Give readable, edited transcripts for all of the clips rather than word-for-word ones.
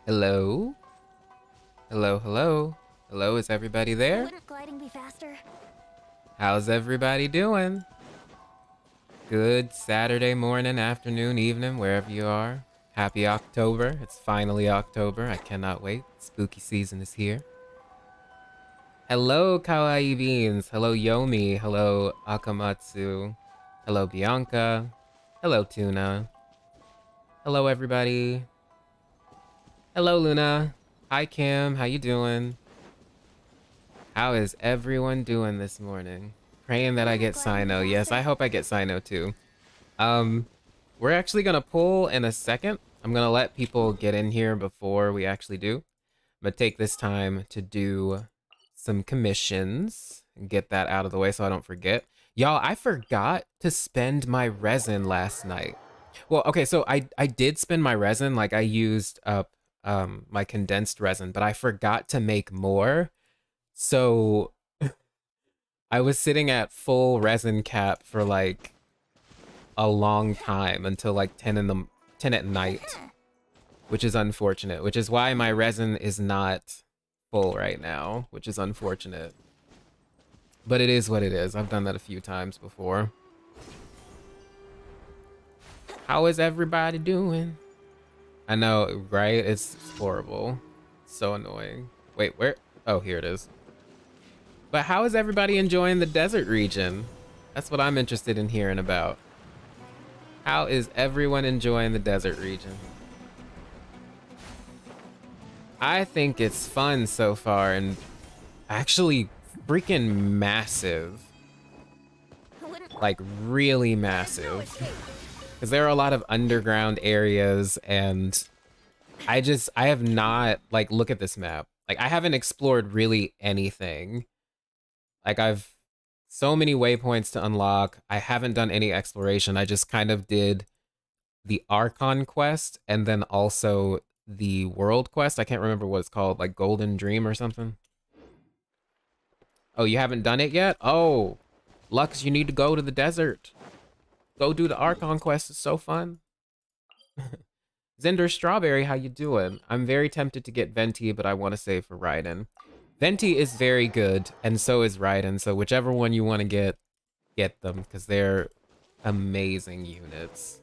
Hello? Hello, hello? Hello, is everybody there? Wouldn't gliding be faster? How's everybody doing? Good Saturday morning, afternoon, evening, wherever you are. Happy October. It's finally October. I cannot wait. Spooky season is here. Hello, Kawaii Beans. Hello, Yomi. Hello, Akamatsu. Hello, Bianca. Hello, Tuna. Hello, everybody. Hello, Luna. Hi, Kim. How you doing? How is everyone doing this morning? Praying that I get Cyno. Yes, I hope I get Cyno too. We're actually gonna pull in a second. I'm gonna let people get in here before we actually do. I'm gonna take this time to do some commissions and get that out of the way so I don't forget. Y'all, I forgot to spend my resin last night. Well, okay, so I did spend my resin, like I used up my condensed resin, but I forgot to make more. So I was sitting at full resin cap for like a long time until like 10 at night, which is unfortunate, which is why my resin is not full right now, which is unfortunate. But it is what it is. I've done that a few times before. How is everybody doing? I know, right? It's horrible. So annoying. Wait, where? Oh, here it is. But how is everybody enjoying the desert region? That's what I'm interested in hearing about. How is everyone enjoying the desert region? I think it's fun so far and actually freaking massive. Like really massive. Because there are a lot of underground areas and I have not, like, look at this map. Like, I haven't explored really anything. Like, I've so many waypoints to unlock. I haven't done any exploration. I just kind of did the Archon quest and then also the world quest. I can't remember what it's called, like Golden Dream or something. Oh, you haven't done it yet? Oh, Lux, you need to go to the desert. Go do the Archon quest. It's so fun. Zender Strawberry, how you doing? I'm very tempted to get Venti, but I want to save for Raiden. Venti is very good, and so is Raiden, so whichever one you want to get them, because they're amazing units.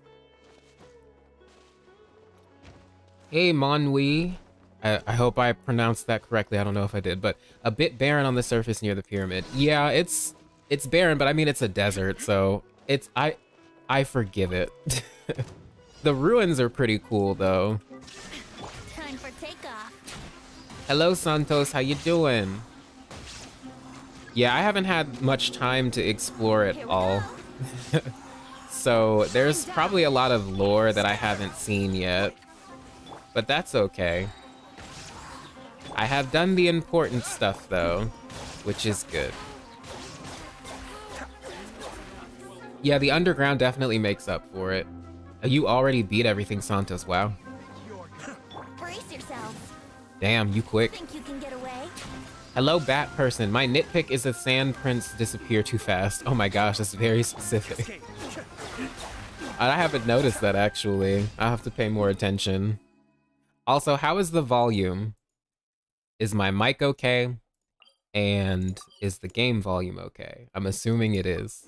Hey, Monwi. I hope I pronounced that correctly. I don't know if I did, but a bit barren on the surface near the pyramid. Yeah, it's barren, but I mean, it's a desert, so it's, I forgive it. The ruins are pretty cool, though. Time for takeoff. Hello, Santos. How you doing? Yeah, I haven't had much time to explore it all. So there's probably a lot of lore that I haven't seen yet. But that's okay. I have done the important stuff, though, which is good. Yeah, the underground definitely makes up for it. You already beat everything, Santos. Wow. Brace yourselves. Damn, you quick. Think you can get away? Hello, Bat Person. My nitpick is that sand prints disappear too fast. Oh my gosh, that's very specific. I haven't noticed that, actually. I'll have to pay more attention. Also, how is the volume? Is my mic okay? And is the game volume okay? I'm assuming it is.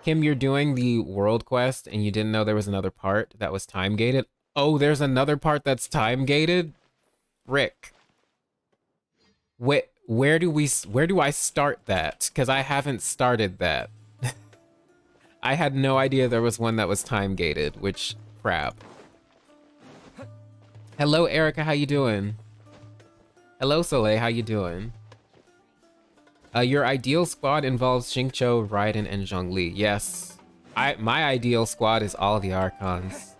Kim, you're doing the world quest and you didn't know there was another part that was time gated? Oh, there's another part that's time gated? Rick. Where do I start that? Because I haven't started that. I had no idea there was one that was time gated, which crap. Hello, Erica, how you doing? Hello, Soleil, how you doing? Your ideal squad involves Xingqiu, Raiden, and Zhongli. Yes, my ideal squad is all the Archons,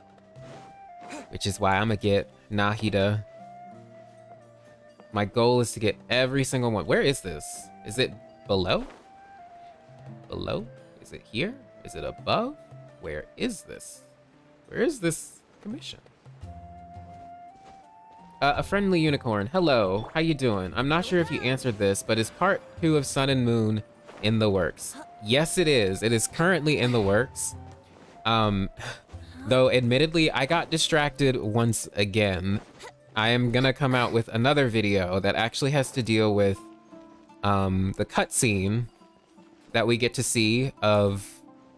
which is why I'm gonna get Nahida. My goal is to get every single one. Where is this? Is it below? Below? Is it here? Is it above? Where is this? Where is this commission? A friendly unicorn. Hello, how you doing? I'm not sure if you answered this, but is part 2 of Sun and Moon in the works? Yes, it is. It is currently in the works. Though, admittedly, I got distracted once again. I am gonna come out with another video that actually has to deal with the cutscene that we get to see of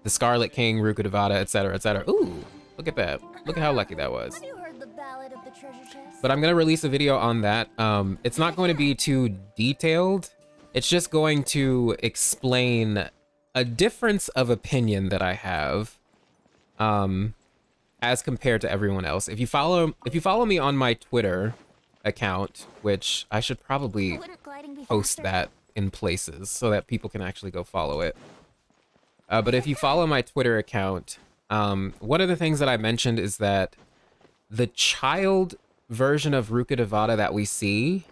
the Scarlet King, Rukkhadevata, etc., etc. Ooh, look at that. Look at how lucky that was. Have you heard the ballad of the treasure chest? But I'm gonna release a video on that. It's not going to be too detailed. It's just going to explain a difference of opinion that I have, as compared to everyone else. If you follow me on my Twitter account, which I should probably Wouldn't gliding be post faster? that in places so that people can actually go follow it. But if you follow my Twitter account, one of the things that I mentioned is that the child version of Rukkhadevata that we see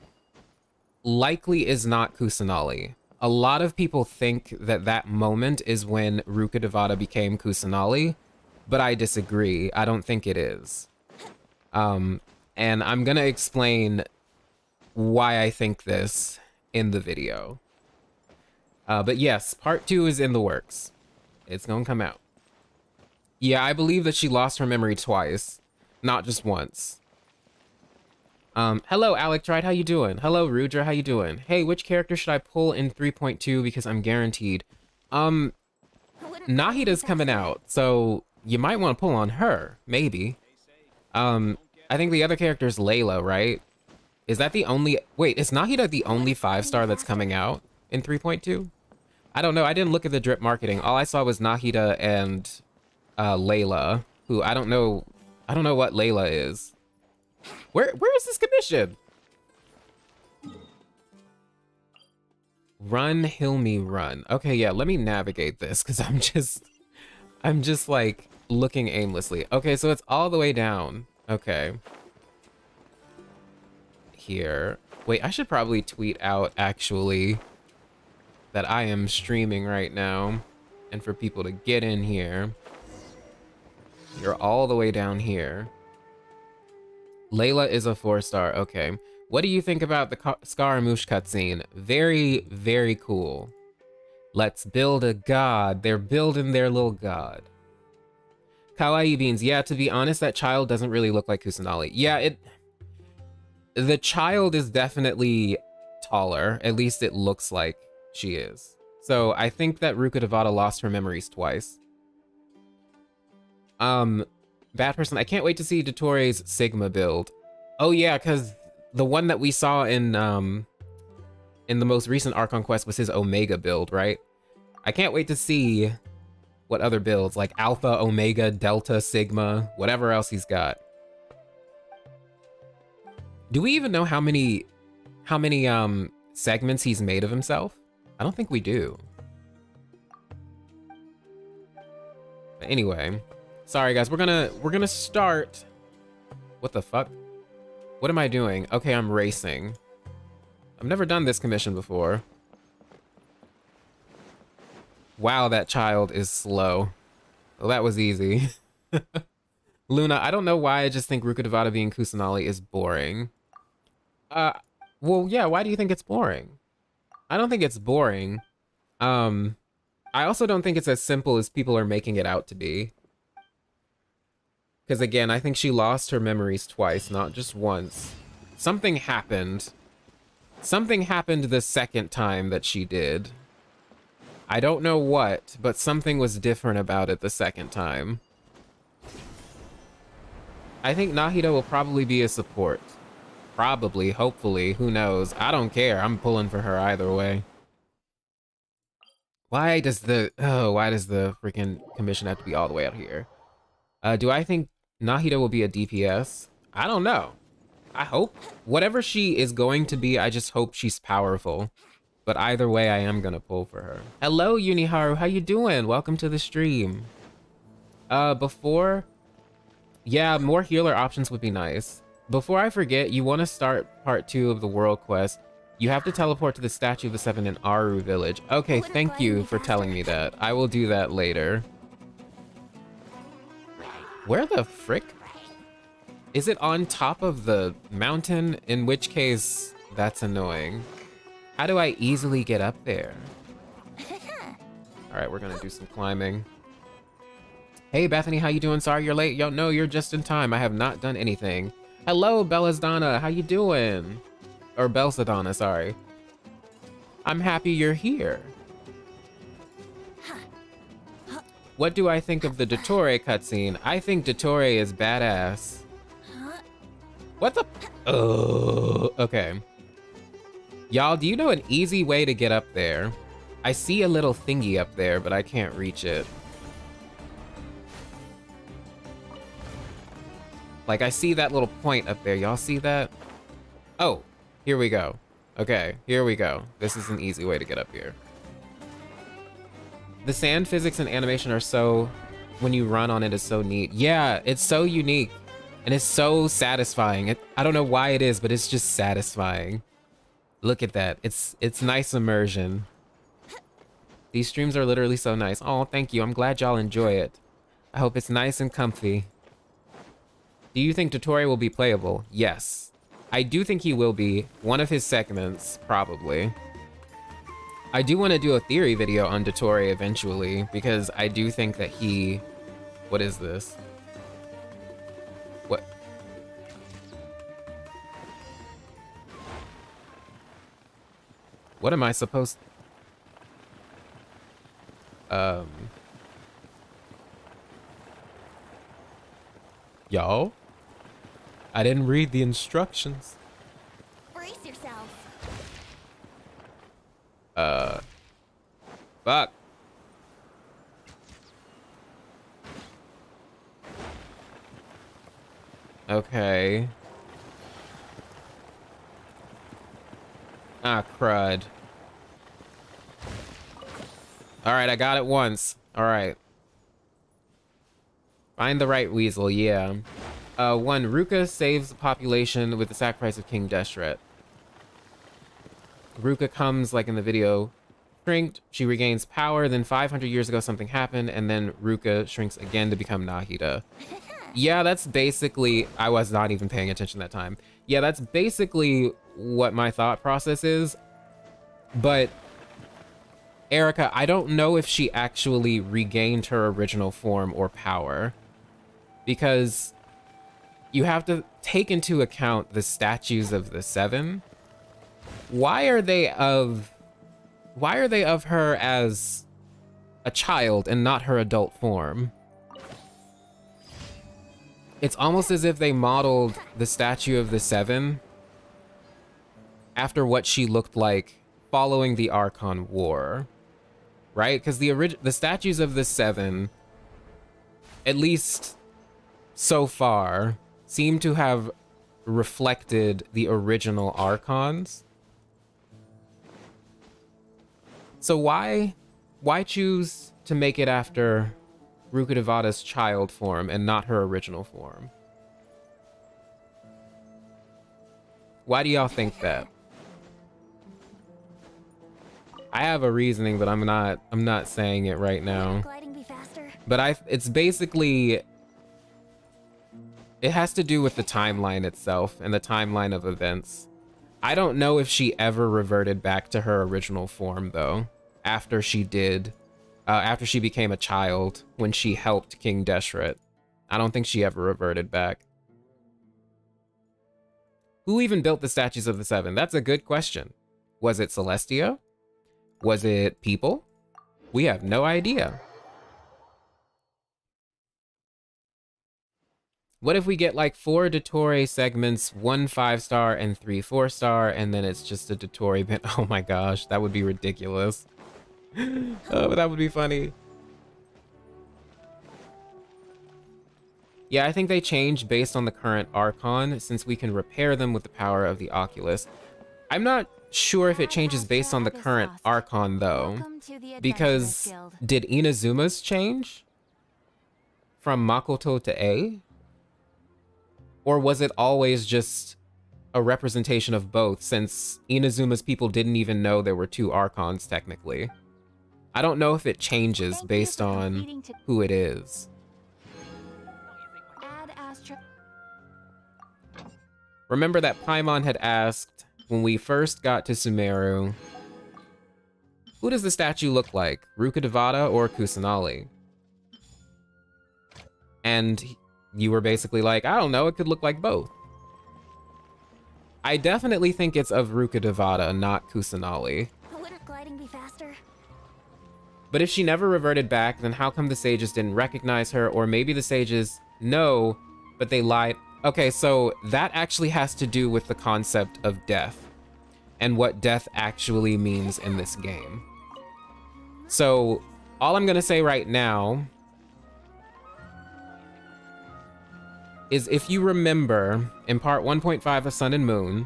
likely is not Kusanali. A lot of people think that that moment is when Rukkhadevata became Kusanali, but I disagree. I don't think it is. And I'm gonna explain why I think this in the video. But yes, part 2 is in the works. It's gonna come out. Yeah, I believe that she lost her memory twice, not just once. Hello, Alec Tried, how you doing? Hello, Rudra, how you doing? Hey, which character should I pull in 3.2 because I'm guaranteed? Wouldn't Nahida's coming out, so you might want to pull on her, maybe. I think the other character is Layla, right? Is that the only... Wait, is Nahida the only 5-star that's coming out in 3.2? I don't know, I didn't look at the drip marketing. All I saw was Nahida and Layla, who I don't know what Layla is. Where is this commission? Run, Hilmi, run. Okay, yeah, let me navigate this because I'm just like looking aimlessly. Okay, so it's all the way down. Okay. Here. Wait, I should probably tweet out actually that I am streaming right now and for people to get in here. You're all the way down here. Layla is a 4-star. Okay. What do you think about the Scaramouche cutscene? Very, very cool. Let's build a god. They're building their little god. Kawaii Beans. Yeah, to be honest, that child doesn't really look like Kusanali. Yeah, the child is definitely taller. At least it looks like she is. So I think that Rukkhadevata lost her memories twice. Bad person. I can't wait to see Dottoro's Sigma build. Oh yeah, because the one that we saw in the most recent Archon Quest was his Omega build, right? I can't wait to see what other builds, like Alpha, Omega, Delta, Sigma, whatever else he's got. Do we even know how many segments he's made of himself? I don't think we do. But anyway, sorry guys, we're gonna start. What the fuck? What am I doing? Okay, I'm racing. I've never done this commission before. Wow, that child is slow. Well, that was easy. Luna, I don't know why I just think Rukkhadevata being Kusanali is boring. Well, yeah, why do you think it's boring? I don't think it's boring. I also don't think it's as simple as people are making it out to be. Because again, I think she lost her memories twice, not just once. Something happened. Something happened the second time that she did. I don't know what, but something was different about it the second time. I think Nahida will probably be a support. Probably, hopefully, who knows? I don't care. I'm pulling for her either way. Why does the freaking commission have to be all the way out here? Do I think Nahida will be a DPS? I don't know. I hope. Whatever she is going to be, I just hope she's powerful. But either way, I am gonna pull for her. Hello, Uniharu. How you doing? Welcome to the stream. Yeah, more healer options would be nice. Before I forget, you want to start part 2 of the world quest. You have to teleport to the Statue of the Seven in Aru Village. Okay, thank you for telling me that. I will do that later. Where the frick? Is it on top of the mountain? In which case, that's annoying. How do I easily get up there? All right, we're gonna do some climbing. Hey Bethany, how you doing? Sorry you're late. Yo, no, you're just in time. I have not done anything. Hello, Bellazdana. How you doing? Or Belsadonna, sorry. I'm happy you're here. What do I think of the Dottore cutscene? I think Dottore is badass. What the? Oh, okay. Y'all, do you know an easy way to get up there? I see a little thingy up there, but I can't reach it. Like, I see that little point up there. Y'all see that? Oh, here we go. Okay, here we go. This is an easy way to get up here. The sand physics and animation are so, when you run on it, is so neat. Yeah, it's so unique. And it's so satisfying. I don't know why it is, but it's just satisfying. Look at that. It's nice immersion. These streams are literally so nice. Oh, thank you. I'm glad y'all enjoy it. I hope it's nice and comfy. Do you think Dottore will be playable? Yes. I do think he will be. One of his segments, probably. I do want to do a theory video on Dottore eventually, because I do think that he... What is this? What? What am I supposed... Y'all? I didn't read the instructions. Brace yourself. Fuck. Okay. Ah, crud. Alright, I got it once. Alright. Find the right weasel, yeah. 1. Ruka saves the population with the sacrifice of King Deshret. Ruka comes, like in the video, shrinked. She regains power. Then 500 years ago, something happened. And then Ruka shrinks again to become Nahida. Yeah, that's basically... I was not even paying attention that time. Yeah, that's basically what my thought process is. But... Erica, I don't know if she actually regained her original form or power. Because... you have to take into account the statues of the Seven. Why are they of her as a child and not her adult form? It's almost as if they modeled the statue of the Seven after what she looked like following the Archon War, right? Because the statues of the Seven, at least so far, seem to have reflected the original Archons. So why choose to make it after Rukkhadevata's child form and not her original form? Why do y'all think that? I have a reasoning, but I'm not saying it right now. Gliding be faster. But it's basically... it has to do with the timeline itself and the timeline of events. I don't know if she ever reverted back to her original form, though, after she did, after she became a child, when she helped King Deshret. I don't think she ever reverted back. Who even built the statues of the Seven? That's a good question. Was it Celestia? Was it people? We have no idea. What if we get like 4 Dottore segments, 1 5-star and 3 4-star, and then it's just a Dottore bit? Oh my gosh, that would be ridiculous. Oh, that would be funny. Yeah, I think they changed based on the current Archon, since we can repair them with the power of the Oculus. I'm not sure if it changes based on the current Archon, though, because did Inazuma's change from Makoto to A? Or was it always just a representation of both, since Inazuma's people didn't even know there were 2 Archons, technically? I don't know if it changes based on who it is. Remember that Paimon had asked, when we first got to Sumeru, who does the statue look like, Rukkhadevata or Kusanali? And you were basically like, I don't know, it could look like both. I definitely think it's of Rukkhadevata, not Kusanali. Wouldn't gliding be faster? But if she never reverted back, then how come the sages didn't recognize her? Or maybe the sages know, but they lied. Okay, so that actually has to do with the concept of death and what death actually means in this game. So all I'm gonna say right now is, if you remember in part 1.5 of Sun and Moon,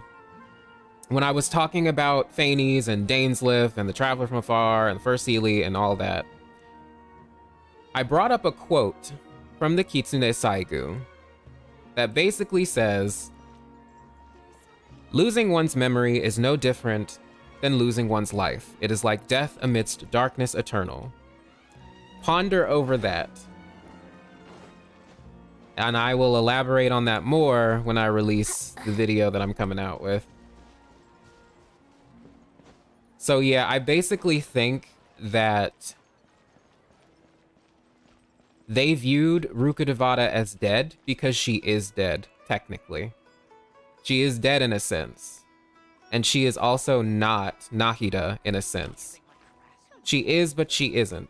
when I was talking about Phanes and Dainsleif and the Traveler from Afar and the First Seelie and all that, I brought up a quote from the Kitsune Saigu that basically says, losing one's memory is no different than losing one's life. It is like death amidst darkness eternal. Ponder over that. And I will elaborate on that more when I release the video that I'm coming out with. So yeah, I basically think that they viewed Rukkhadevata as dead because she is dead, technically. She is dead in a sense. And she is also not Nahida in a sense. She is, but she isn't.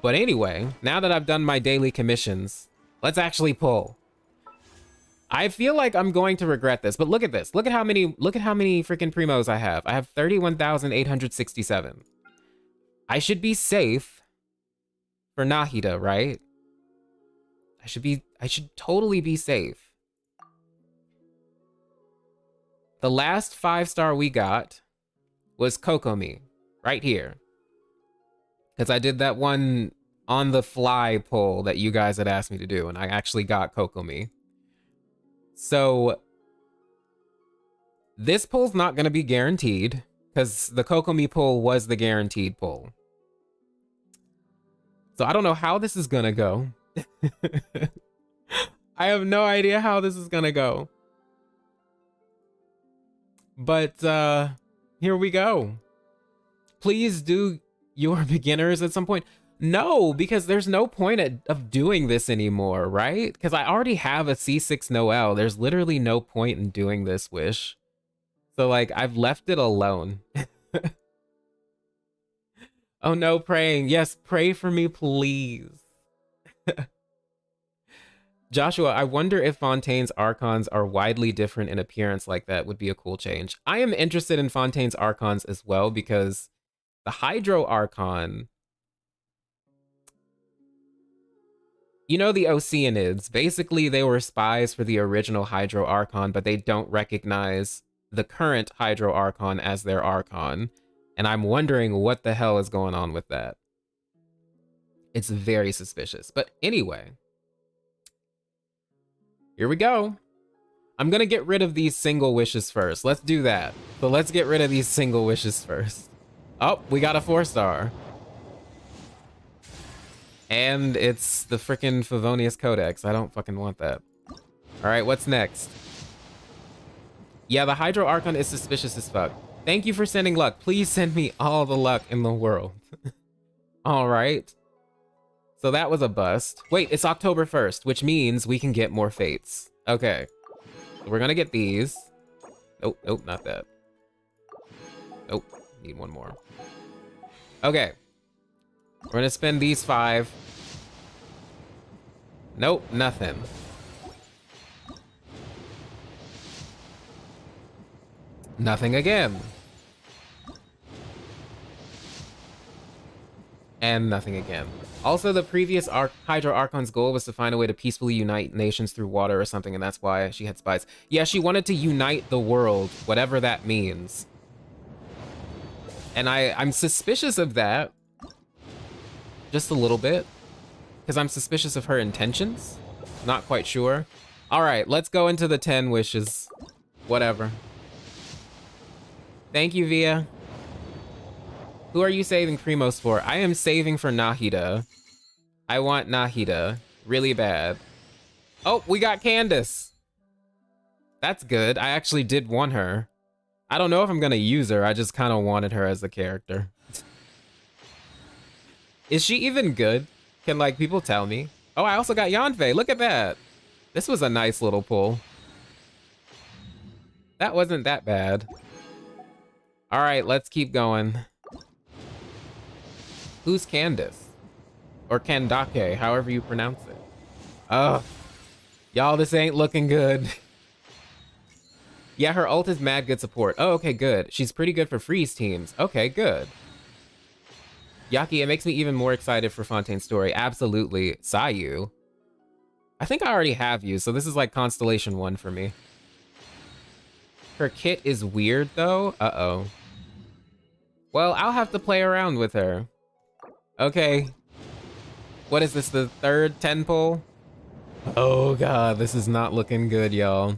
But anyway, now that I've done my daily commissions, let's actually pull. I feel like I'm going to regret this, but look at this. Look at how many freaking primos I have. I have 31,867. I should be safe for Nahida, right? I should totally be safe. The last 5-star we got was Kokomi, right here. Because I did that one on the fly pull that you guys had asked me to do, and I actually got Kokomi. So this pull's not going to be guaranteed, because the Kokomi pull was the guaranteed pull. So I don't know how this is going to go. I have no idea how this is going to go. But here we go. Please do your beginners at some point. No, because there's no point of doing this anymore, right? Because I already have a C6 Noel. There's literally no point in doing this wish. So like, I've left it alone. Oh no, praying. Yes, pray for me, please. Joshua, I wonder if Fontaine's Archons are widely different in appearance like that. Would be a cool change. I am interested in Fontaine's Archons as well, because the Hydro Archon, you know, the Oceanids, basically they were spies for the original Hydro Archon, but they don't recognize the current Hydro Archon as their Archon. And I'm wondering what the hell is going on with that. It's very suspicious. But anyway, here we go. I'm gonna get rid of these single wishes first. Let's do that. So let's get rid of these single wishes first. Oh, we got a 4-star. And it's the frickin' Favonius Codex. I don't fucking want that. All right, what's next? Yeah, the Hydro Archon is suspicious as fuck. Thank you for sending luck. Please send me all the luck in the world. All right. So that was a bust. Wait, it's October 1st, which means we can get more fates. Okay. So we're gonna get these. Nope, nope, not that. Nope, need one more. Okay. We're gonna spend these 5. Nope, nothing. Nothing again. And nothing again. Also, the previous Hydro Archon's goal was to find a way to peacefully unite nations through water or something, and that's why she had spies. Yeah, she wanted to unite the world, whatever that means. And I'm suspicious of that. Just a little bit. Because I'm suspicious of her intentions. Not quite sure. Alright, let's go into the 10 wishes. Whatever. Thank you, Via. Who are you saving Primos for? I am saving for Nahida. I want Nahida really bad. Oh, we got Candace. That's good. I actually did want her. I don't know if I'm gonna use her. I just kind of wanted her as a character. Is she even good? Can, like, people tell me? Oh, I also got Yanfei. Look at that. This was a nice little pull. That wasn't that bad. All right, let's keep going. Who's Candace? Or Kandake, however you pronounce it. Ugh. Y'all, this ain't looking good. Yeah, her ult is mad good support. Oh, okay, good. She's pretty good for freeze teams. Okay, good. Yaki, it makes me even more excited for Fontaine's story. Absolutely. Sayu. I think I already have you, so this is like Constellation 1 for me. Her kit is weird, though. Uh-oh. Well, I'll have to play around with her. Okay. What is this, the third 10 pull? Oh, God, this is not looking good, y'all.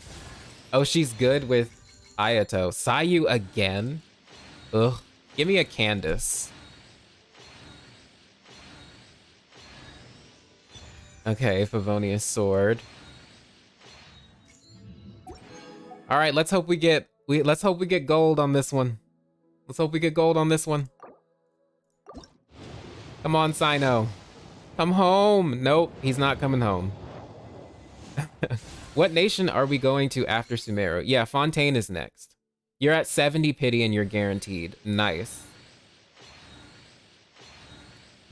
Oh, she's good with Ayato. Sayu again? Ugh. Give me a Candace. Okay, Favonius Sword. All right, let's hope we get gold on this one. Let's hope we get gold on this one. Come on, Cyno. Come home. Nope, he's not coming home. What nation are we going to after Sumeru? Yeah, Fontaine is next. You're at 70 pity and you're guaranteed. Nice.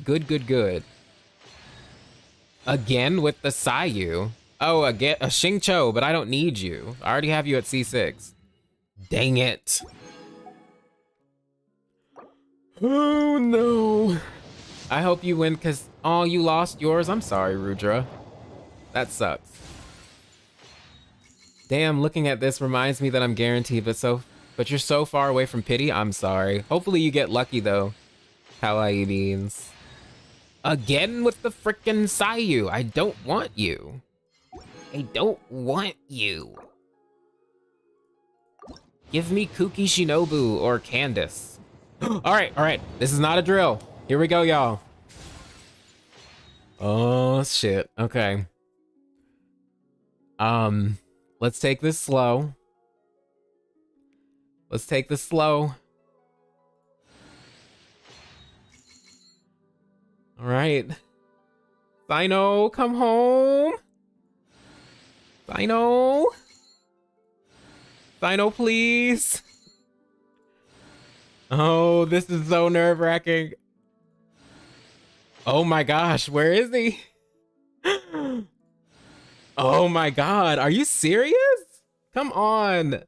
Good, good, good. Again with the Sayu. Oh, again, a Xingqiu, but I don't need you. I already have you at C6. Dang it. Oh, no. I hope you win, because, oh, you lost yours? I'm sorry, Rudra. That sucks. Damn, looking at this reminds me that I'm guaranteed, but you're so far away from pity. I'm sorry. Hopefully you get lucky, though. Kawaii beans. Again with the frickin' Sayu. I don't want you. I don't want you. Give me Kuki Shinobu or Candace. All right. This is not a drill. Here we go, y'all. Oh, shit. Okay. Let's take this slow. Let's take this slow. All right. Cyno, come home. Cyno. Cyno, please. Oh, this is so nerve-wracking. Oh my gosh, where is he? Oh my god, are you serious? Come on.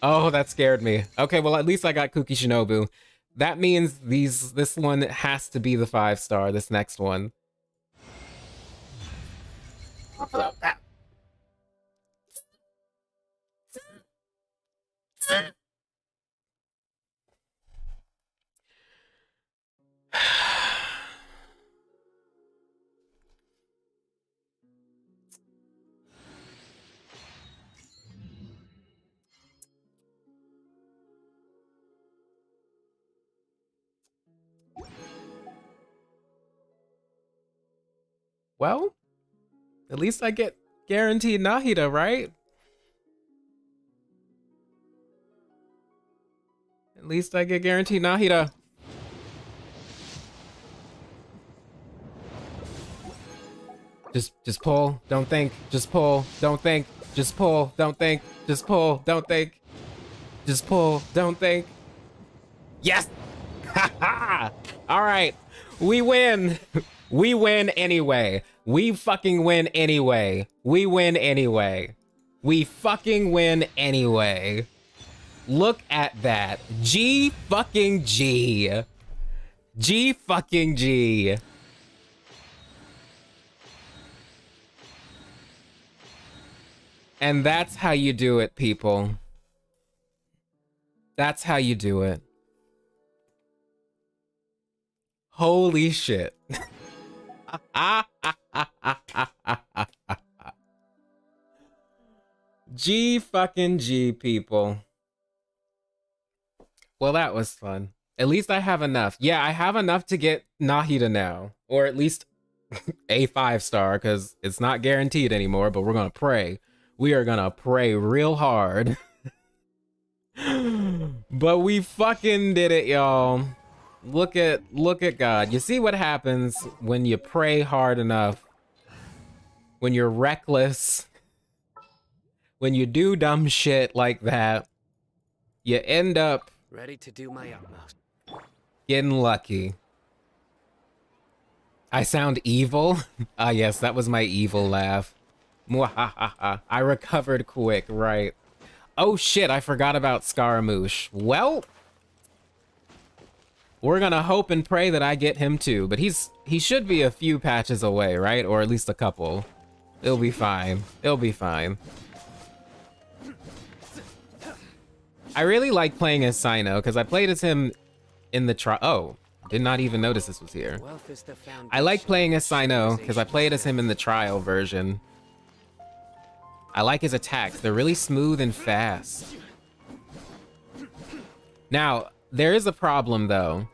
Oh, that scared me. Okay, well, at least I got Kuki Shinobu. That means this one has to be the 5-star, this next one. Well, at least I get guaranteed Nahida, right? At least I get guaranteed Nahida. Just pull, don't think. Just pull, don't think. Just pull, don't think. Just pull, don't think. Just pull, don't think. Yes! Haha! All right, we win. We win anyway. We fucking win anyway. We win anyway. We fucking win anyway. Look at that. G fucking G. G fucking G. And that's how you do it, people. That's how you do it. Holy shit. G fucking G, people. Well, that was fun. At least I have enough. Yeah, I have enough to get Nahida now. Or at least a 5-star, because it's not guaranteed anymore, but we're gonna pray. We are gonna pray real hard. But we fucking did it, y'all. Look at God. You see what happens when you pray hard enough, when you're reckless, when you do dumb shit like that, you end up Ready to do my utmost. getting lucky. I sound evil? Ah, yes, that was my evil laugh. Mwahaha. I recovered quick, right. Oh shit, I forgot about Scaramouche. Well, we're gonna hope and pray that I get him too, but he should be a few patches away, right? Or at least a couple. It'll be fine. It'll be fine. I really like playing as Cyno, because I played as him in the oh, did not even notice this was here. I like playing as Cyno, because I played as him in the trial version. I like his attacks. They're really smooth and fast. Now, there is a problem, though.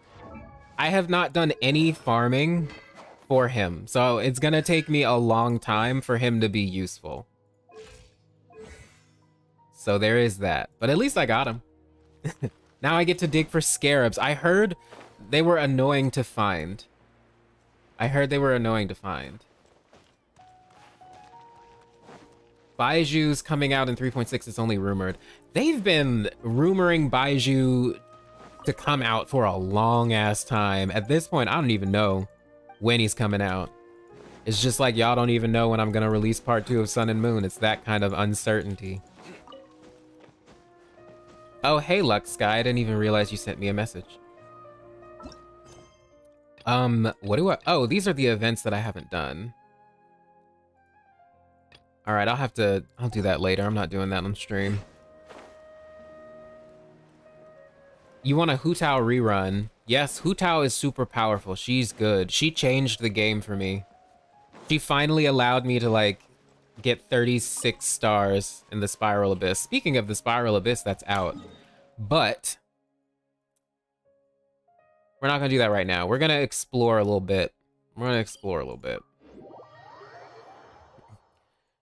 I have not done any farming for him, so it's gonna take me a long time for him to be useful. So there is that. But at least I got him. Now I get to dig for scarabs. I heard they were annoying to find. Baiju's coming out in 3.6 is only rumored. They've been rumoring Baiju to come out for a long ass time. At this point, I don't even know when he's coming out. It's just like y'all don't even know when I'm gonna release part 2 of Sun and Moon. It's that kind of uncertainty. Oh, hey, Lux Sky. I didn't even realize you sent me a message. What do I... Oh, these are the events that I haven't done. All right, I'll do that later. I'm not doing that on stream. You want a Hu Tao rerun? Yes, Hu Tao is super powerful. She's good. She changed the game for me. She finally allowed me to, like, get 36 stars in the Spiral Abyss. Speaking of the Spiral Abyss, that's out. But we're not gonna do that right now. We're gonna explore a little bit.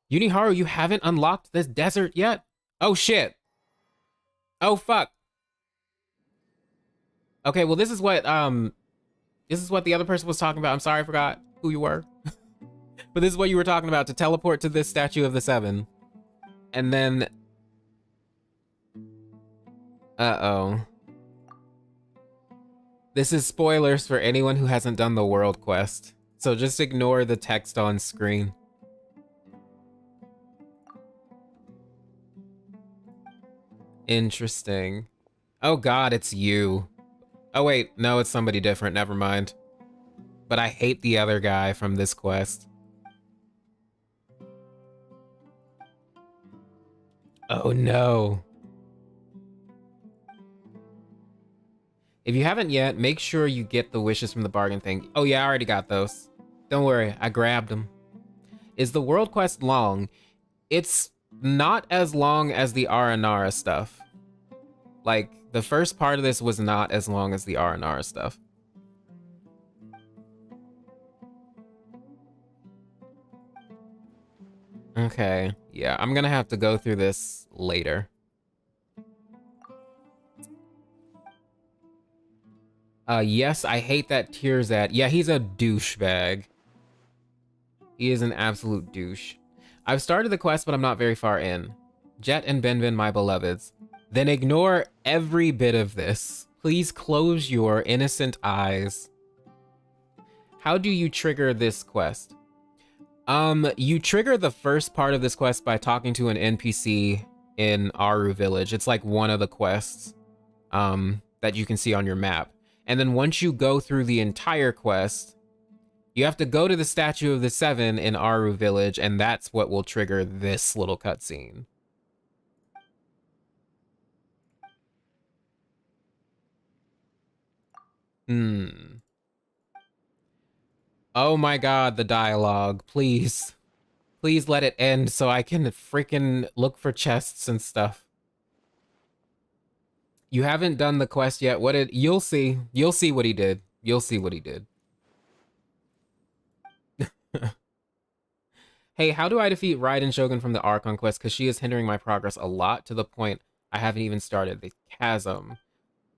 Uniharu, you haven't unlocked this desert yet? Oh shit. Oh fuck. Okay, well this is what the other person was talking about. I'm sorry, I forgot who you were. But this is what you were talking about, to teleport to this statue of the 7. And then uh-oh. This is spoilers for anyone who hasn't done the world quest. So just ignore the text on screen. Interesting. Oh god, it's you. Oh wait, no, it's somebody different, never mind. But I hate the other guy from this quest. Oh no. If you haven't yet, make sure you get the wishes from the bargain thing. Oh yeah, I already got those. Don't worry, I grabbed them. Is the world quest long? It's not as long as the Aranara stuff. Like, the first part of this was not as long as the Aranara stuff. Okay, yeah, I'm gonna have to go through this later. Yes, I hate that Tearsat. Yeah, he's a douchebag. He is an absolute douche. I've started the quest, but I'm not very far in. Jet and Benvin, my beloveds. Then ignore every bit of this. Please close your innocent eyes. How do you trigger this quest? You trigger the first part of this quest by talking to an NPC in Aru Village. It's like one of the quests that you can see on your map. And then once you go through the entire quest, you have to go to the Statue of the 7 in Aru Village, and that's what will trigger this little cutscene. Oh my god, the dialogue. Please. Please let it end so I can freaking look for chests and stuff. You haven't done the quest yet. You'll see. You'll see what he did. You'll see what he did. Hey, how do I defeat Raiden Shogun from the Archon quest? Because she is hindering my progress a lot, to the point I haven't even started the chasm.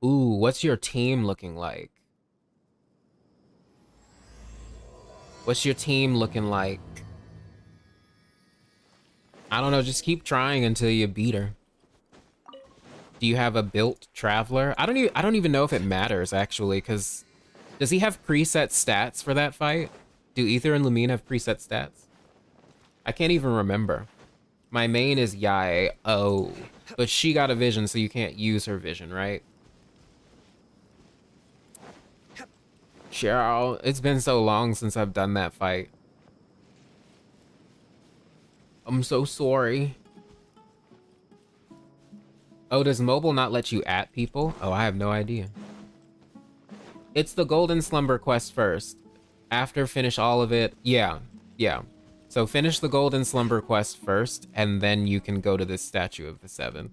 Ooh, what's your team looking like? What's your team looking like? I don't know, just keep trying until you beat her. Do you have a built traveler? I don't even know if it matters actually, because does he have preset stats for that fight? Do Ether and Lumine have preset stats? I can't even remember. My main is Yae. Oh, but she got a vision, so you can't use her vision, right? Cheryl, it's been so long since I've done that fight. I'm so sorry. Oh, does mobile not let you at people? Oh, I have no idea. It's the Golden Slumber quest first. After finish all of it. Yeah. So finish the Golden Slumber quest first, and then you can go to this Statue of the Seven.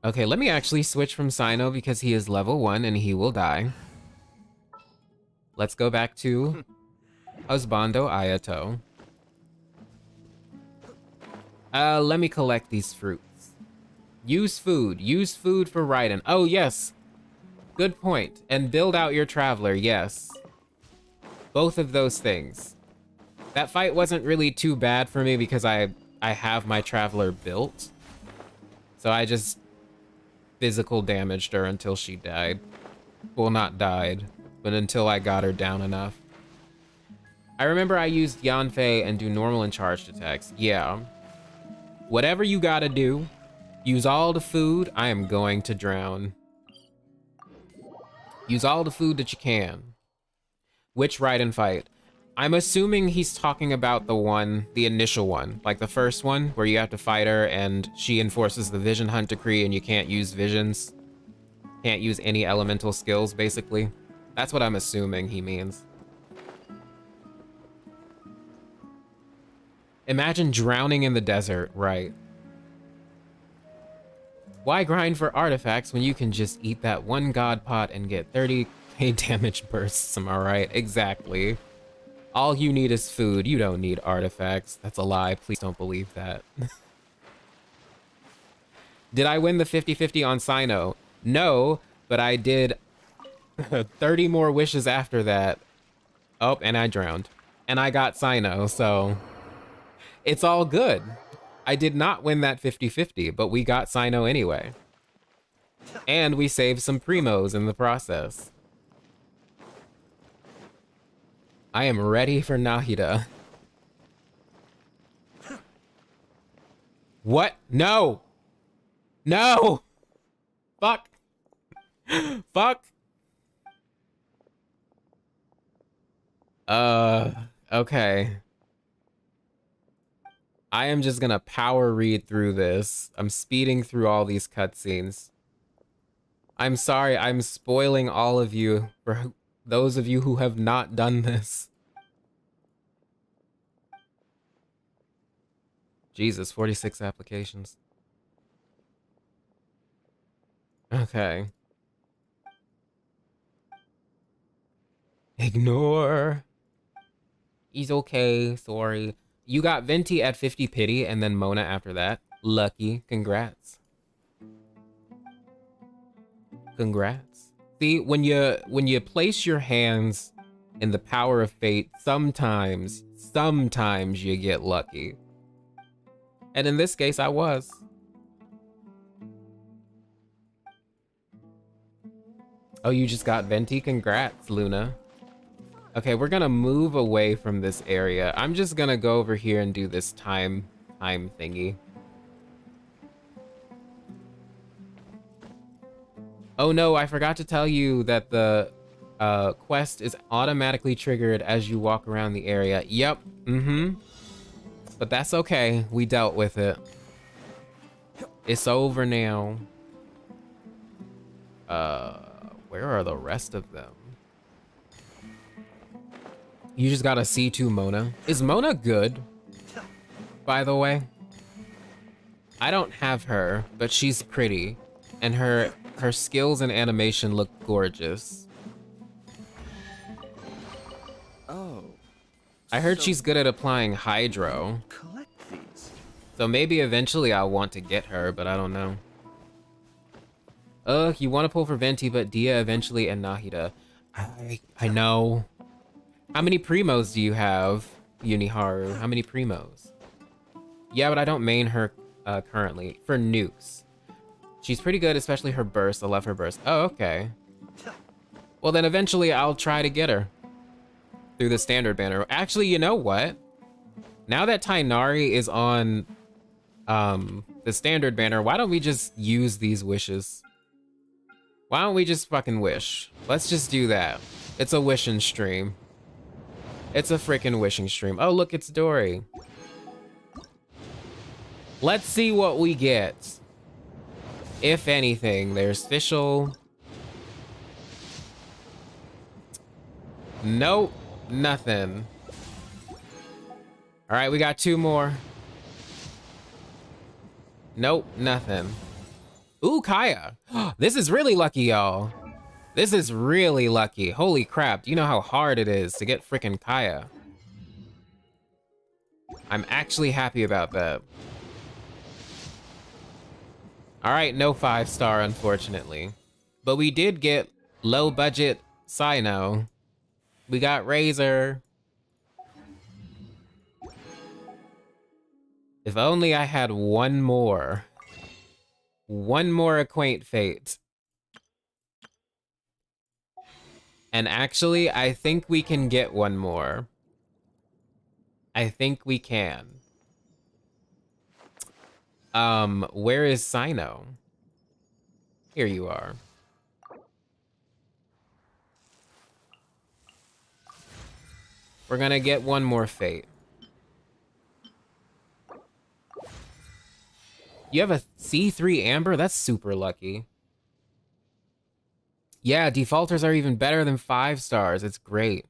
Okay, let me actually switch from Cyno because he is level 1 and he will die. Let's go back to Husbando Ayato. Let me collect these fruits. Use food for Raiden. Oh, yes. Good point. And build out your traveler, yes. Both of those things. That fight wasn't really too bad for me because I have my traveler built. So I just physical damaged her until she died. Well, not died, but until I got her down enough. I remember I used Yanfei and do normal and charged attacks. Yeah. Whatever you gotta do, use all the food. I am going to drown. Use all the food that you can. Which Raiden fight? I'm assuming he's talking about the initial one, like the first one, where you have to fight her and she enforces the Vision Hunt decree and you can't use visions. Can't use any elemental skills, basically. That's what I'm assuming he means. Imagine drowning in the desert, right? Why grind for artifacts when you can just eat that one god pot and get 30k damage bursts, am I right? Exactly. All you need is food. You don't need artifacts. That's a lie. Please don't believe that. Did I win the 50-50 on Cyno? No, but I did 30 more wishes after that. Oh, and I drowned. And I got Cyno, so it's all good. I did not win that 50-50, but we got Cyno anyway. And we saved some primos in the process. I am ready for Nahida. What? No! No! Fuck! Fuck! Okay. I am just gonna power read through this. I'm speeding through all these cutscenes. I'm sorry, I'm spoiling all of you for those of you who have not done this. Jesus, 46 applications. Okay. Ignore. He's okay, sorry. You got Venti at 50 pity and then Mona after that. Lucky, congrats. Congrats. See, when you place your hands in the power of fate, sometimes you get lucky. And in this case, I was. Oh, you just got Venti? Congrats, Luna. Okay, we're gonna move away from this area. I'm just gonna go over here and do this time thingy. Oh no, I forgot to tell you that the quest is automatically triggered as you walk around the area. Yep, but that's okay, we dealt with it. It's over now. Where are the rest of them? You just got a C2 Mona. Is Mona good, by the way? I don't have her, but she's pretty. And her skills and animation look gorgeous. Oh. I heard So she's good at applying hydro. collect these. So maybe eventually I'll want to get her, but I don't know. You want to pull for Venti, but Dia eventually and Nahida. I know. How many primos do you have, Uniharu? How many primos? Yeah, but I don't main her currently. For nukes. She's pretty good, especially her burst. I love her burst. Oh, okay. Well, then eventually I'll try to get her. Through the standard banner. Actually, you know what? Now that Tainari is on the standard banner, why don't we just use these wishes? Why don't we just fucking wish? Let's just do that. It's a wishing stream. It's a freaking wishing stream. Oh, look, it's Dory. Let's see what we get. If anything, there's Fischl. Nope, nothing. All right, we got 2 more. Nope, nothing. Ooh, Kaya. This is really lucky, y'all. This is really lucky. Holy crap, do you know how hard it is to get frickin' Kaya? I'm actually happy about that. All right, no 5-star, unfortunately. But we did get low budget Cyno. We got Razor. If only I had one more. One more Acquaint Fate. And actually, I think we can get one more. I think we can. Where is Cyno? Here you are. We're gonna get one more fate. You have a C3 Amber? That's super lucky. Yeah, defaulters are even better than 5 stars. It's great.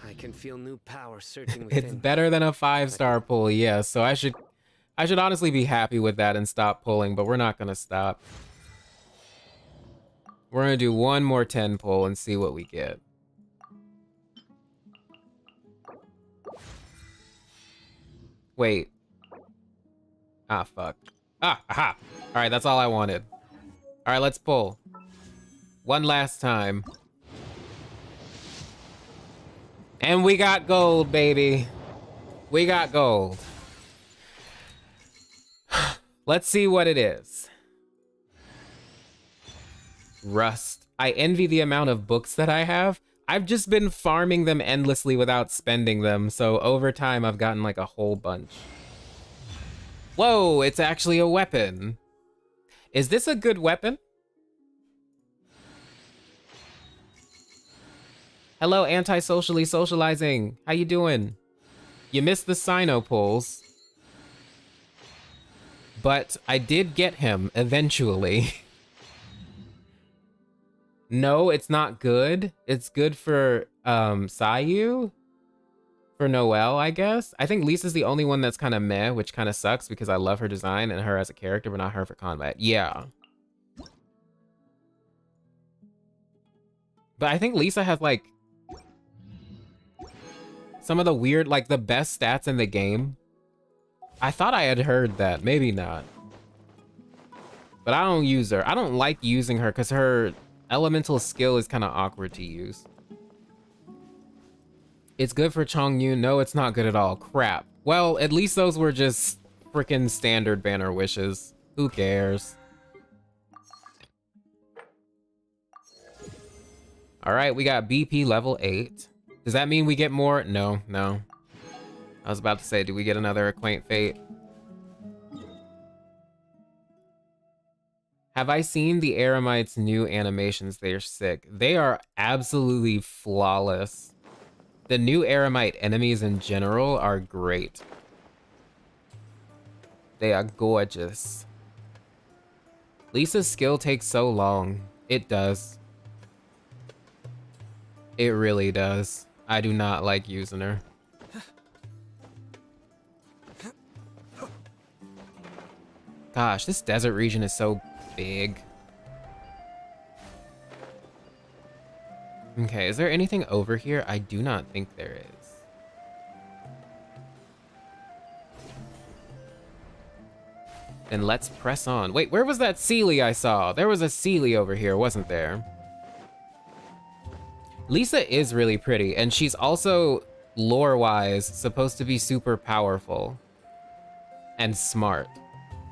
I can feel new power surging within. It's better than a 5-star pull, yeah. So I should honestly be happy with that and stop pulling, but we're not gonna stop. We're gonna do one more 10 pull and see what we get. Wait. Ah, fuck. Ah, aha. All right, that's all I wanted. All right, let's pull. One last time. And we got gold, baby. We got gold. Let's see what it is. Rust. I envy the amount of books that I have. I've just been farming them endlessly without spending them, so over time I've gotten like a whole bunch. Whoa, it's actually a weapon. Is this a good weapon? Hello, anti-socially socializing. How you doing? You missed the Cyno pulls. But I did get him eventually. No, it's not good. It's good for Sayu. For Noelle, I guess. I think Lisa's the only one that's kind of meh, which kind of sucks because I love her design and her as a character, but not her for combat. Yeah. But I think Lisa has like some of the weird, like the best stats in the game. I thought I had heard that, maybe not. But I don't use her. I don't like using her because her elemental skill is kind of awkward to use. It's good for Chongyun. No, it's not good at all. Crap. Well, at least those were just freaking standard banner wishes. Who cares? All right, we got BP level 8. Does that mean we get more? No, no. I was about to say, do we get another Acquaint Fate? Have I seen the Eremites' new animations? They are sick. They are absolutely flawless. The new Eremite enemies in general are great. They are gorgeous. Lisa's skill takes so long. It does. It really does. I do not like using her. Gosh, this desert region is so big. Okay, is there anything over here? I do not think there is. Then let's press on. Wait, where was that Sealy I saw? There was a Sealy over here, wasn't there? Lisa is really pretty, and she's also, lore-wise, supposed to be super powerful and smart.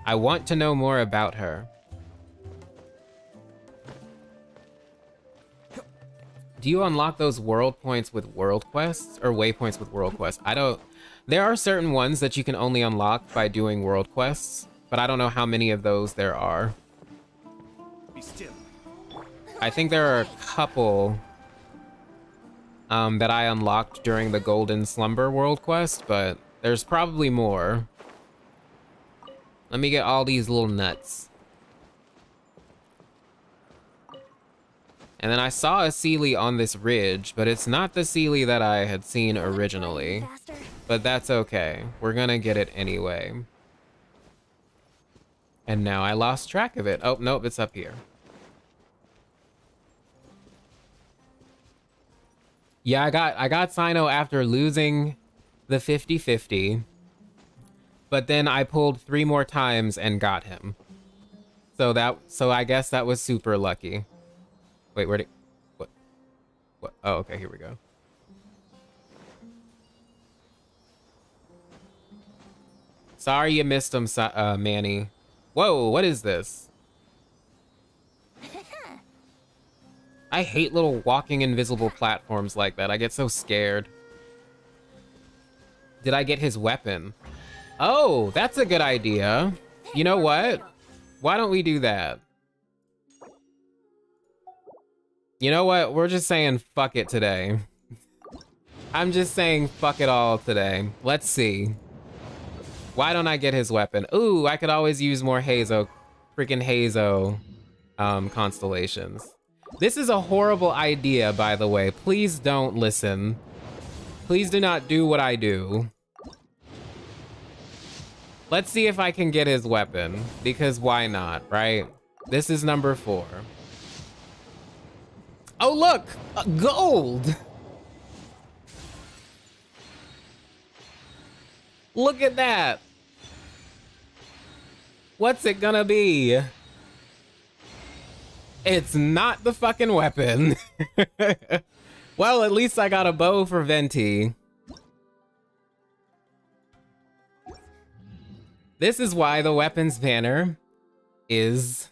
I want to know more about her. Do you unlock those world points with world quests or waypoints with world quests? I don't... There are certain ones that you can only unlock by doing world quests, but I don't know how many of those there are. Be still. I think there are a couple that I unlocked during the Golden Slumber world quest, but there's probably more. Let me get all these little nuts. And then I saw a Sealy on this ridge, but it's not the Sealy that I had seen originally. But that's okay. We're gonna get it anyway. And now I lost track of it. Oh, nope, it's up here. Yeah, I got Cyno after losing the 50-50. But then I pulled 3 more times and got him. So I guess that was super lucky. Wait, where'd it... What? Oh, okay, here we go. Sorry you missed him, Manny. Whoa, what is this? I hate little walking invisible platforms like that. I get so scared. Did I get his weapon? Oh, that's a good idea. You know what? Why don't we do that? You know what? We're just saying fuck it today. I'm just saying fuck it all today. Let's see. Why don't I get his weapon? Ooh, I could always use more Hazo. Freaking Hazo constellations. This is a horrible idea, by the way. Please don't listen. Please do not do what I do. Let's see if I can get his weapon, because why not, right? This is number 4. Oh, look! Gold! Look at that! What's it gonna be? It's not the fucking weapon. Well, at least I got a bow for Venti. This is why the weapons banner is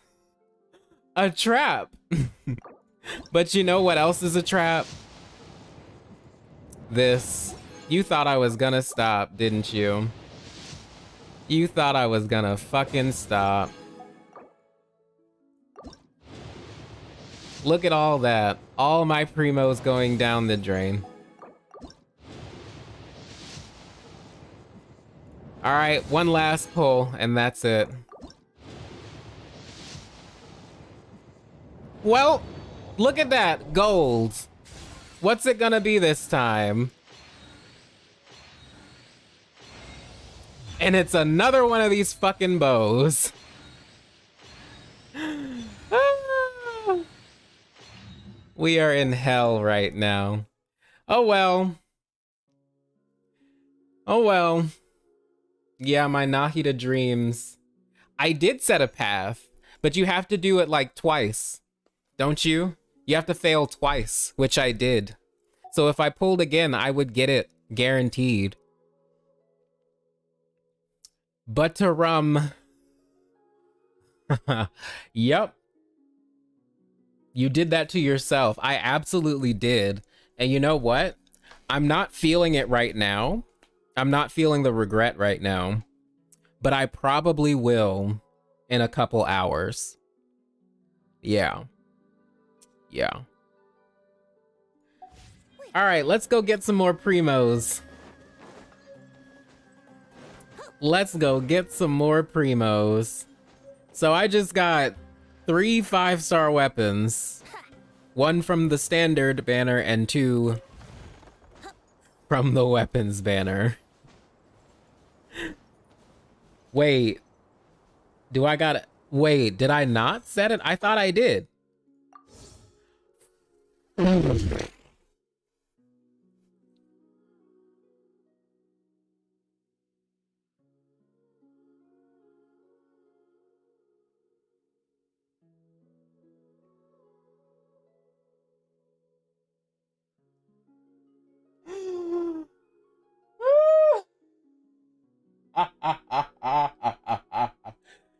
a trap. But you know what else is a trap? This. You thought I was gonna stop, didn't you? You thought I was gonna fucking stop. Look at all that. All my primos going down the drain. All right, one last pull, and that's it. Well, look at that, gold. What's it gonna be this time? And it's another one of these fucking bows. We are in hell right now. Oh well. Oh well. Yeah, my Nahida dreams. I did set a path, but you have to do it like twice. Don't you? You have to fail twice, which I did. So if I pulled again, I would get it, guaranteed. Butterum. Yep. You did that to yourself. I absolutely did. And you know what? I'm not feeling it right now. I'm not feeling the regret right now. But I probably will in a couple hours. Yeah. Yeah. All right, let's go get some more primos. Let's go get some more primos. So I just got 3 5-star weapons. 1 from the standard banner and 2 from the weapons banner. Wait. Wait, did I not set it? I thought I did.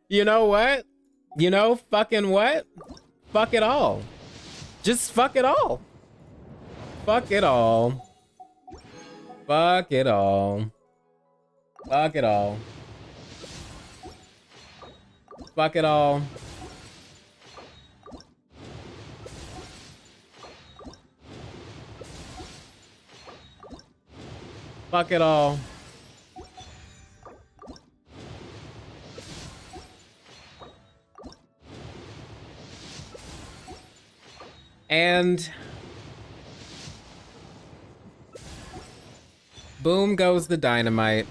You know what? You know fucking what? Fuck it all. Just fuck it all. Fuck it all. Fuck it all. Fuck it all. Fuck it all. Fuck it all. And boom goes the dynamite.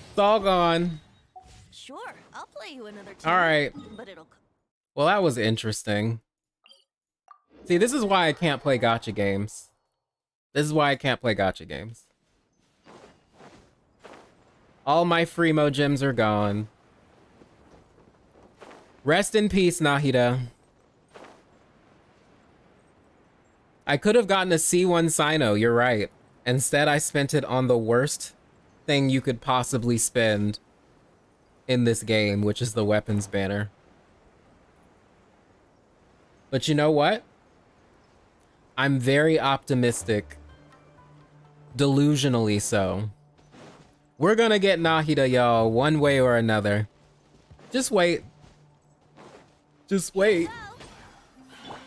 It's all gone. Sure, I'll play you another time. All right. But it'll. Well, that was interesting. See, this is why I can't play gacha games. This is why I can't play gacha games. All my Freemo gems are gone. Rest in peace, Nahida. I could have gotten a C1 Cyno, you're right. Instead, I spent it on the worst thing you could possibly spend in this game, which is the weapons banner. But you know what? I'm very optimistic. Delusionally so. We're gonna get Nahida, y'all, one way or another. Just wait. Just wait.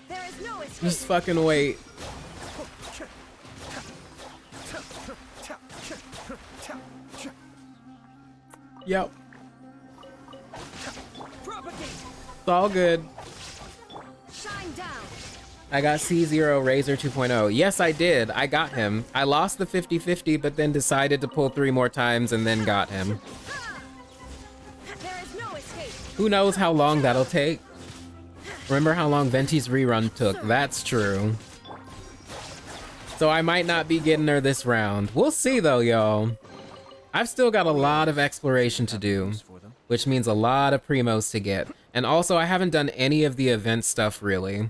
There is no escape. Just fucking wait. Yep. It's all good. Shine down. I got C0 Razor 2.0. Yes, I did. I got him. I lost the 50-50, but then decided to pull 3 more times and then got him. There is no escape. Who knows how long that'll take? Remember how long Venti's rerun took? That's true. So I might not be getting her this round. We'll see though, y'all. I've still got a lot of exploration to do, which means a lot of primos to get. And also, I haven't done any of the event stuff really.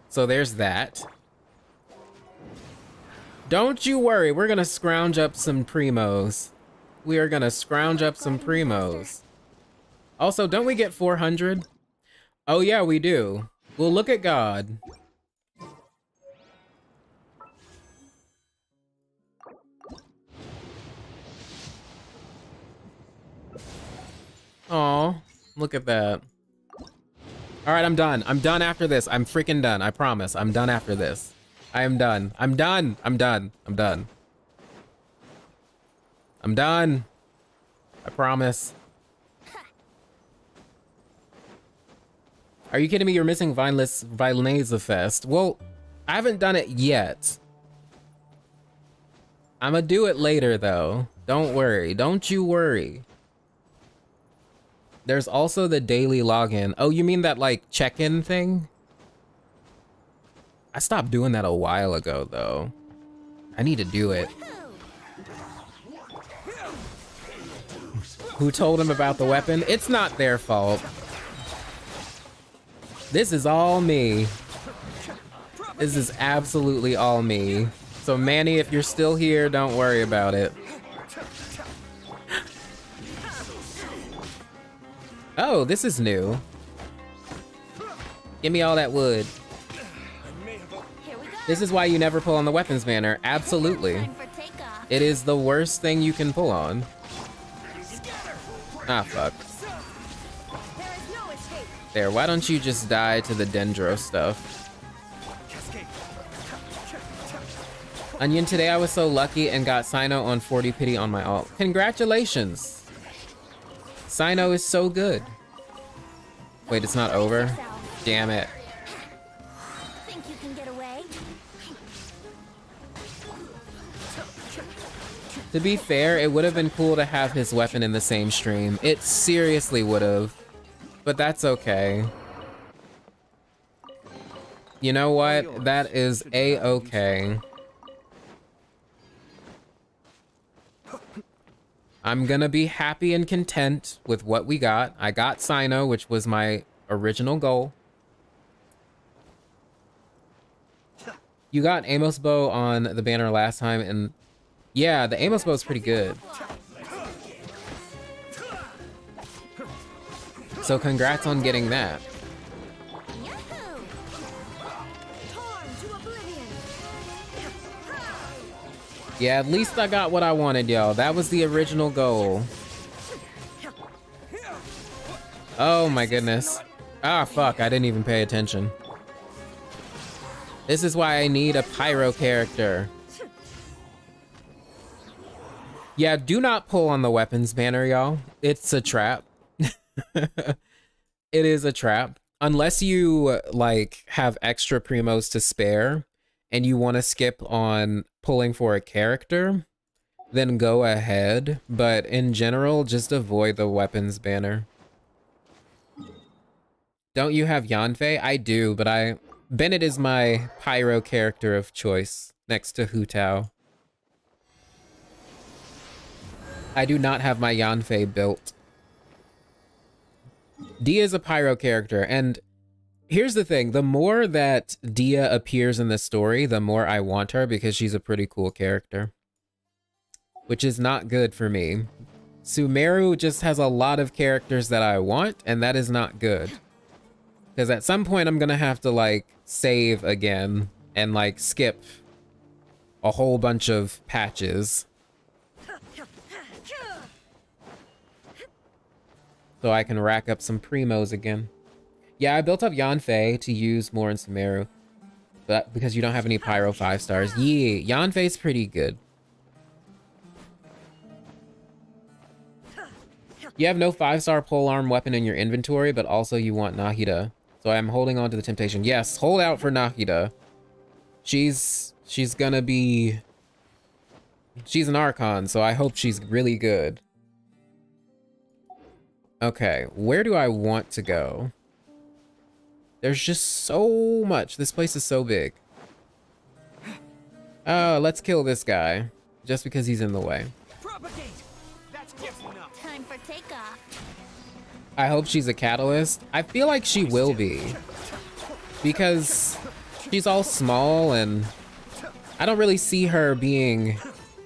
So there's that. Don't you worry, we're gonna scrounge up some primos. We are gonna scrounge up some primos. Also, don't we get 400? Oh yeah, we do. Well, look at God. Aw, look at that. All right, I'm done. I'm done after this. I'm freaking done. I promise. I'm done after this. I am done. I'm done. I'm done. I'm done. I'm done. I promise. Are you kidding me? You're missing Violinaza Fest. Well, I haven't done it yet. I'ma do it later though. Don't worry. Don't you worry. There's also the daily login. Oh, you mean that like check-in thing? I stopped doing that a while ago though. I need to do it. Who told him about the weapon? It's not their fault. This is all me. This is absolutely all me. So Manny, if you're still here, don't worry about it. Oh, this is new. Give me all that wood. This is why you never pull on the weapons banner. Absolutely. It is the worst thing you can pull on. Ah, fuck. There, why don't you just die to the Dendro stuff? Onion, today I was so lucky and got Cyno on 40 pity on my ult. Congratulations! Cyno is so good. Wait, it's not over? Damn it. Think you can get away? To be fair, it would have been cool to have his weapon in the same stream. It seriously would have. But that's okay. You know what? That is a-okay. I'm gonna be happy and content with what we got. I got Cyno, which was my original goal. You got Amos Bow on the banner last time, and yeah, the Amos Bow is pretty good. So congrats on getting that. Yahoo! Torn to oblivion. Yeah, at least I got what I wanted, y'all. That was the original goal. Oh my goodness. Ah, fuck, I didn't even pay attention. This is why I need a pyro character. Yeah, do not pull on the weapons banner, y'all. It's a trap. It is a trap. Unless you, like, have extra primos to spare and you want to skip on pulling for a character, then go ahead. But in general, just avoid the weapons banner. Don't you have Yanfei? I do, but Bennett is my pyro character of choice next to Hu Tao. I do not have my Yanfei built. Dia is a pyro character, and here's the thing. The more that Dia appears in the story, the more I want her because she's a pretty cool character. Which is not good for me. Sumeru just has a lot of characters that I want, and that is not good. Because at some point I'm gonna have to, like, save again and, like, skip a whole bunch of patches. So I can rack up some primos again. Yeah, I built up Yanfei to use more in Sumeru. But because you don't have any Pyro 5 stars. Yeah, Yanfei's pretty good. You have no 5-star polearm weapon in your inventory, but also you want Nahida. So I'm holding on to the temptation. Yes, hold out for Nahida. She's gonna be... She's an Archon, so I hope she's really good. Okay, where do I want to go? There's just so much. This place is so big. Oh, let's kill this guy. Just because he's in the way. Propagate. That's close enough. Time for takeoff. I hope she's a catalyst. I feel like she will be. Because she's all small and I don't really see her being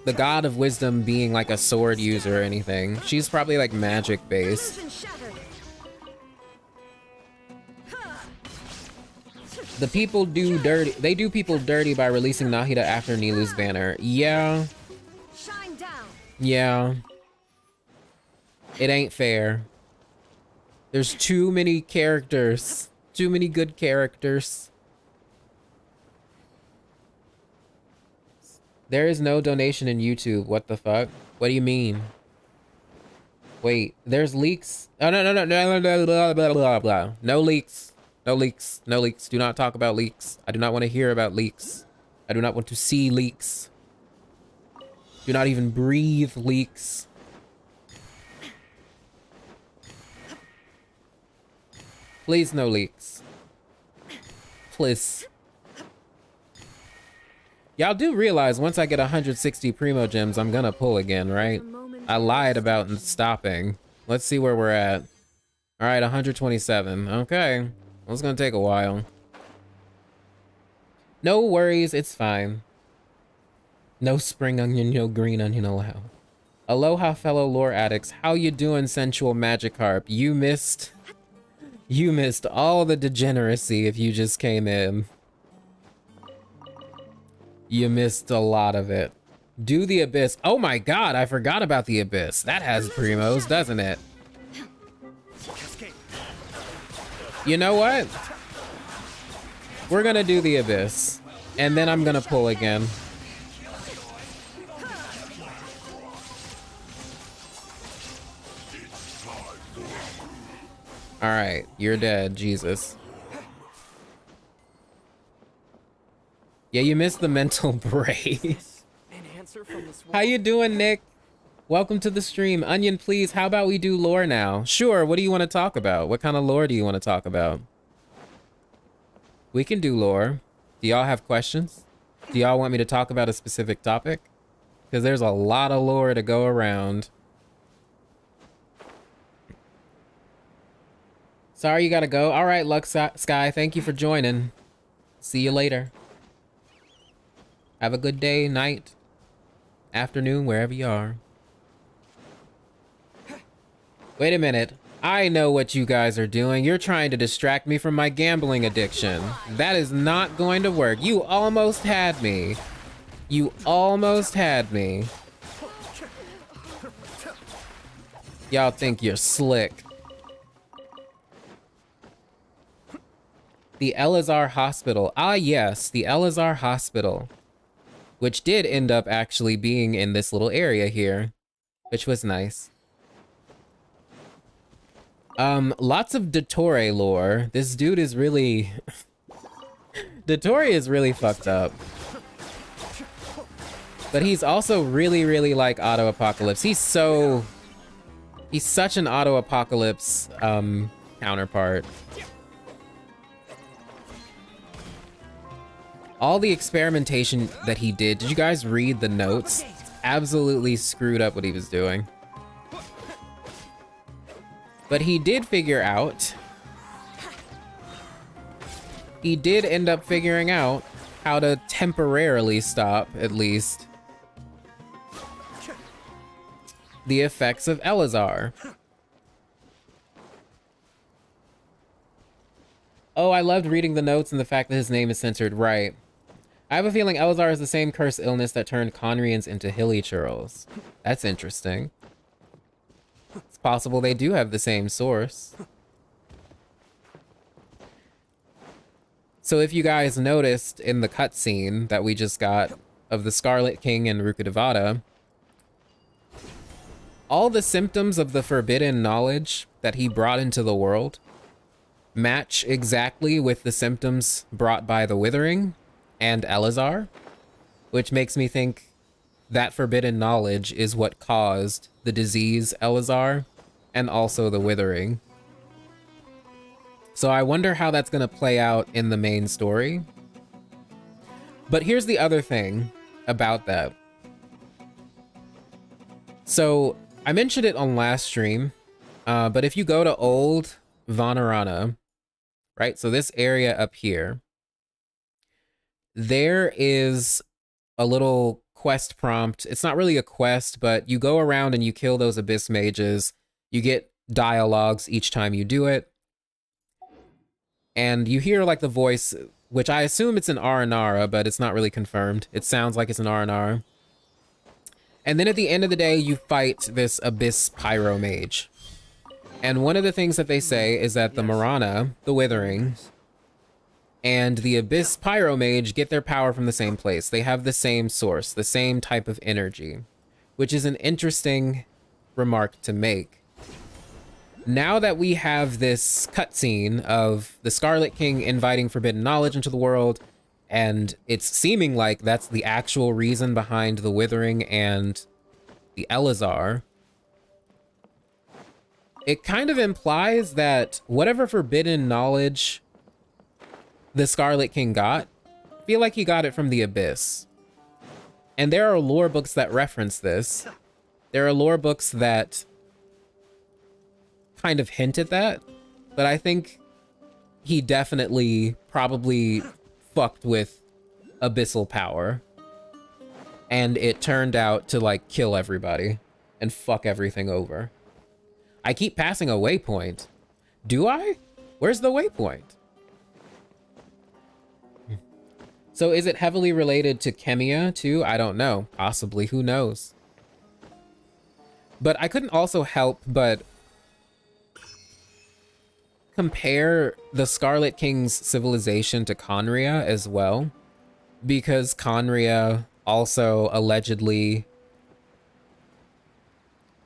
the god of wisdom being like a sword user or anything. She's probably like magic based. Illusion shattered. The people do dirty. They do people dirty by releasing Nahida after Nilu's banner. Yeah. Shine down. Yeah. It ain't fair. There's too many characters. Too many good characters. There is no donation in YouTube. What the fuck? What do you mean? Wait, there's leaks. Oh, no, blah, blah, blah, blah. No leaks. No leaks. No leaks. Do not talk about leaks. I do not want to hear about leaks. I do not want to see leaks. Do not even breathe leaks. Please, no leaks. Please. Y'all do realize once I get 160 Primo Gems, I'm gonna pull again, right? I lied about stopping. Let's see where we're at. All right, 127. Okay. Well, it's gonna take a while. No worries, it's fine. No spring onion, no green onion allowed. Aloha, fellow lore addicts. How you doing, sensual Magikarp? You missed all the degeneracy if you just came in. You missed a lot of it. Do the Abyss. Oh my god, I forgot about the Abyss. That has primos, doesn't it? You know what? We're gonna do the Abyss. And then I'm gonna pull again. Alright, you're dead, Jesus. Yeah, you missed the mental break. How you doing, Nick? Welcome to the stream. Onion, please, how about we do lore now? Sure, what do you want to talk about? What kind of lore do you want to talk about? We can do lore. Do y'all have questions? Do y'all want me to talk about a specific topic? Because there's a lot of lore to go around. Sorry you gotta go. All right, Lux Sky, thank you for joining. See you later. Have a good day, night, afternoon, wherever you are. Wait a minute. I know what you guys are doing. You're trying to distract me from my gambling addiction. That is not going to work. You almost had me. You almost had me. Y'all think you're slick. The Elazar Hospital. Ah, yes, the Elazar Hospital. Which did end up actually being in this little area here, which was nice. Lots of Dottore lore. This dude is really... Dottore is really fucked up. But he's also really, really like Auto Apocalypse. He's such an Auto Apocalypse, counterpart. All the experimentation that he did you guys read the notes? Absolutely screwed up what he was doing. But he did figure out. He did end up figuring out how to temporarily stop, at least, the effects of Elazar. Oh, I loved reading the notes and the fact that his name is censored. Right. I have a feeling Elazar is the same cursed illness that turned Conrians into hilly churls. That's interesting. It's possible they do have the same source. So if you guys noticed in the cutscene that we just got of the Scarlet King and Rukkhadevata, all the symptoms of the forbidden knowledge that he brought into the world match exactly with the symptoms brought by the Withering and Elazar, which makes me think that forbidden knowledge is what caused the disease Elazar and also the Withering. So I wonder how that's going to play out in the main story. But here's the other thing about that. So I mentioned it on last stream, but if you go to Old Vanarana, right? So this area up here, there is a little quest prompt. It's not really a quest, but you go around and you kill those abyss mages. You get dialogues each time you do it. And you hear like the voice, which I assume it's an Aranara, but it's not really confirmed. It sounds like it's an Aranara. And then at the end of the day, you fight this abyss pyro mage. And one of the things that they say is that the Marana, the Withering, and the Abyss Pyro Mage get their power from the same place. They have the same source, the same type of energy, which is an interesting remark to make. Now that we have this cutscene of the Scarlet King inviting forbidden knowledge into the world, and it's seeming like that's the actual reason behind the Withering and the Elazar, it kind of implies that whatever forbidden knowledge the Scarlet King got, I feel like he got it from the Abyss. And there are lore books that reference this. There are lore books that kind of hint at that, but I think he definitely probably fucked with abyssal power. And it turned out to like kill everybody and fuck everything over. I keep passing a waypoint. Do I? Where's the waypoint? So is it heavily related to Kemia too? I don't know. Possibly, who knows? But I couldn't also help but compare the Scarlet King's civilization to Conria as well, because Conria also allegedly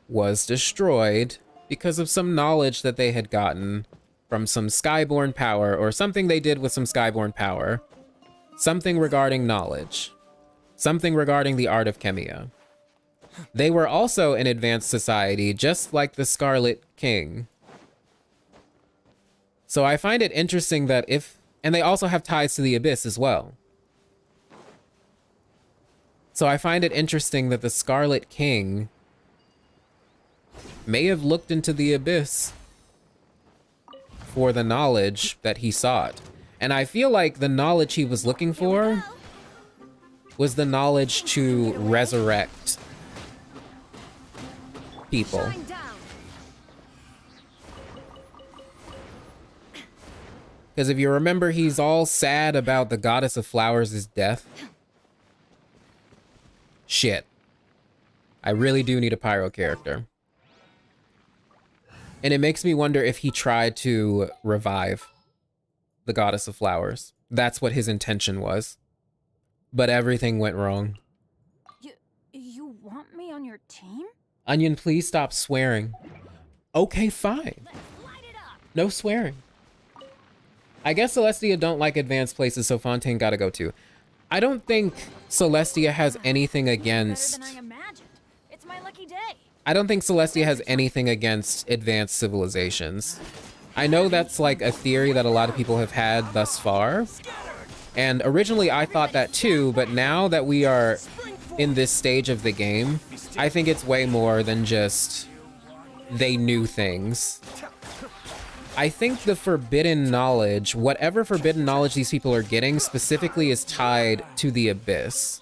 was destroyed because of some knowledge that they had gotten from some Skyborn power, or something they did with some Skyborn power. Something regarding knowledge. Something regarding the art of Kemia. They were also an advanced society, just like the Scarlet King. So I find it interesting that and they also have ties to the Abyss as well. So I find it interesting that the Scarlet King may have looked into the Abyss for the knowledge that he sought. And I feel like the knowledge he was looking for was the knowledge to resurrect people. Because if you remember, he's all sad about the goddess of flowers' death. Shit. I really do need a pyro character. And it makes me wonder if he tried to revive the goddess of flowers. That's what his intention was. But everything went wrong. You want me on your team? Onion, please stop swearing. Okay, fine. No swearing. I guess Celestia don't like advanced places, so Fontaine gotta go too. I don't think Celestia has anything against... Better than I imagined. It's my lucky day. I don't think Celestia has anything against advanced civilizations. I know that's like a theory that a lot of people have had thus far. And originally I thought that too, but now that we are in this stage of the game, I think it's way more than just they knew things. I think the forbidden knowledge, whatever forbidden knowledge these people are getting specifically, is tied to the Abyss.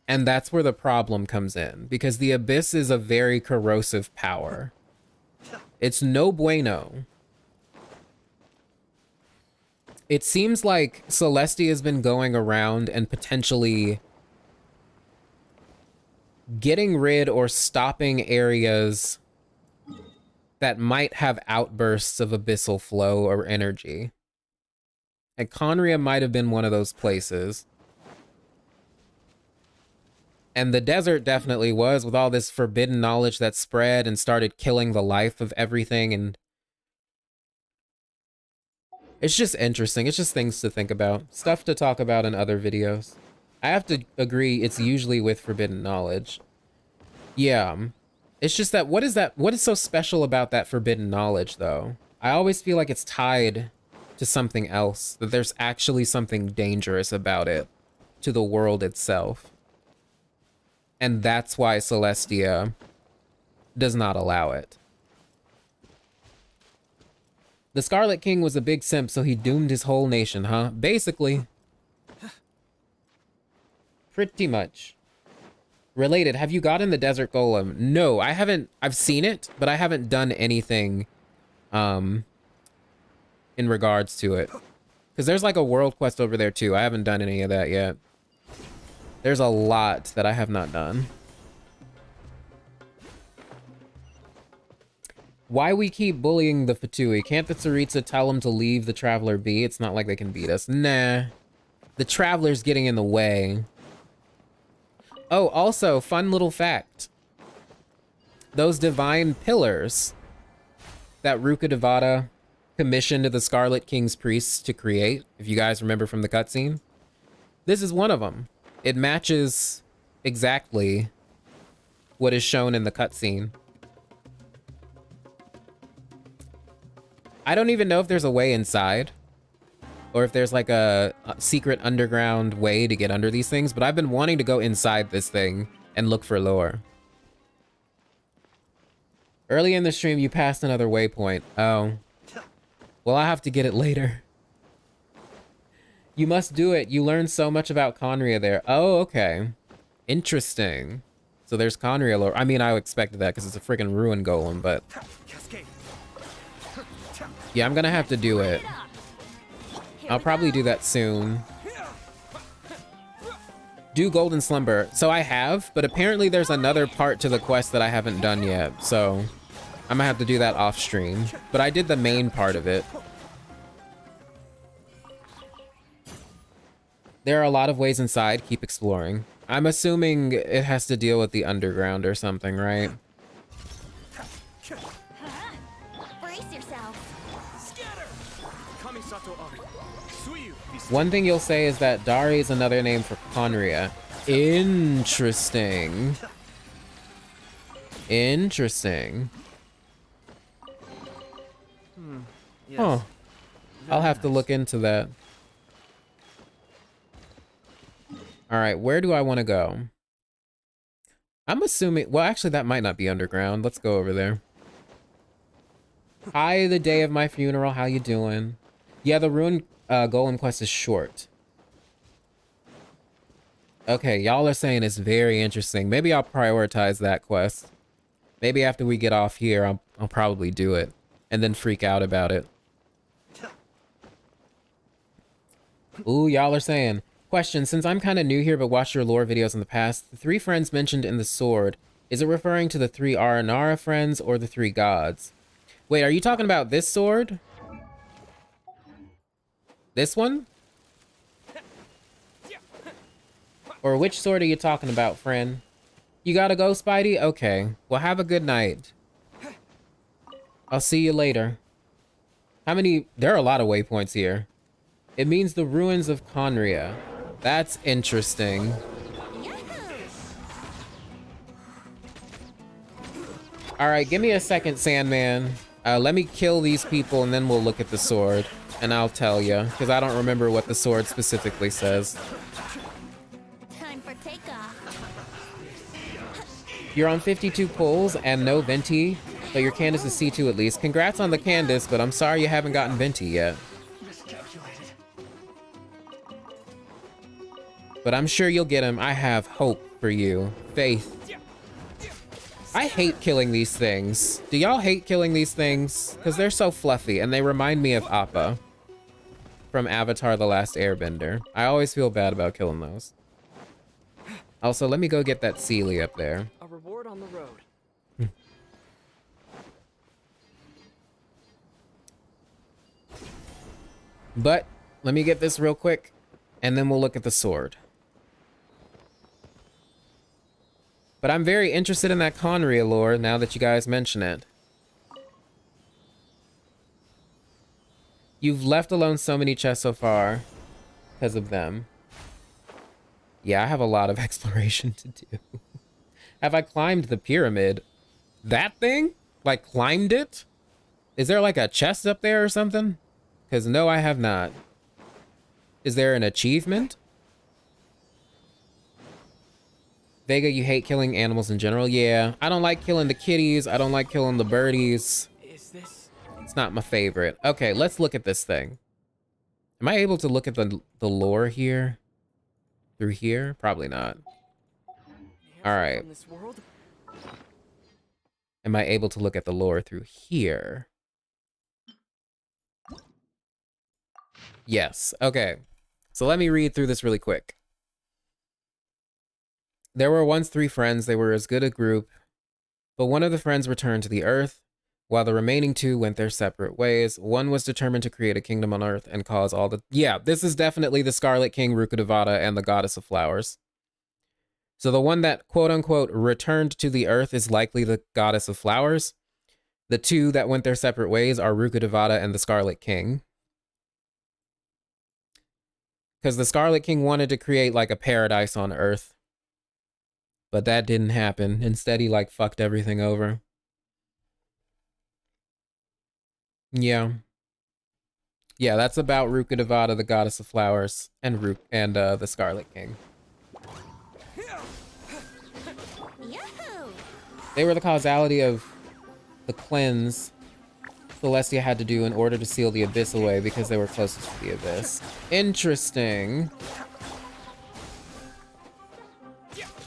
And that's where the problem comes in, because the Abyss is a very corrosive power. It's no bueno. It seems like Celestia has been going around and potentially getting rid or stopping areas that might have outbursts of abyssal flow or energy. And Conria might have been one of those places. And the desert definitely was, with all this forbidden knowledge that spread and started killing the life of everything. And it's just interesting. It's just things to think about. Stuff to talk about in other videos. I have to agree, it's usually with forbidden knowledge. Yeah. It's just that, what is so special about that forbidden knowledge, though? I always feel like it's tied to something else, that there's actually something dangerous about it to the world itself. And that's why Celestia does not allow it. The Scarlet King was a big simp, so he doomed his whole nation, huh? Basically. Pretty much. Related, have you gotten the Desert Golem? No, I haven't. I've seen it, but I haven't done anything in regards to it. Because there's like a world quest over there too. I haven't done any of that yet. There's a lot that I have not done. Why we keep bullying the Fatui? Can't the Tsaritsa tell them to leave the Traveler be? It's not like they can beat us. Nah. The Traveler's getting in the way. Oh, also, fun little fact. Those divine pillars that Ruka Devata commissioned the Scarlet King's priests to create, if you guys remember from the cutscene, this is one of them. It matches exactly what is shown in the cutscene. I don't even know if there's a way inside, or if there's like a secret underground way to get under these things, but I've been wanting to go inside this thing and look for lore. Early in the stream, you passed another waypoint. Oh. Well, I'll have to get it later. You must do it. You learn so much about Conria there. Oh, okay. Interesting. So there's Conria lore. I mean, I expected that because it's a freaking ruin golem, but... yeah, I'm gonna have to do it. I'll probably do that soon. Do Golden Slumber. So I have, but apparently there's another part to the quest that I haven't done yet. So I'm gonna have to do that off stream. But I did the main part of it. There are a lot of ways inside. Keep exploring. I'm assuming it has to deal with the underground or something, right? Brace yourself. One thing you'll say is that Dari is another name for Conria. Interesting. Interesting. Yes. Huh. I'll have to look into that. All right, where do I want to go? I'm assuming, well, actually that might not be underground. Let's go over there. Hi, the day of my funeral. How you doing? Yeah, the ruin golem quest is short. Okay, y'all are saying it's very interesting. Maybe I'll prioritize that quest. Maybe after we get off here, I'll probably do it and then freak out about it. Ooh, y'all are saying. Question, since I'm kind of new here but watched your lore videos in the past, the 3 friends mentioned in the sword, is it referring to the 3 Aranara friends or the 3 gods? Wait, are you talking about this sword? This one? Or which sword are you talking about, friend? You gotta go, Spidey? Okay. Well, have a good night. I'll see you later. How many? There are a lot of waypoints here. It means the ruins of Conria. That's interesting. All right, give me a second, Sandman. Let me kill these people and then we'll look at the sword. And I'll tell you, because I don't remember what the sword specifically says. Time for takeoff. You're on 52 pulls and no Venti, but your Candace is C2 at least. Congrats on the Candace, but I'm sorry you haven't gotten Venti yet. But I'm sure you'll get him. I have hope for you. Faith. I hate killing these things. Do y'all hate killing these things? Because they're so fluffy and they remind me of Appa from Avatar: The Last Airbender. I always feel bad about killing those. Also, let me go get that Sealy up there. A reward on the road. But let me get this real quick and then we'll look at the sword. But I'm very interested in that Conria lore now that you guys mention it. You've left alone so many chests so far because of them. Yeah, I have a lot of exploration to do. Have I climbed the pyramid? That thing? Like, climbed it? Is there like a chest up there or something? Because no, I have not. Is there an achievement? Vega, you hate killing animals in general? Yeah, I don't like killing the kitties. I don't like killing the birdies. Is this? It's not my favorite. Okay, let's look at this thing. Am I able to look at the lore here? Through here? Probably not. All right. From this world? Am I able to look at the lore through here? Yes. Okay. So let me read through this really quick. There were once 3 friends. They were as good a group, but one of the friends returned to the earth, while the remaining 2 went their separate ways. One was determined to create a kingdom on earth and cause all the... Yeah, this is definitely the Scarlet King, Rukkhadevata, and the Goddess of Flowers. So the one that, quote-unquote, returned to the earth is likely the Goddess of Flowers. The 2 that went their separate ways are Rukkhadevata and the Scarlet King. Because the Scarlet King wanted to create, like, a paradise on earth. But that didn't happen. Instead, he, like, fucked everything over. Yeah. Yeah, that's about Rukkhadevata, the Goddess of Flowers, and the Scarlet King. Yahoo! They were the causality of the cleanse Celestia had to do in order to seal the Abyss away because they were closest to the Abyss. Interesting.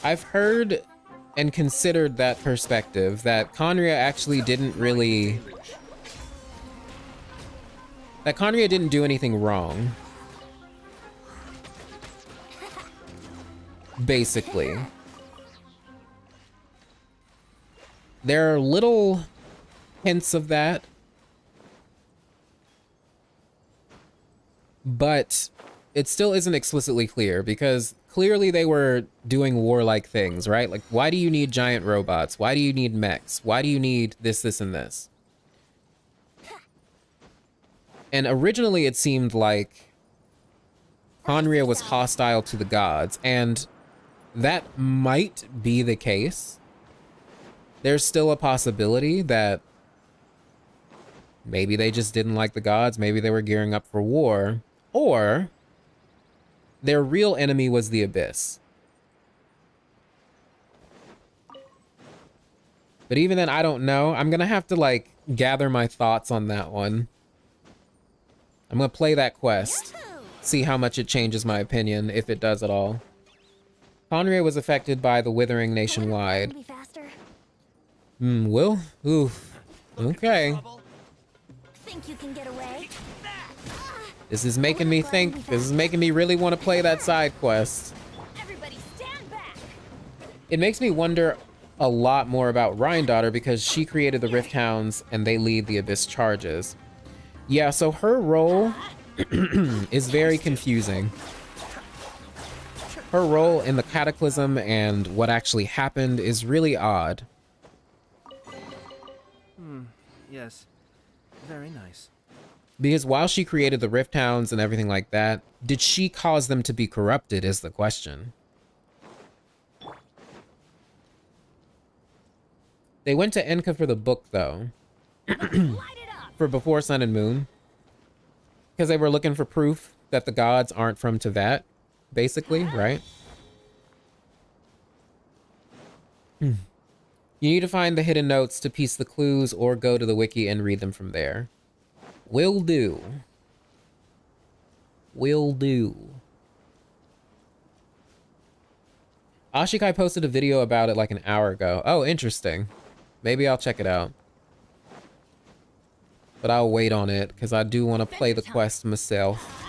I've heard and considered that perspective, that Conria actually didn't really... That Conria didn't do anything wrong. Basically. There are little hints of that. But it still isn't explicitly clear, because clearly they were doing warlike things, right? Like, why do you need giant robots? Why do you need mechs? Why do you need this, this, and this? And originally it seemed like Conria was hostile to the gods, and that might be the case. There's still a possibility that maybe they just didn't like the gods, maybe they were gearing up for war, or their real enemy was the Abyss. But even then, I don't know. I'm gonna have to, like, gather my thoughts on that one. I'm gonna play that quest, see how much it changes my opinion, if it does at all. Conria was affected by the withering nationwide. Will? Oof. Okay. Think you can get away? This is making me think. This is making me really want to play that side quest. Everybody stand back. It makes me wonder a lot more about Ryandaughtr because she created the Rift Hounds and they lead the Abyss charges. Yeah, so her role is very confusing. Her role in the Cataclysm and what actually happened is really odd. Yes. Very nice. Because while she created the Rift Hounds and everything like that, did she cause them to be corrupted is the question. They went to Enka for the book, though. For Before Sun and Moon. Because they were looking for proof that the gods aren't from Teyvat, basically, right? You need to find the hidden notes to piece the clues or go to the wiki and read them from there. Will do. Will do. Ashikai posted a video about it like an hour ago. Oh, interesting. Maybe I'll check it out. But I'll wait on it, because I do want to play the quest myself.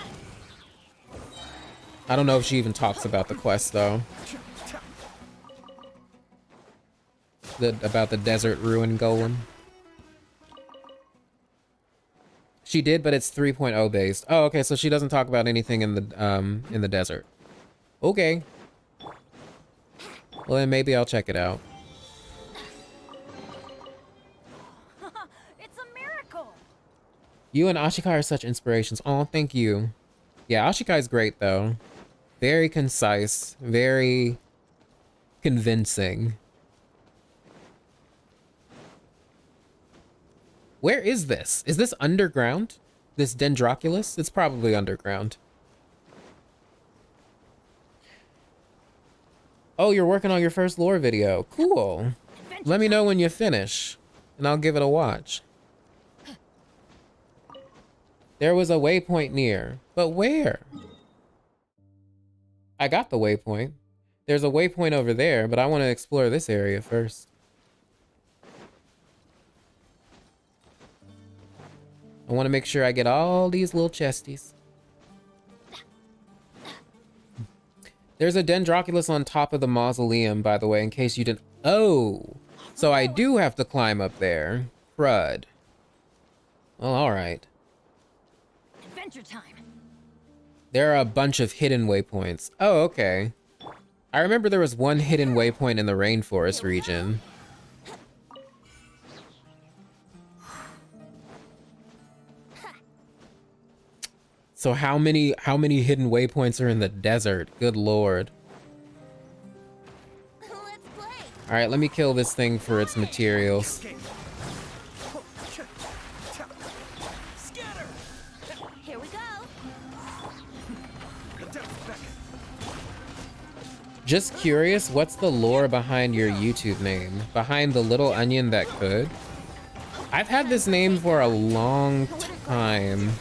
I don't know if she even talks about the quest, though. About the desert ruin golem. She did, but it's 3.0 based. Oh, okay, so she doesn't talk about anything in the desert. Okay. Well, then maybe I'll check it out. It's a miracle. You and Ashikai are such inspirations. Oh, thank you. Yeah, Ashikai's great, though. Very concise. Very convincing. Where is this? Is this underground? This Dendroculus? It's probably underground. Oh, you're working on your first lore video. Cool. Let me know when you finish, and I'll give it a watch. There was a waypoint near, but where? I got the waypoint. There's a waypoint over there, but I want to explore this area first. I want to make sure I get all these little chesties. There's a Dendroculus on top of the mausoleum, by the way, in case you didn't... Oh! So I do have to climb up there. Crud. Well, alright. Adventure time. There are a bunch of hidden waypoints. Oh, okay. I remember there was one hidden waypoint in the rainforest region. So how many hidden waypoints are in the desert? Good lord. Let's play. All right, let me kill this thing for its materials. Here we go. Just curious, what's the lore behind your YouTube name? Behind the little onion that could? I've had this name for a long time.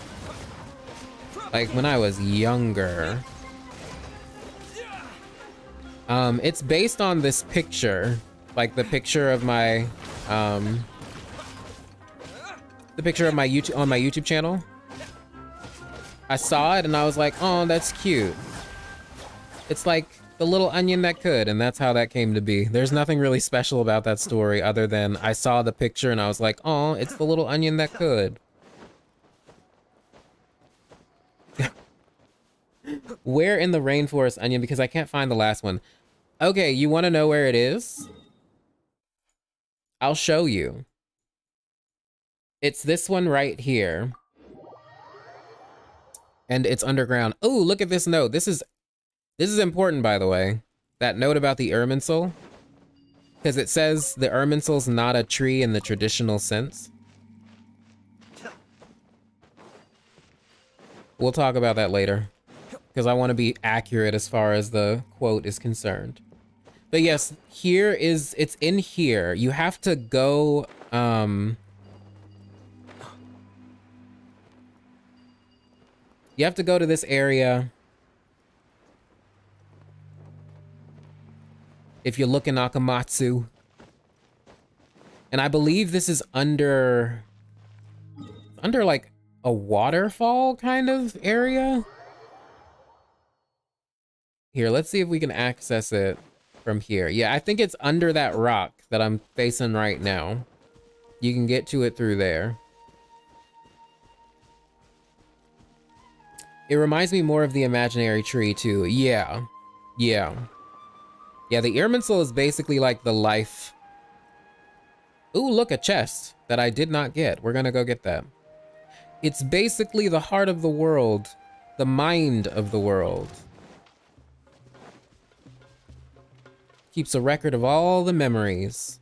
Like when I was younger. It's based on this picture, like the picture of my YouTube on my YouTube channel. I saw it and I was like, oh, that's cute. It's like the little onion that could, and that's how that came to be. There's nothing really special about that story other than I saw the picture and I was like, oh, it's the little onion that could. Where in the rainforest, onion? Because I can't find the last one. Okay, you want to know where it is? I'll show you. It's this one right here. And it's underground. Oh, look at this note. This is important, by the way. That note about the Irminsul. Because it says the Irminsul's not a tree in the traditional sense. We'll talk about that later. Because I want to be accurate as far as the quote is concerned. But yes, it's in here. You have to go, you have to go to this area. If you look in Akamatsu. And I believe this is under like a waterfall kind of area. Here, let's see if we can access it from here. Yeah, I think it's under that rock that I'm facing right now. You can get to it through there. It reminds me more of the imaginary tree too. Yeah. Yeah. Yeah, the Irminsul is basically like the life. Ooh, look, a chest that I did not get. We're gonna go get that. It's basically the heart of the world, the mind of the world. Keeps a record of all the memories.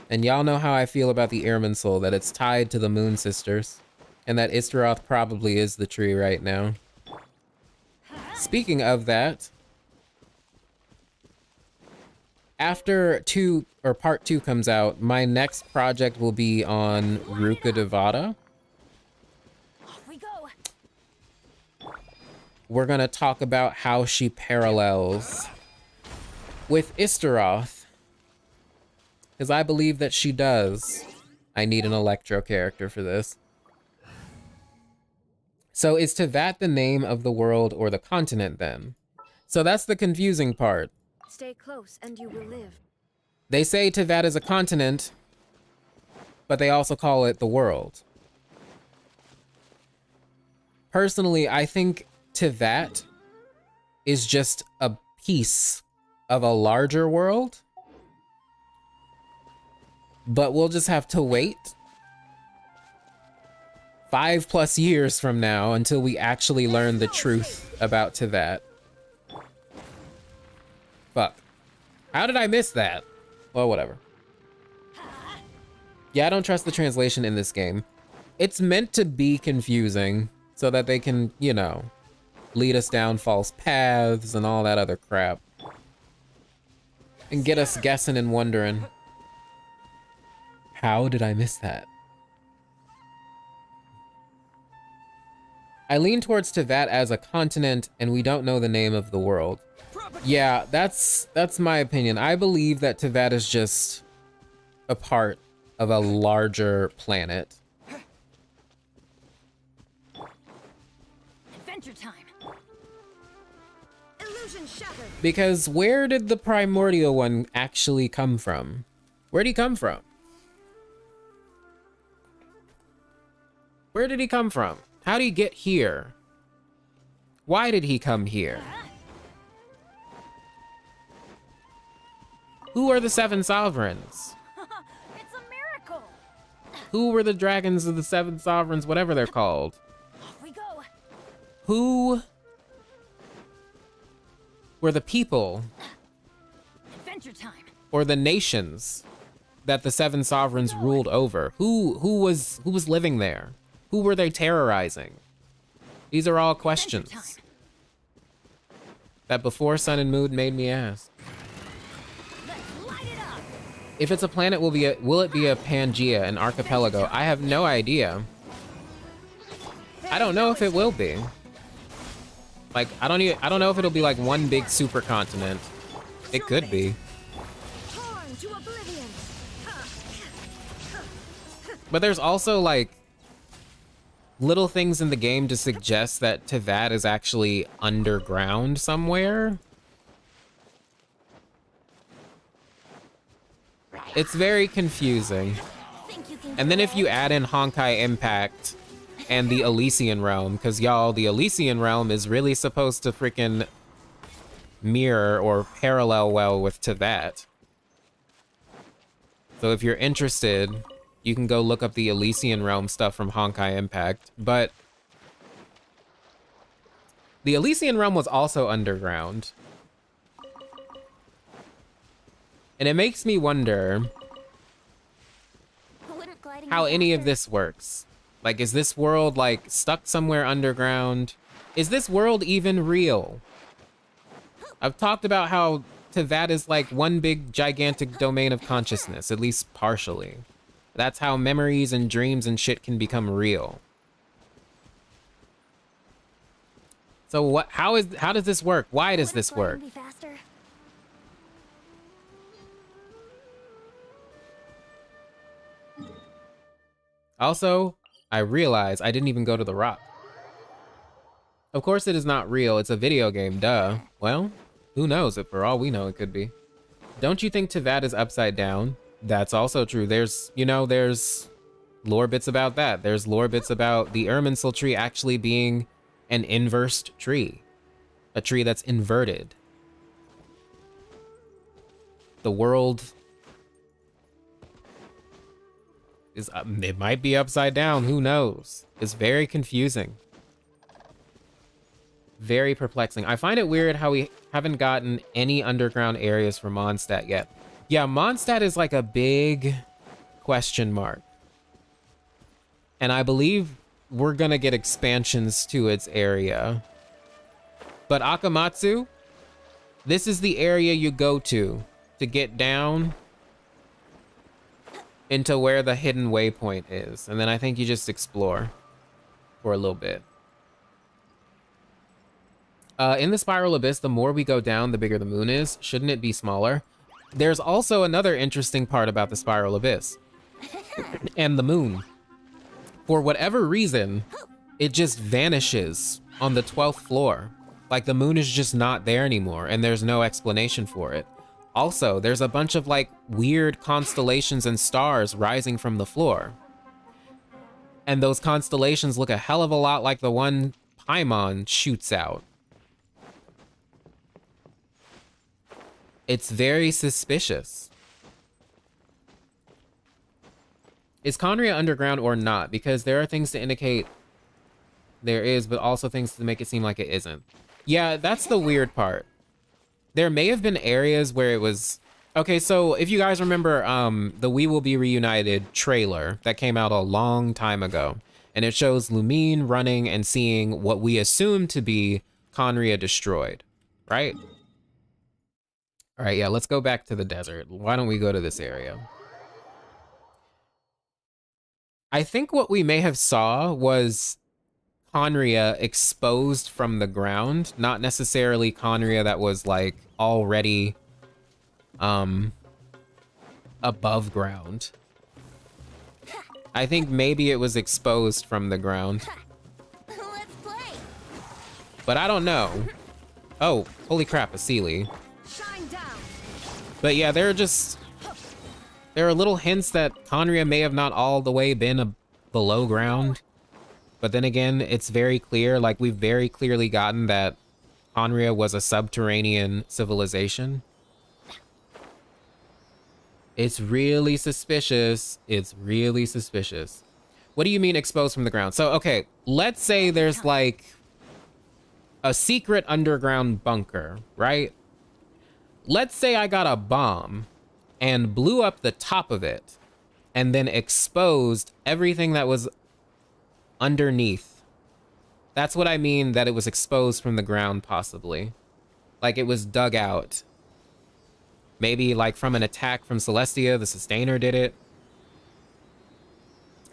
And y'all know how I feel about the Irminsul, that it's tied to the Moon Sisters. And that Istaroth probably is the tree right now. Speaking of that, after part 2 comes out, my next project will be on Ruka Devata. Off we go. We're gonna talk about how she parallels with Istaroth. Because I believe that she does. I need an Electro character for this. So is Tevat the name of the world or the continent then? So that's the confusing part. Stay close and you will live. They say Tevat is a continent, but they also call it the world. Personally, I think Tevat is just a piece of a larger world. But we'll just have to wait 5+ years from now until we actually learn the truth about Tevat. Fuck. How did I miss that? Well, whatever. Yeah, I don't trust the translation in this game. It's meant to be confusing so that they can, you know, lead us down false paths and all that other crap. And get us guessing and wondering. How did I miss that? I lean towards Tevat as a continent, and we don't know the name of the world. Yeah, that's my opinion. I believe that Tevat is just a part of a larger planet. Adventure time. Illusion shattered. Because where did the primordial one actually come from? Where'd he come from? Where did he come from? How did he get here? Why did he come here? Who are the 7 sovereigns? It's a miracle. Who were the dragons of the 7 sovereigns, whatever they're called? Off we go. Who were the people Adventure time. or the nations that the 7 sovereigns ruled over? Who was living there? Who were they terrorizing? These are all questions that before Sun and Moon made me ask. Let's light it up. If it's a planet, will it be a Pangea, an archipelago? I have no idea. I don't know if it will be. Like, I don't know if it'll be like one big supercontinent. It could be. Torn to oblivion. But there's also like little things in the game to suggest that Tevat is actually underground somewhere. It's very confusing. And then if you add in Honkai Impact and the Elysian Realm, because y'all, the Elysian Realm is really supposed to freaking mirror or parallel well with Tevat. So if you're interested, you can go look up the Elysian Realm stuff from Honkai Impact. But the Elysian Realm was also underground. And it makes me wonder how any of this works. Like, is this world, like, stuck somewhere underground? Is this world even real? I've talked about how Tevat is like one big gigantic domain of consciousness, at least partially. That's how memories and dreams and shit can become real. So how does this work? Why does this work? Also, I realize I didn't even go to the rock. Of course it is not real. It's a video game, duh. Well, who knows? If for all we know, it could be. Don't you think Teyvat is upside down? That's also true. There's, you know, there's lore bits about that. There's lore bits about the Irminsul tree actually being an inversed tree. A tree that's inverted. The world is, it might be upside down. Who knows? It's very confusing. Very perplexing. I find it weird how we haven't gotten any underground areas for Mondstadt yet. Yeah, Mondstadt is like a big question mark. And I believe we're gonna get expansions to its area. But Akamatsu, this is the area you go to get down into where the hidden waypoint is. And then I think you just explore for a little bit. In the Spiral Abyss, the more we go down, the bigger the moon is. Shouldn't it be smaller? There's also another interesting part about the Spiral Abyss and the moon. For whatever reason, it just vanishes on the 12th floor. Like the moon is just not there anymore and there's no explanation for it. Also, there's a bunch of like weird constellations and stars rising from the floor. And those constellations look a hell of a lot like the one Paimon shoots out. It's very suspicious. Is Conria underground or not? Because there are things to indicate there is, but also things to make it seem like it isn't. Yeah, that's the weird part. There may have been areas where it was... Okay, so if you guys remember the We Will Be Reunited trailer that came out a long time ago, and it shows Lumine running and seeing what we assume to be Conria destroyed, right? All right, yeah, let's go back to the desert. Why don't we go to this area? I think what we may have saw was Conria exposed from the ground, not necessarily Conria that was like already above ground. I think maybe it was exposed from the ground. Let's play. But I don't know. Oh, holy crap, a Sealy. Shine down. But yeah, there are little hints that Conria may have not all the way been below ground. But then again, it's very clear, like we've very clearly gotten that Conria was a subterranean civilization. It's really suspicious. It's really suspicious. What do you mean exposed from the ground? So, okay, let's say there's like a secret underground bunker, right? Let's say I got a bomb and blew up the top of it and then exposed everything that was underneath. That's what I mean, that it was exposed from the ground, possibly. Like it was dug out. Maybe like from an attack from Celestia, the Sustainer did it.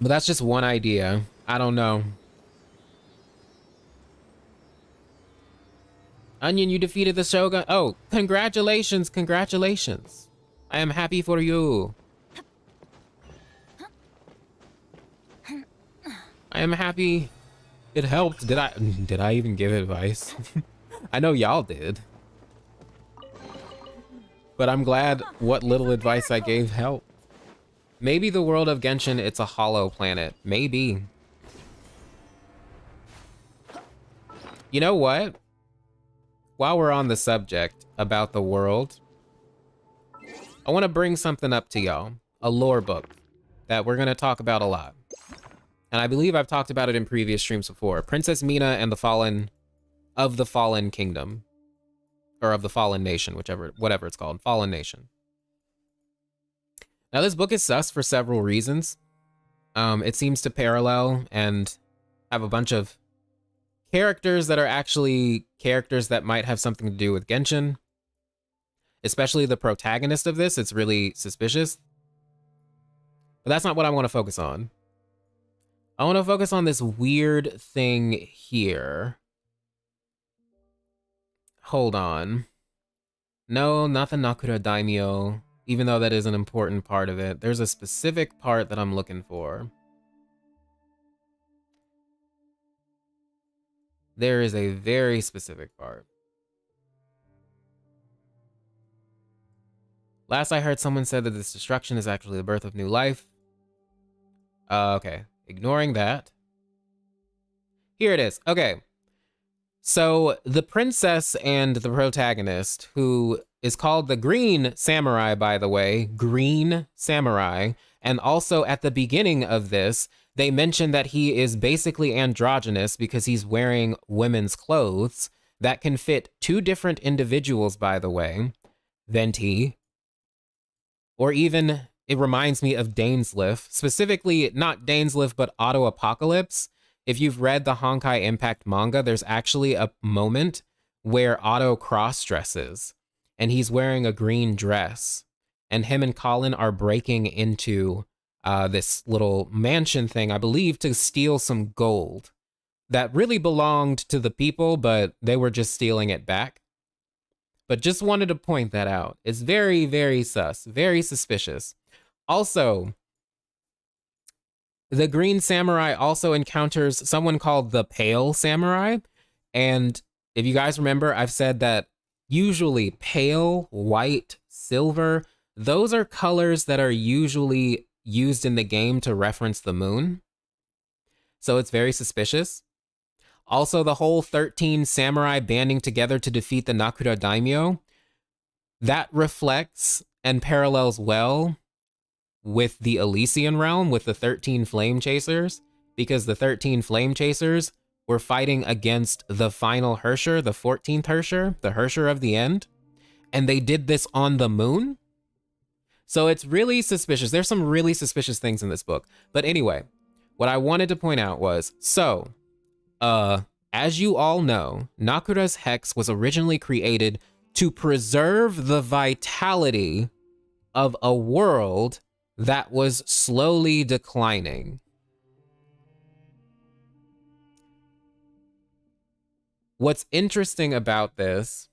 But that's just one idea. I don't know. Onion, you defeated the Shogun. Oh, congratulations, congratulations. I am happy for you. I am happy it helped. Did I even give advice? I know y'all did. But I'm glad what little advice I gave helped. Maybe the world of Genshin, it's a hollow planet. Maybe. You know what? While we're on the subject about the world, I want to bring something up to y'all. A lore book that we're going to talk about a lot. And I believe I've talked about it in previous streams before. Princess Mina and the Fallen Kingdom. Or of the Fallen Nation, whatever it's called. Fallen Nation. Now this book is sus for several reasons. It seems to parallel and have a bunch of characters that are actually characters that might have something to do with Genshin. Especially the protagonist of this, it's really suspicious. But that's not what I want to focus on. I want to focus on this weird thing here. Hold on. No, not the Nakura Daimyo, even though that is an important part of it. There's a specific part that I'm looking for. There is a very specific part. Last I heard, someone said that this destruction is actually the birth of new life. Okay. Ignoring that. Here it is. Okay. So the princess and the protagonist, who is called the Green Samurai, by the way, Green Samurai, and also at the beginning of this, they mention that he is basically androgynous because he's wearing women's clothes that can fit two different individuals, by the way, Venti, or even, it reminds me of Dainsleif, specifically not Dainsleif, but Auto Apocalypse. If you've read the Honkai Impact manga, there's actually a moment where Otto cross-dresses and he's wearing a green dress, and him and Colin are breaking into this little mansion thing, I believe, to steal some gold that really belonged to the people, but they were just stealing it back. But just wanted to point that out. It's very, very sus, very suspicious. Also, the Green Samurai also encounters someone called the Pale Samurai. And if you guys remember, I've said that usually pale, white, silver, those are colors that are usually used in the game to reference the moon. So it's very suspicious. Also, the whole 13 samurai banding together to defeat the Nakura Daimyo, that reflects and parallels well with the Elysian realm, with the 13 flame chasers, because the 13 flame chasers were fighting against the final Herrscher, the 14th Herrscher, the Herrscher of the end, and they did this on the moon. So it's really suspicious. There's some really suspicious things in this book. But anyway, what I wanted to point out was, as you all know, Nakura's Hex was originally created to preserve the vitality of a world that was slowly declining. What's interesting about this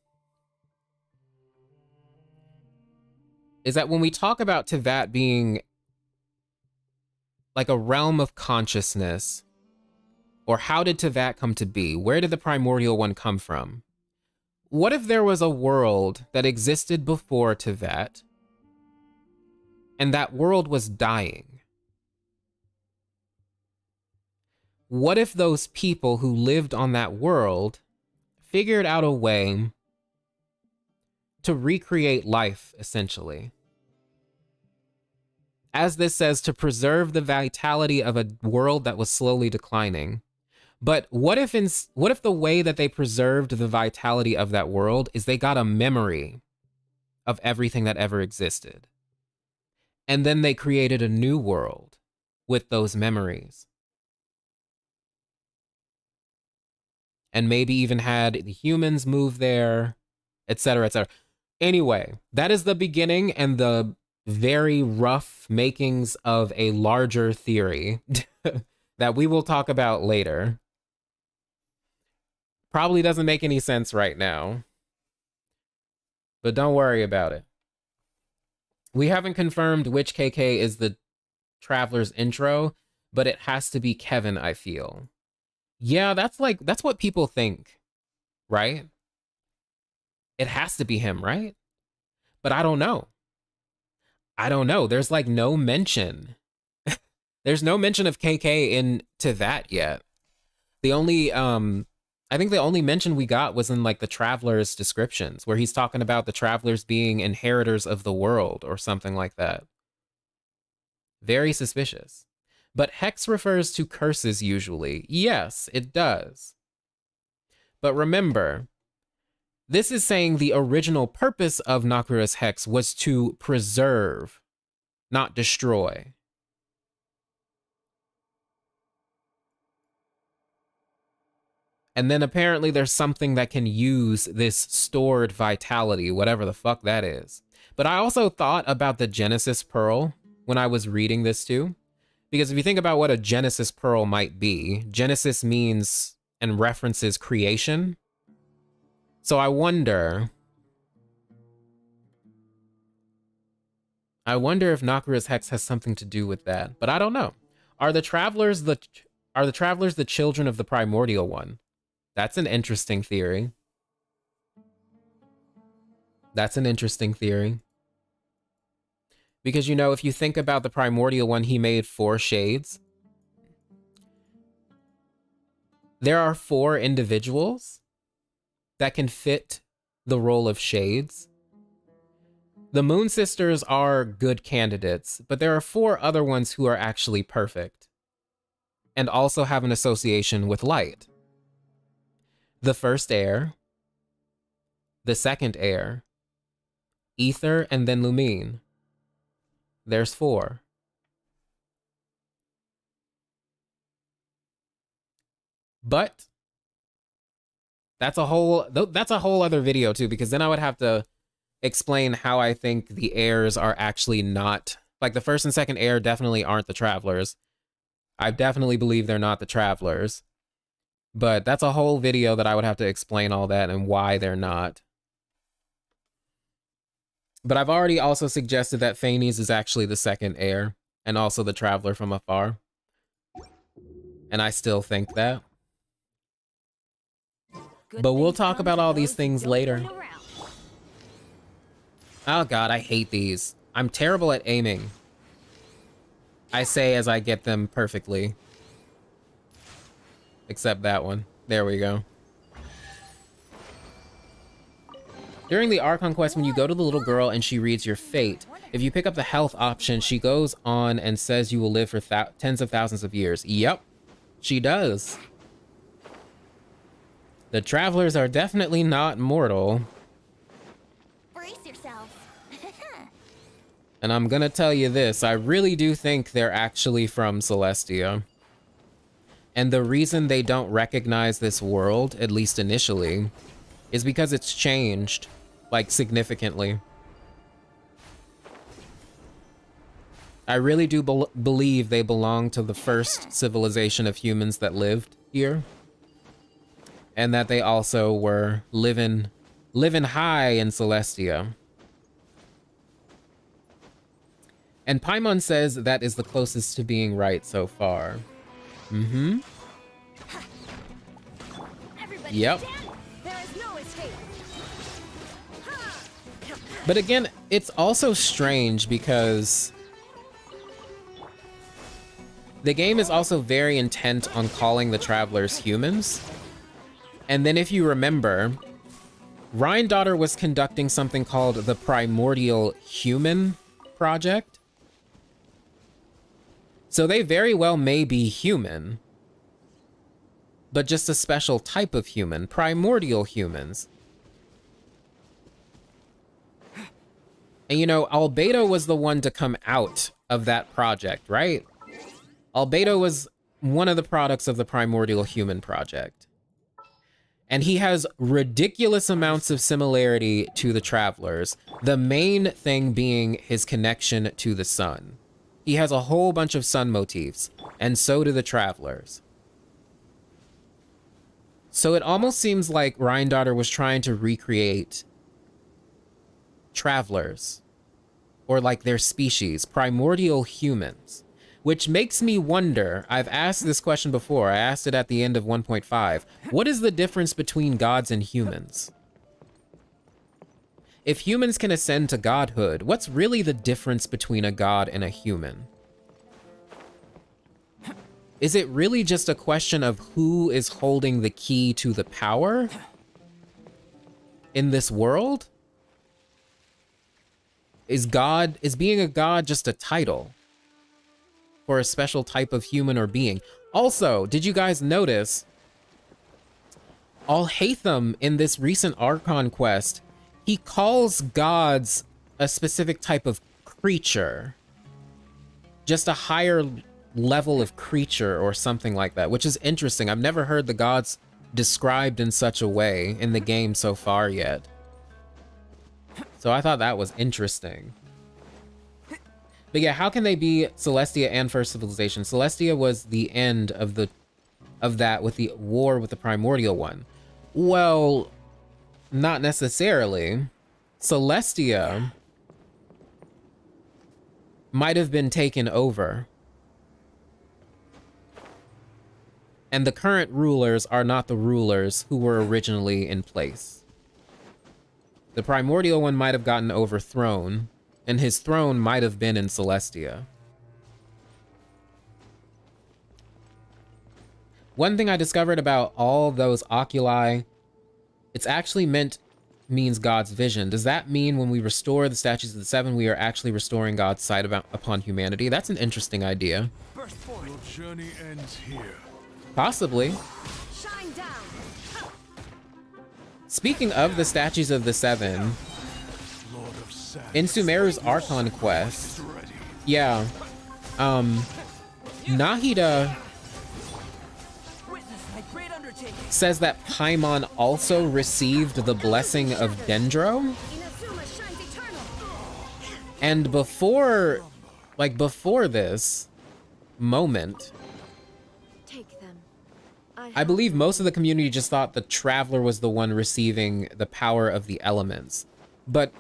is that when we talk about Teyvat being like a realm of consciousness, or how did Teyvat come to be? Where did the primordial one come from? What if there was a world that existed before Teyvat, and that world was dying? What if those people who lived on that world figured out a way to recreate life, essentially? As this says, to preserve the vitality of a world that was slowly declining. But what if the way that they preserved the vitality of that world is they got a memory of everything that ever existed, and then they created a new world with those memories, and maybe even had the humans move there, etc., etc. Anyway, that is the beginning and the very rough makings of a larger theory that we will talk about later. Probably doesn't make any sense right now, but don't worry about it. We haven't confirmed which KK is the Traveler's intro, but it has to be Kevin, I feel. Yeah, that's what people think, right? It has to be him, right? But I don't know. There's like no mention. There's no mention of KK into that yet. The only I think the only mention we got was in like the Traveler's descriptions, where he's talking about the Travelers being inheritors of the world or something like that. Very suspicious. But Hex refers to curses usually. Yes, it does. But remember, this is saying the original purpose of Nakura's Hex was to preserve, not destroy. And then apparently there's something that can use this stored vitality, whatever the fuck that is. But I also thought about the Genesis Pearl when I was reading this too. Because if you think about what a Genesis Pearl might be, Genesis means and references creation. So I wonder if Nakura's Hex has something to do with that, but I don't know. Are the Travelers the children of the primordial one? That's an interesting theory. That's an interesting theory. Because, you know, if you think about the primordial one, he made 4 shades. There are 4 individuals that can fit the role of shades. The Moon Sisters are good candidates, but there are 4 other ones who are actually perfect and also have an association with light. The first air, the second air, ether, and then lumine. There's 4. But that's a whole other video too, because then I would have to explain how I think the airs are actually not, like, the first and second air definitely aren't the travelers. I definitely believe they're not the travelers. But that's a whole video that I would have to explain all that and why they're not. But I've already also suggested that Phanes is actually the second air and also the traveler from afar. And I still think that. But we'll talk about all these things later. Oh god, I hate these. I'm terrible at aiming. I say as I get them perfectly. Except that one. There we go. During the Archon quest, when you go to the little girl and she reads your fate, if you pick up the health option, she goes on and says you will live for tens of thousands of years. Yep, she does. The travelers are definitely not mortal. Brace yourself. And I'm gonna tell you this, I really do think they're actually from Celestia. And the reason they don't recognize this world, at least initially, is because it's changed, like, significantly. I really do believe they belong to the first civilization of humans that lived here. And that they also were living high in Celestia. And Paimon says that is the closest to being right so far. Mm-hmm. Yep. There is no escape. But again, it's also strange because the game is also very intent on calling the travelers humans. And then if you remember, Ryandaughtr was conducting something called the Primordial Human Project. So they very well may be human, but just a special type of human, primordial humans. And you know, Albedo was the one to come out of that project, right? Albedo was one of the products of the Primordial Human Project. And he has ridiculous amounts of similarity to the Travelers, the main thing being his connection to the sun. He has a whole bunch of sun motifs, and so do the Travelers. So it almost seems like Ryandaughtr was trying to recreate Travelers, or like their species, primordial humans. Which makes me wonder, I've asked this question before, I asked it at the end of 1.5, what is the difference between gods and humans? If humans can ascend to godhood, what's really the difference between a god and a human? Is it really just a question of who is holding the key to the power in this world? Is being a god just a title for a special type of human or being? Also, did you guys notice Alhaitham in this recent Archon quest, he calls gods a specific type of creature, just a higher level of creature or something like that, which is interesting. I've never heard the gods described in such a way in the game so far yet. So I thought that was interesting. But yeah, how can they be Celestia and First Civilization? Celestia was the end of that with the war with the Primordial one. Well, not necessarily. Celestia might have been taken over. And the current rulers are not the rulers who were originally in place. The primordial one might have gotten overthrown, and his throne might have been in Celestia. One thing I discovered about all those oculi, it's actually means God's vision. Does that mean when we restore the statues of the seven, we are actually restoring God's sight upon humanity? That's an interesting idea. Your journey ends here. Possibly. Shine down. Speaking of the statues of the seven, Lord of Sand. in Sumeru's Archon quest, Ready. yeah, Nahida says that Paimon also received the blessing of Dendro. Inazuma shines eternal. And before this moment, Take them. I believe most of the community just thought the Traveler was the one receiving the power of the elements. But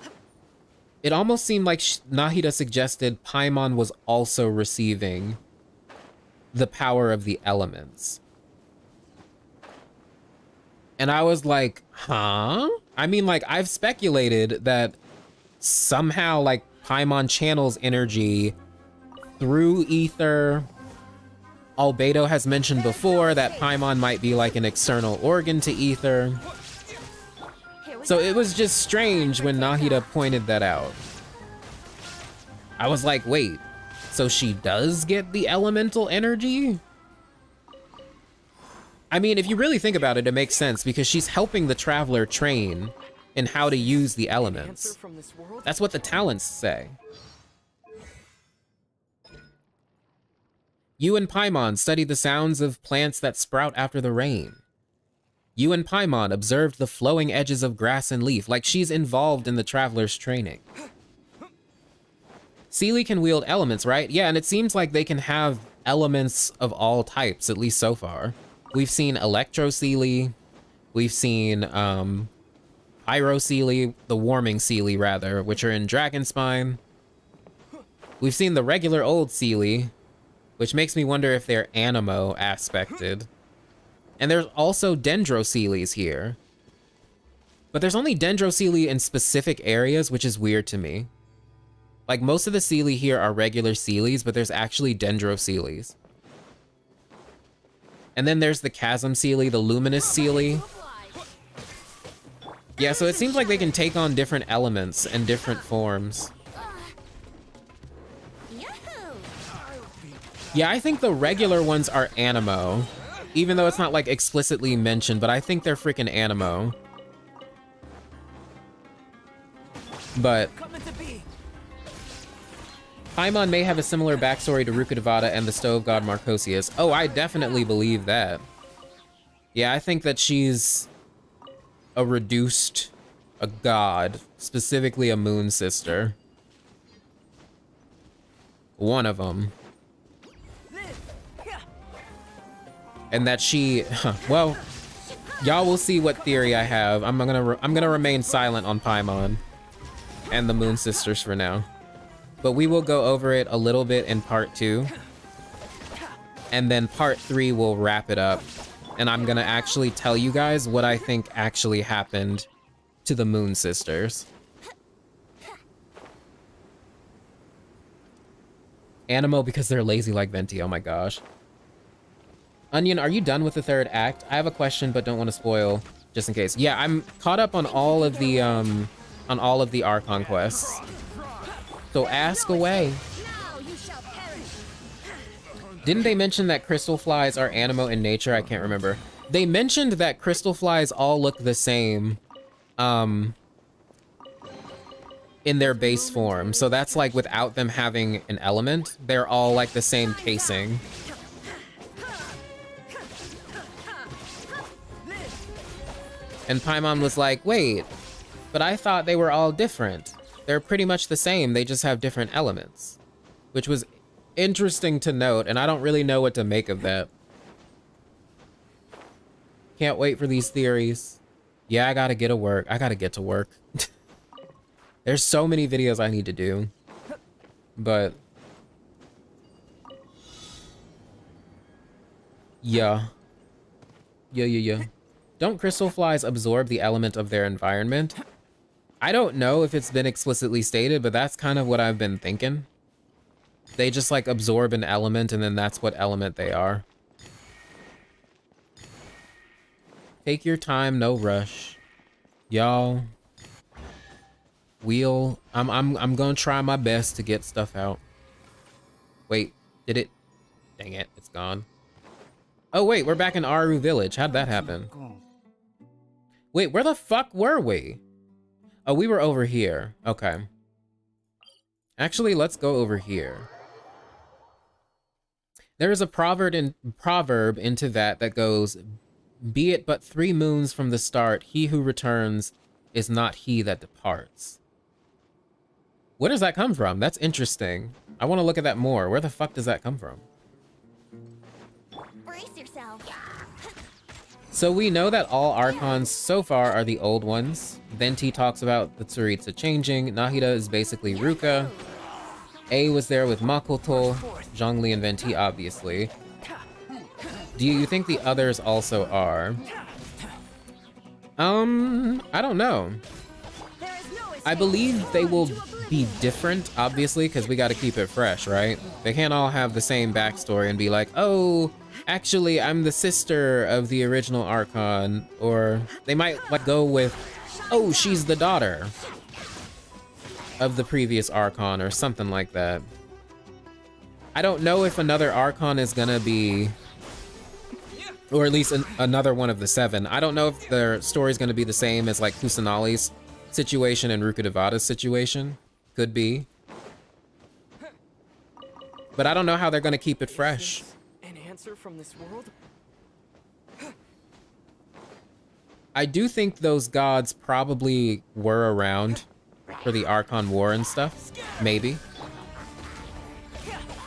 it almost seemed like Nahida suggested Paimon was also receiving the power of the elements. And I was like, huh? I mean, like, I've speculated that somehow, like, Paimon channels energy through ether. Albedo has mentioned before that Paimon might be like an external organ to ether. So it was just strange when Nahida pointed that out. I was like, wait, so she does get the elemental energy? I mean, if you really think about it, it makes sense because she's helping the Traveler train in how to use the elements. That's what the talents say. You and Paimon studied the sounds of plants that sprout after the rain. You and Paimon observed the flowing edges of grass and leaf, like she's involved in the Traveler's training. Seelie can wield elements, right? Yeah, and it seems like they can have elements of all types, at least so far. We've seen Electro Seelie, we've seen Pyro Seelie, the Warming Seelie rather, which are in Dragonspine. We've seen the regular old Seelie, which makes me wonder if they're Animo aspected. And there's also Dendro Seelies here. But there's only Dendro Seelie in specific areas, which is weird to me. Like, most of the Seelie here are regular Seelies, but there's actually Dendro Seelies. And then there's the Chasm Seelie, the Luminous Seelie. Yeah, so it seems like they can take on different elements and different forms. Yahoo! Yeah, I think the regular ones are Animo. Even though it's not, like, explicitly mentioned, but I think they're freaking Animo. But Paimon may have a similar backstory to Rukkhadevata and the Stove God Marcosius. Oh, I definitely believe that. Yeah, I think that she's a god, specifically a moon sister. One of them. And that she, well, y'all will see what theory I have. I'm gonna remain silent on Paimon and the Moon Sisters for now. But we will go over it a little bit in part 2. And then part 3 will wrap it up. And I'm gonna actually tell you guys what I think actually happened to the Moon Sisters. Animo because they're lazy like Venti, oh my gosh. Onion, are you done with the 3rd act? I have a question, but don't want to spoil, just in case. Yeah, I'm caught up on all of the Archon quests. So ask away. Now you shall perish. Didn't they mention that crystal flies are Animo in nature? I can't remember. They mentioned that crystal flies all look the same, in their base form. So that's like without them having an element, they're all like the same casing. And Paimon was like, wait, but I thought they were all different. They're pretty much the same, they just have different elements. Which was interesting to note, and I don't really know what to make of that. Can't wait for these theories. Yeah, I gotta get to work. There's so many videos I need to do. But yeah. Yeah. Don't crystal flies absorb the element of their environment? I don't know if it's been explicitly stated, but that's kind of what I've been thinking. They just like absorb an element and then that's what element they are. Take your time, no rush. Y'all. I'm gonna try my best to get stuff out. Wait, did it? Dang it, it's gone. Oh wait, we're back in Aru Village. How'd that happen? Wait, where the fuck were we? Oh, we were over here. Okay. Actually, let's go over here. There is a proverb into that goes, "Be it but 3 moons from the start, he who returns is not he that departs." Where does that come from? That's interesting. I want to look at that more. Where the fuck does that come from? Brace yourself. So we know that all Archons so far are the old ones. Venti talks about the Tsuritsu changing. Nahida is basically Ruka. A was there with Makoto. Zhongli and Venti, obviously. Do you think the others also are? I don't know. I believe they will be different, obviously, because we got to keep it fresh, right? They can't all have the same backstory and be like, oh, actually, I'm the sister of the original Archon. Or they might like go with, oh, she's the daughter of the previous Archon or something like that. I don't know if another Archon is gonna be, or at least another one of the 7. I don't know if their story's gonna be the same as like Kusanali's situation and Rukkhadevata's situation. Could be. But I don't know how they're gonna keep it fresh. An answer from this world? I do think those gods probably were around for the Archon War and stuff. Maybe.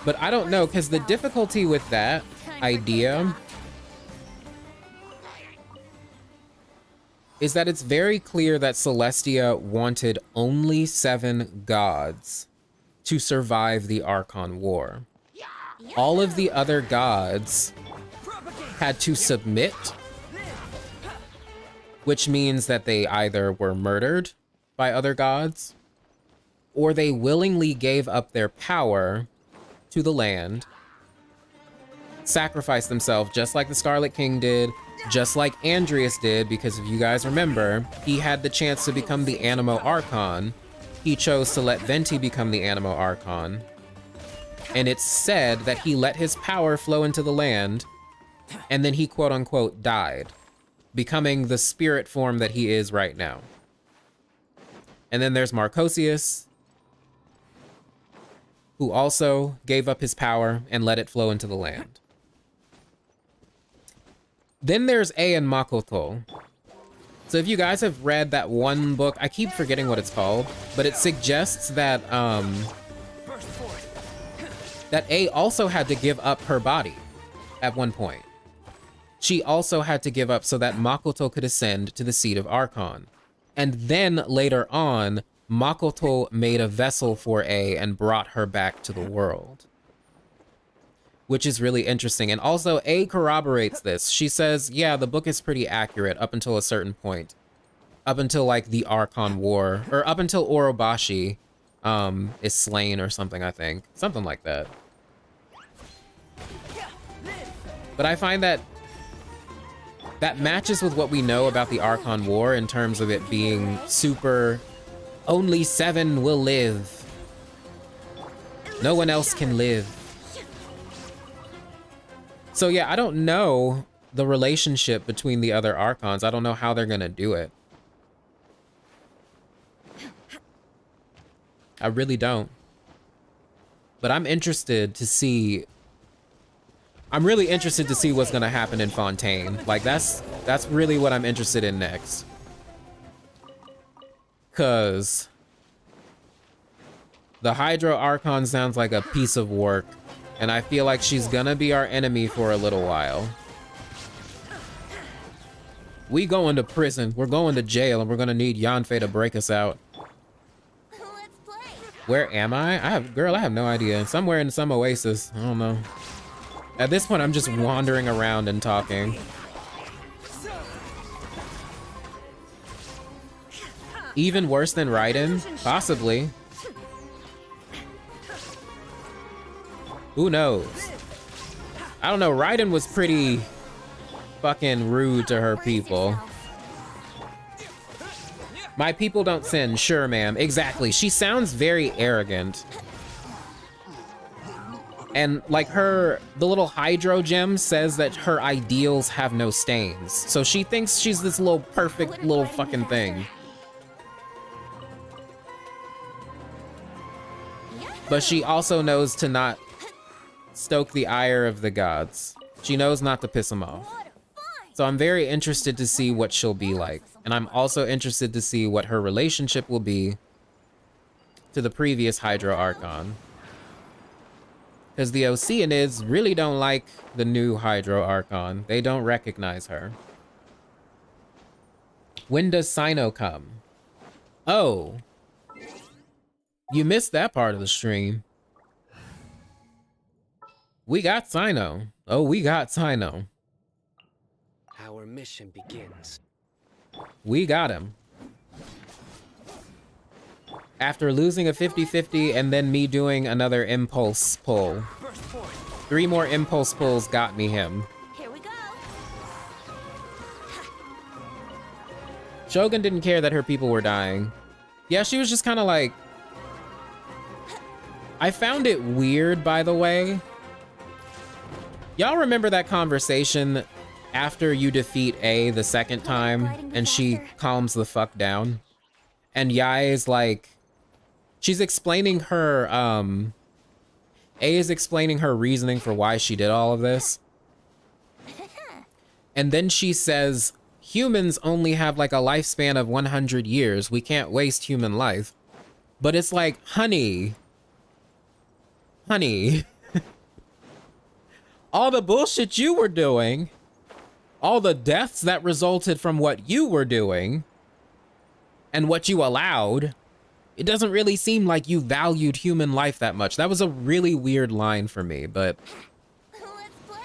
But I don't know, because the difficulty with that idea is that it's very clear that Celestia wanted only 7 gods to survive the Archon War. All of the other gods had to submit, which means that they either were murdered by other gods, or they willingly gave up their power to the land, sacrificed themselves just like the Scarlet King did, just like Andreas did, because if you guys remember, he had the chance to become the Animo Archon. He chose to let Venti become the Animo Archon. And it's said that he let his power flow into the land, and then he quote-unquote died, becoming the spirit form that he is right now. And then there's Marcosius, who also gave up his power and let it flow into the land. Then there's A and Makoto. So if you guys have read that one book, I keep forgetting what it's called, but it suggests that that A also had to give up her body at one point. She also had to give up so that Makoto could ascend to the seat of Archon. And then later on, Makoto made a vessel for A and brought her back to the world. Which is really interesting. And also, A corroborates this. She says, yeah, the book is pretty accurate up until a certain point. Up until, like, the Archon War. Or up until Orobashi is slain or something, I think. Something like that. But I find that that matches with what we know about the Archon War in terms of it being super, only 7 will live. No one else can live. So yeah, I don't know the relationship between the other Archons. I don't know how they're gonna do it. I really don't. But I'm interested to see, I'm really interested to see what's gonna happen in Fontaine. Like that's really what I'm interested in next. 'Cause the Hydro Archon sounds like a piece of work. And I feel like she's gonna be our enemy for a little while. We going to prison, we're going to jail, and we're gonna need Yanfei to break us out. Let's play. Where am I? Girl, I have no idea. Somewhere in some oasis, I don't know. At this point, I'm just wandering around and talking. Even worse than Raiden? Possibly. Who knows? I don't know. Raiden was pretty fucking rude to her people. My people don't sin. Sure, ma'am. Exactly. She sounds very arrogant. And like the little hydro gem says that her ideals have no stains. So she thinks she's this little perfect little fucking thing. But she also knows to not stoke the ire of the gods. She knows not to piss them off. So I'm very interested to see what she'll be like. And I'm also interested to see what her relationship will be to the previous Hydro Archon. Because the Oceanids really don't like the new Hydro Archon. They don't recognize her. When does Cyno come? Oh. You missed that part of the stream. We got Cyno. Oh, we got Cyno. Our mission begins. We got him. After losing a 50-50 and then me doing another impulse pull. 3 more impulse pulls got me him. Here we go. Shogun didn't care that her people were dying. Yeah, she was just kind of like... I found it weird, by the way. Y'all remember that conversation after you defeat A the second time and she calms the fuck down? And Yae is like... She's explaining her, A is explaining her reasoning for why she did all of this. And then she says, humans only have like a lifespan of 100 years. We can't waste human life. But it's like, honey, all the bullshit you were doing, all the deaths that resulted from what you were doing and what you allowed, it doesn't really seem like you valued human life that much. That was a really weird line for me, but... Let's play.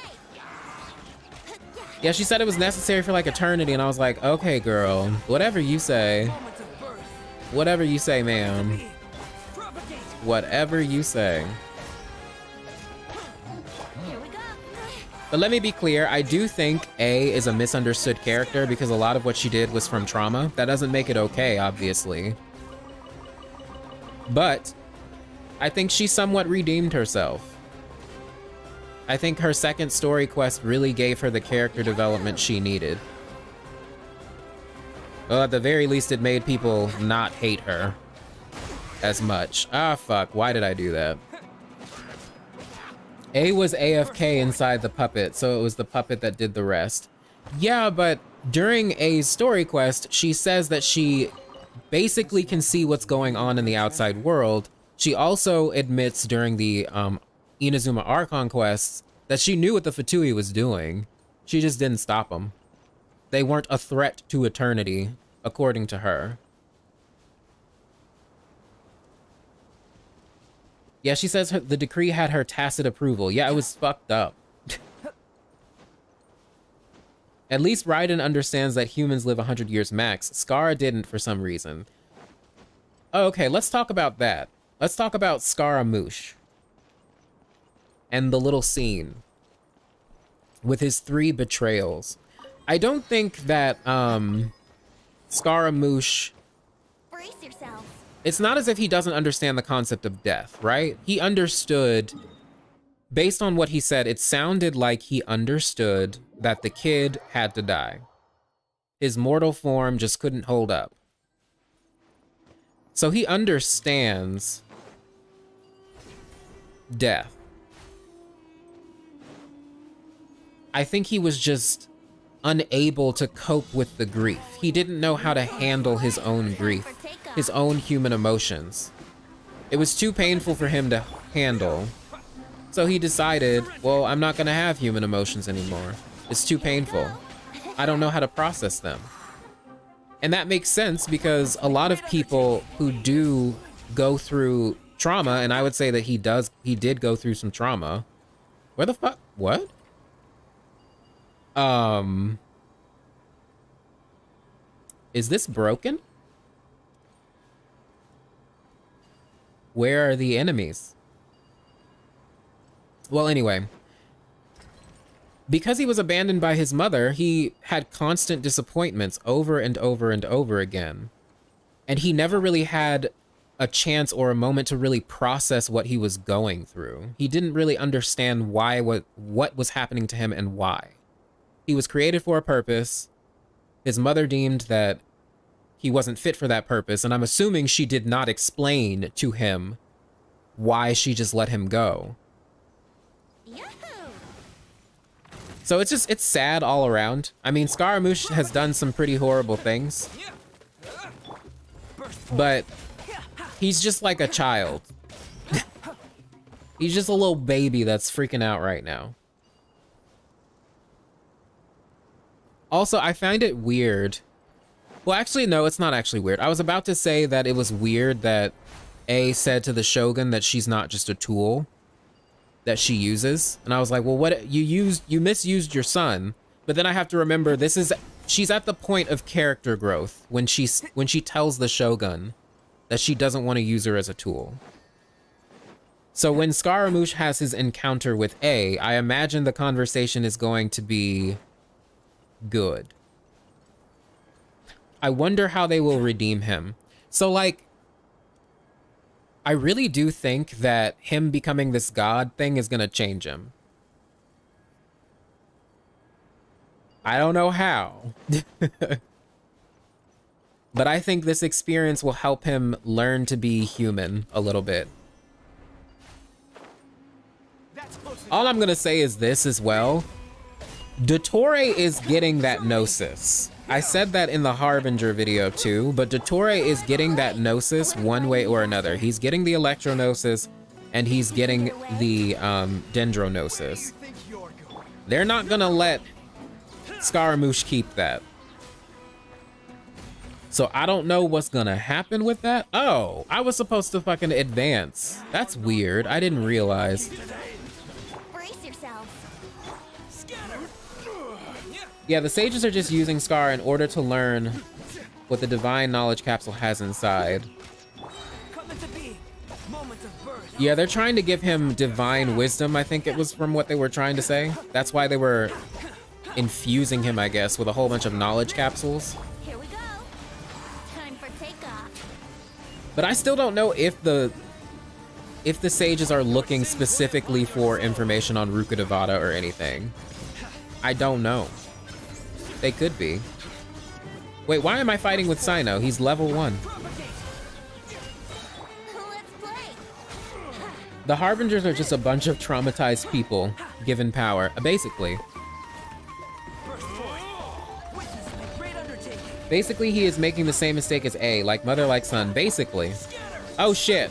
Yeah, she said it was necessary for like eternity, and I was like, okay, girl, whatever you say. Whatever you say, ma'am. Whatever you say. Here we go. But let me be clear, I do think A is a misunderstood character because a lot of what she did was from trauma. That doesn't make it okay, obviously. But I think she somewhat redeemed herself. I think her second story quest really gave her the character development she needed. Well, at the very least, it made people not hate her as much. Ah, fuck. Why did I do that? A was AFK inside the puppet, so it was the puppet that did the rest. Yeah, but during A's story quest, she says that she basically can see what's going on in the outside world. She also admits during the Inazuma Archon quests that she knew what the Fatui was doing. She just didn't stop them. They weren't a threat to eternity, according to her. Yeah, she says the decree had her tacit approval. Yeah, it was fucked up. At least Raiden understands that humans live 100 years max. Skara didn't for some reason. Okay, let's talk about that. Let's talk about Scaramouche. And the little scene. With his 3 betrayals. I don't think that, Scaramouche... Brace yourself. It's not as if he doesn't understand the concept of death, right? He understood... Based on what he said, it sounded like he understood that the kid had to die. His mortal form just couldn't hold up. So he understands death. I think he was just unable to cope with the grief. He didn't know how to handle his own grief, his own human emotions. It was too painful for him to handle. So he decided, well, I'm not gonna have human emotions anymore. It's too painful. I don't know how to process them. And that makes sense because a lot of people who do go through trauma, and I would say that he did go through some trauma. Where the fuck? What? Is this broken? Where are the enemies? Well, anyway. Because he was abandoned by his mother, he had constant disappointments over and over and over again. And he never really had a chance or a moment to really process what he was going through. He didn't really understand why, what was happening to him and why. He was created for a purpose. His mother deemed that he wasn't fit for that purpose, and I'm assuming she did not explain to him why she just let him go. Yahoo! So it's sad all around. I mean, Scaramouche has done some pretty horrible things, but he's just like a child. He's just a little baby that's freaking out right now. Also, I find it weird. Well, actually, no, it's not actually weird. I was about to say that it was weird that A said to the Shogun that she's not just a tool that she uses. And I was like, well, what you misused your son. But then I have to remember she's at the point of character growth when she tells the Shogun that she doesn't want to use her as a tool. So when Scaramouche has his encounter with A, I imagine the conversation is going to be good. I wonder how they will redeem him. So, like, I really do think that him becoming this god thing is gonna change him. I don't know how. But I think this experience will help him learn to be human a little bit. All I'm gonna say is this as well. Dottore is getting that gnosis. I said that in the Harbinger video too, but Dottore is getting that gnosis one way or another. He's getting the electrognosis and he's getting the dendrognosis. They're not gonna let Scaramouche keep that. So I don't know what's gonna happen with that. Oh, I was supposed to fucking advance. That's weird. I didn't realize. Brace yourself. Yeah, the sages are just using Scar in order to learn what the divine knowledge capsule has inside. Yeah, they're trying to give him divine wisdom, I think it was from what they were trying to say. That's why they were infusing him, I guess, with a whole bunch of knowledge capsules. Here we go. Time for takeoff. But I still don't know if the sages are looking specifically for information on Rukkhadevata or anything. I don't know. They could be. Wait, why am I fighting with Cyno? He's level 1. Let's play. The Harbingers are just a bunch of traumatized people given power, basically. Basically, he is making the same mistake as A, like mother, like son, basically. Oh shit.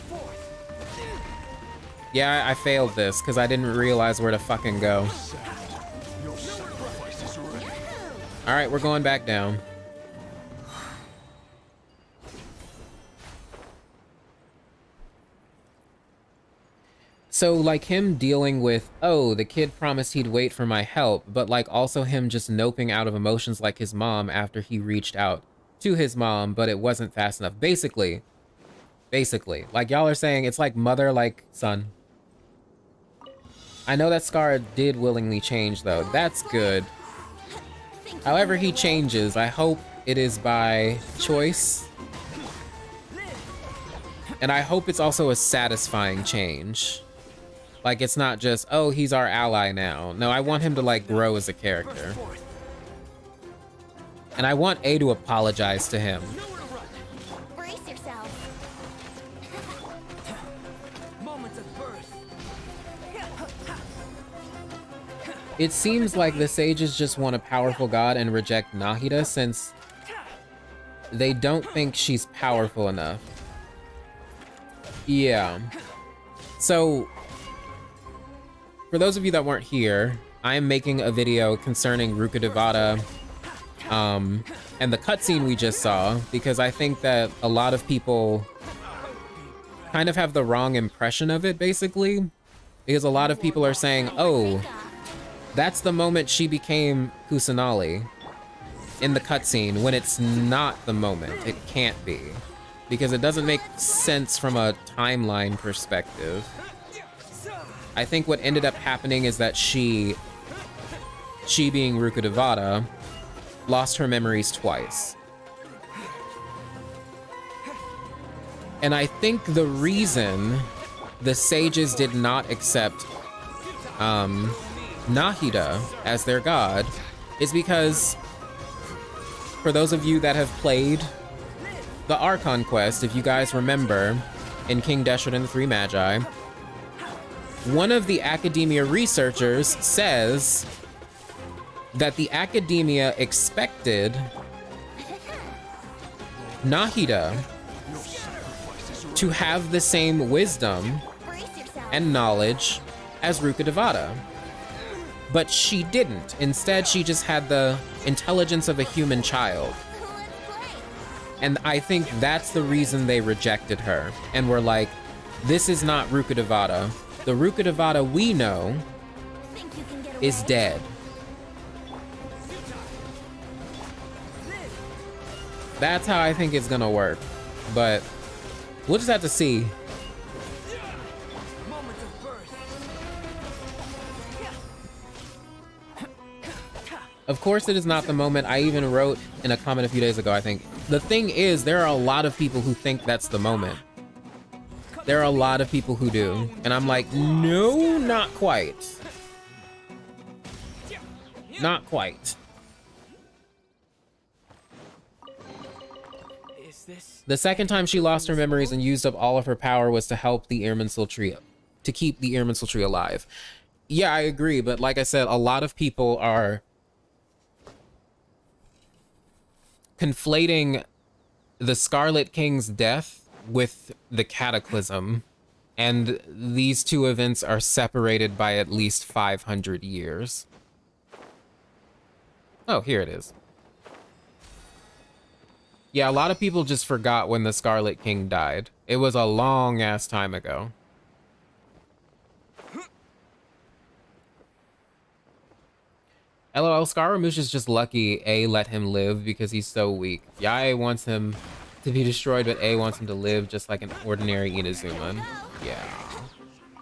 Yeah, I failed this because I didn't realize where to fucking go. All right, we're going back down. So, like, him dealing with, oh, the kid promised he'd wait for my help, but, like, also him just noping out of emotions like his mom after he reached out to his mom, but it wasn't fast enough. Basically, like, y'all are saying it's like mother, like son. I know that Scar did willingly change, though. That's good. However he changes, I hope it is by choice. And I hope it's also a satisfying change. Like, it's not just, oh, he's our ally now. No, I want him to, like, grow as a character. And I want A to apologize to him. Brace yourself. It seems like the sages just want a powerful god and reject Nahida since they don't think she's powerful enough. Yeah. So, for those of you that weren't here, I am making a video concerning Rukkhadevata and the cutscene we just saw, because I think that a lot of people kind of have the wrong impression of it, basically. Because a lot of people are saying, oh, that's the moment she became Kusanali in the cutscene, when it's not the moment. It can't be. because it doesn't make sense from a timeline perspective. I think what ended up happening is that she being Rukkhadevata, lost her memories twice. And I think the reason the sages did not accept Nahida as their god is because, for those of you that have played the Archon quest, if you guys remember, in King Deshret and the Three Magi, one of the academia researchers says that the academia expected Nahida to have the same wisdom Brace yourself. and knowledge as Rukkhadevata. But she didn't. Instead, she just had the intelligence of a human child. Let's play. And I think that's the reason they rejected her and were like, this is not Rukkhadevata. The Rukkhadevata we know Think you can get away? is dead. That's how I think it's gonna work. But we'll just have to see. Moment of birth. Of course, it is not the moment. I even wrote in a comment a few days ago, I think. The thing is, there are a lot of people who think that's the moment. There are a lot of people who do. And I'm like, no, not quite. Not quite. Is this? The second time she lost her memories and used up all of her power was to help the Irminsul tree, to keep the Irminsul tree alive. Yeah, I agree, but like I said, a lot of people are conflating the Scarlet King's death with the Cataclysm, and these two events are separated by at least 500 years. Oh, here it is. Yeah, a lot of people just forgot when the Scarlet King died. It was a long ass time ago. LOL, Scaramouche is just lucky A let him live because he's so weak. Yae wants him to be destroyed, but A wants him to live just like an ordinary Inazuma. Yeah.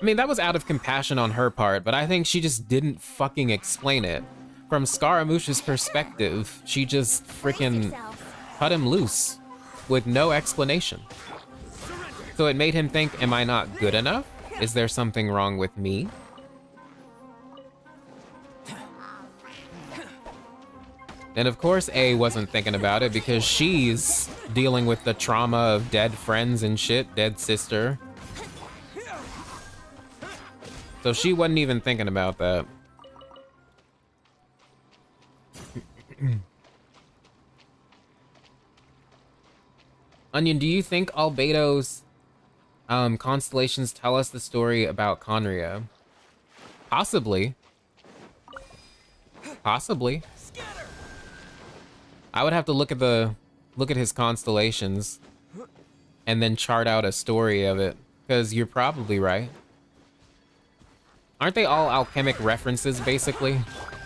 I mean, that was out of compassion on her part, but I think she just didn't fucking explain it. From Scaramouche's perspective, she just freaking cut him loose with no explanation. So it made him think, am I not good enough? Is there something wrong with me? And of course A wasn't thinking about it because she's dealing with the trauma of dead friends and shit, dead sister. So she wasn't even thinking about that. Onion, do you think Albedo's constellations tell us the story about Conria? Possibly. Possibly. I would have to look at his constellations and then chart out a story of it, because you're probably right. Aren't they all alchemic references, basically?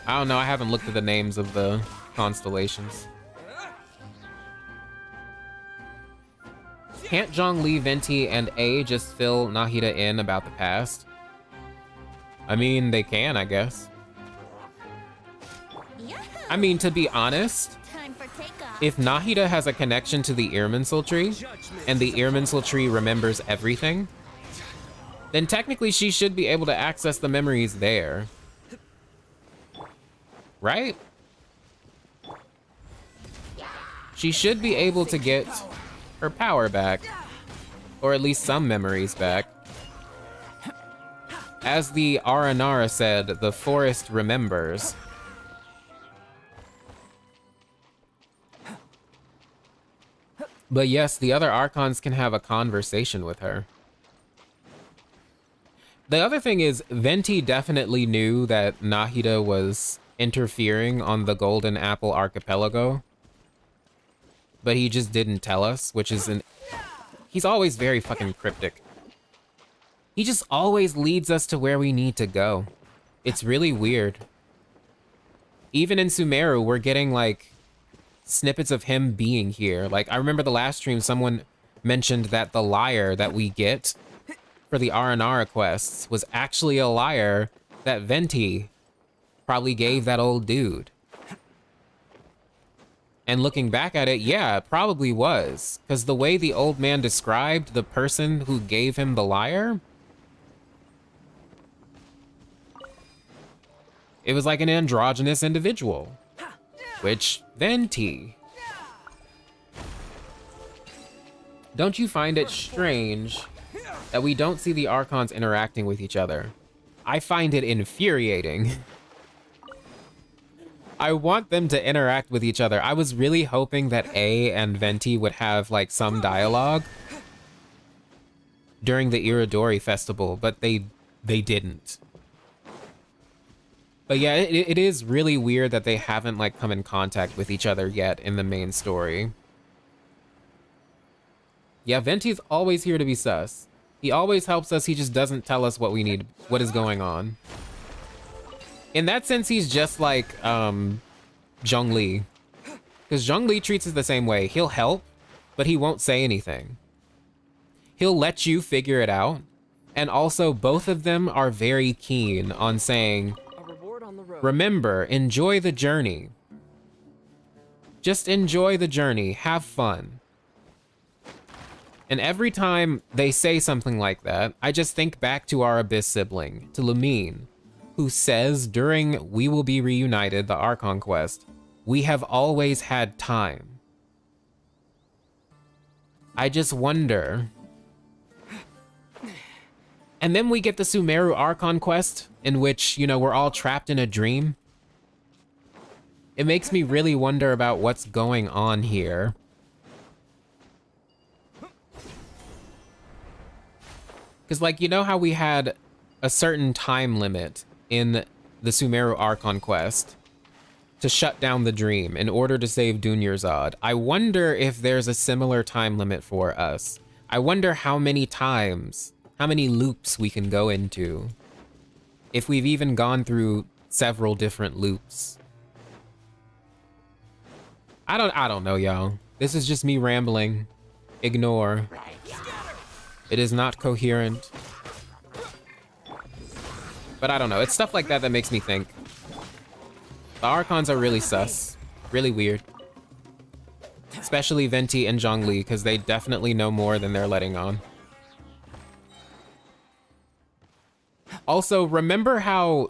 I don't know, I haven't looked at the names of the constellations. Can't Zhongli, Venti, and A just fill Nahida in about the past? I mean, they can, I guess. I mean, to be honest, Time for takeoff. if Nahida has a connection to the Irminsul tree, and the Irminsul tree remembers everything, then technically she should be able to access the memories there. Right? She should be able to get her power back, or at least some memories back. As the Aranara said, the forest remembers. But yes, the other Archons can have a conversation with her. The other thing is, Venti definitely knew that Nahida was interfering on the Golden Apple Archipelago. But he just didn't tell us, which is he's always very fucking cryptic. He just always leads us to where we need to go. It's really weird. Even in Sumeru, we're getting like snippets of him being here. Like, I remember the last stream, someone mentioned that the lyre that we get for the R&R quests was actually a lyre that Venti probably gave that old dude. And looking back at it, yeah, it probably was. Because the way the old man described the person who gave him the lyre, it was like an androgynous individual. Which, Venti. Don't you find it strange that we don't see the Archons interacting with each other? I find it infuriating. I want them to interact with each other. I was really hoping that A and Venti would have like some dialogue during the Iridori festival, but they didn't. But yeah, it is really weird that they haven't like come in contact with each other yet in the main story. Yeah, Venti's always here to be sus. He always helps us, he just doesn't tell us what we need, what is going on. In that sense, he's just like Zhongli. Because Zhongli treats us the same way. He'll help, but he won't say anything. He'll let you figure it out. And also, both of them are very keen on saying, A reward on the road. remember, enjoy the journey. Just enjoy the journey, have fun. And every time they say something like that, I just think back to our Abyss sibling, to Lumine, who says during We Will Be Reunited, the Archon quest, we have always had time. I just wonder. And then we get the Sumeru Archon quest, in which, you know, we're all trapped in a dream. It makes me really wonder about what's going on here. Because, like, you know how we had a certain time limit in the Sumeru Archon quest to shut down the dream in order to save Dunyarzad? I wonder if there's a similar time limit for us. I wonder how many times, how many loops we can go into. If we've even gone through several different loops. I don't know, y'all. This is just me rambling. Ignore. It is not coherent. But I don't know. It's stuff like that that makes me think. The Archons are really sus. Really weird. Especially Venti and Zhongli, because they definitely know more than they're letting on. Also, remember how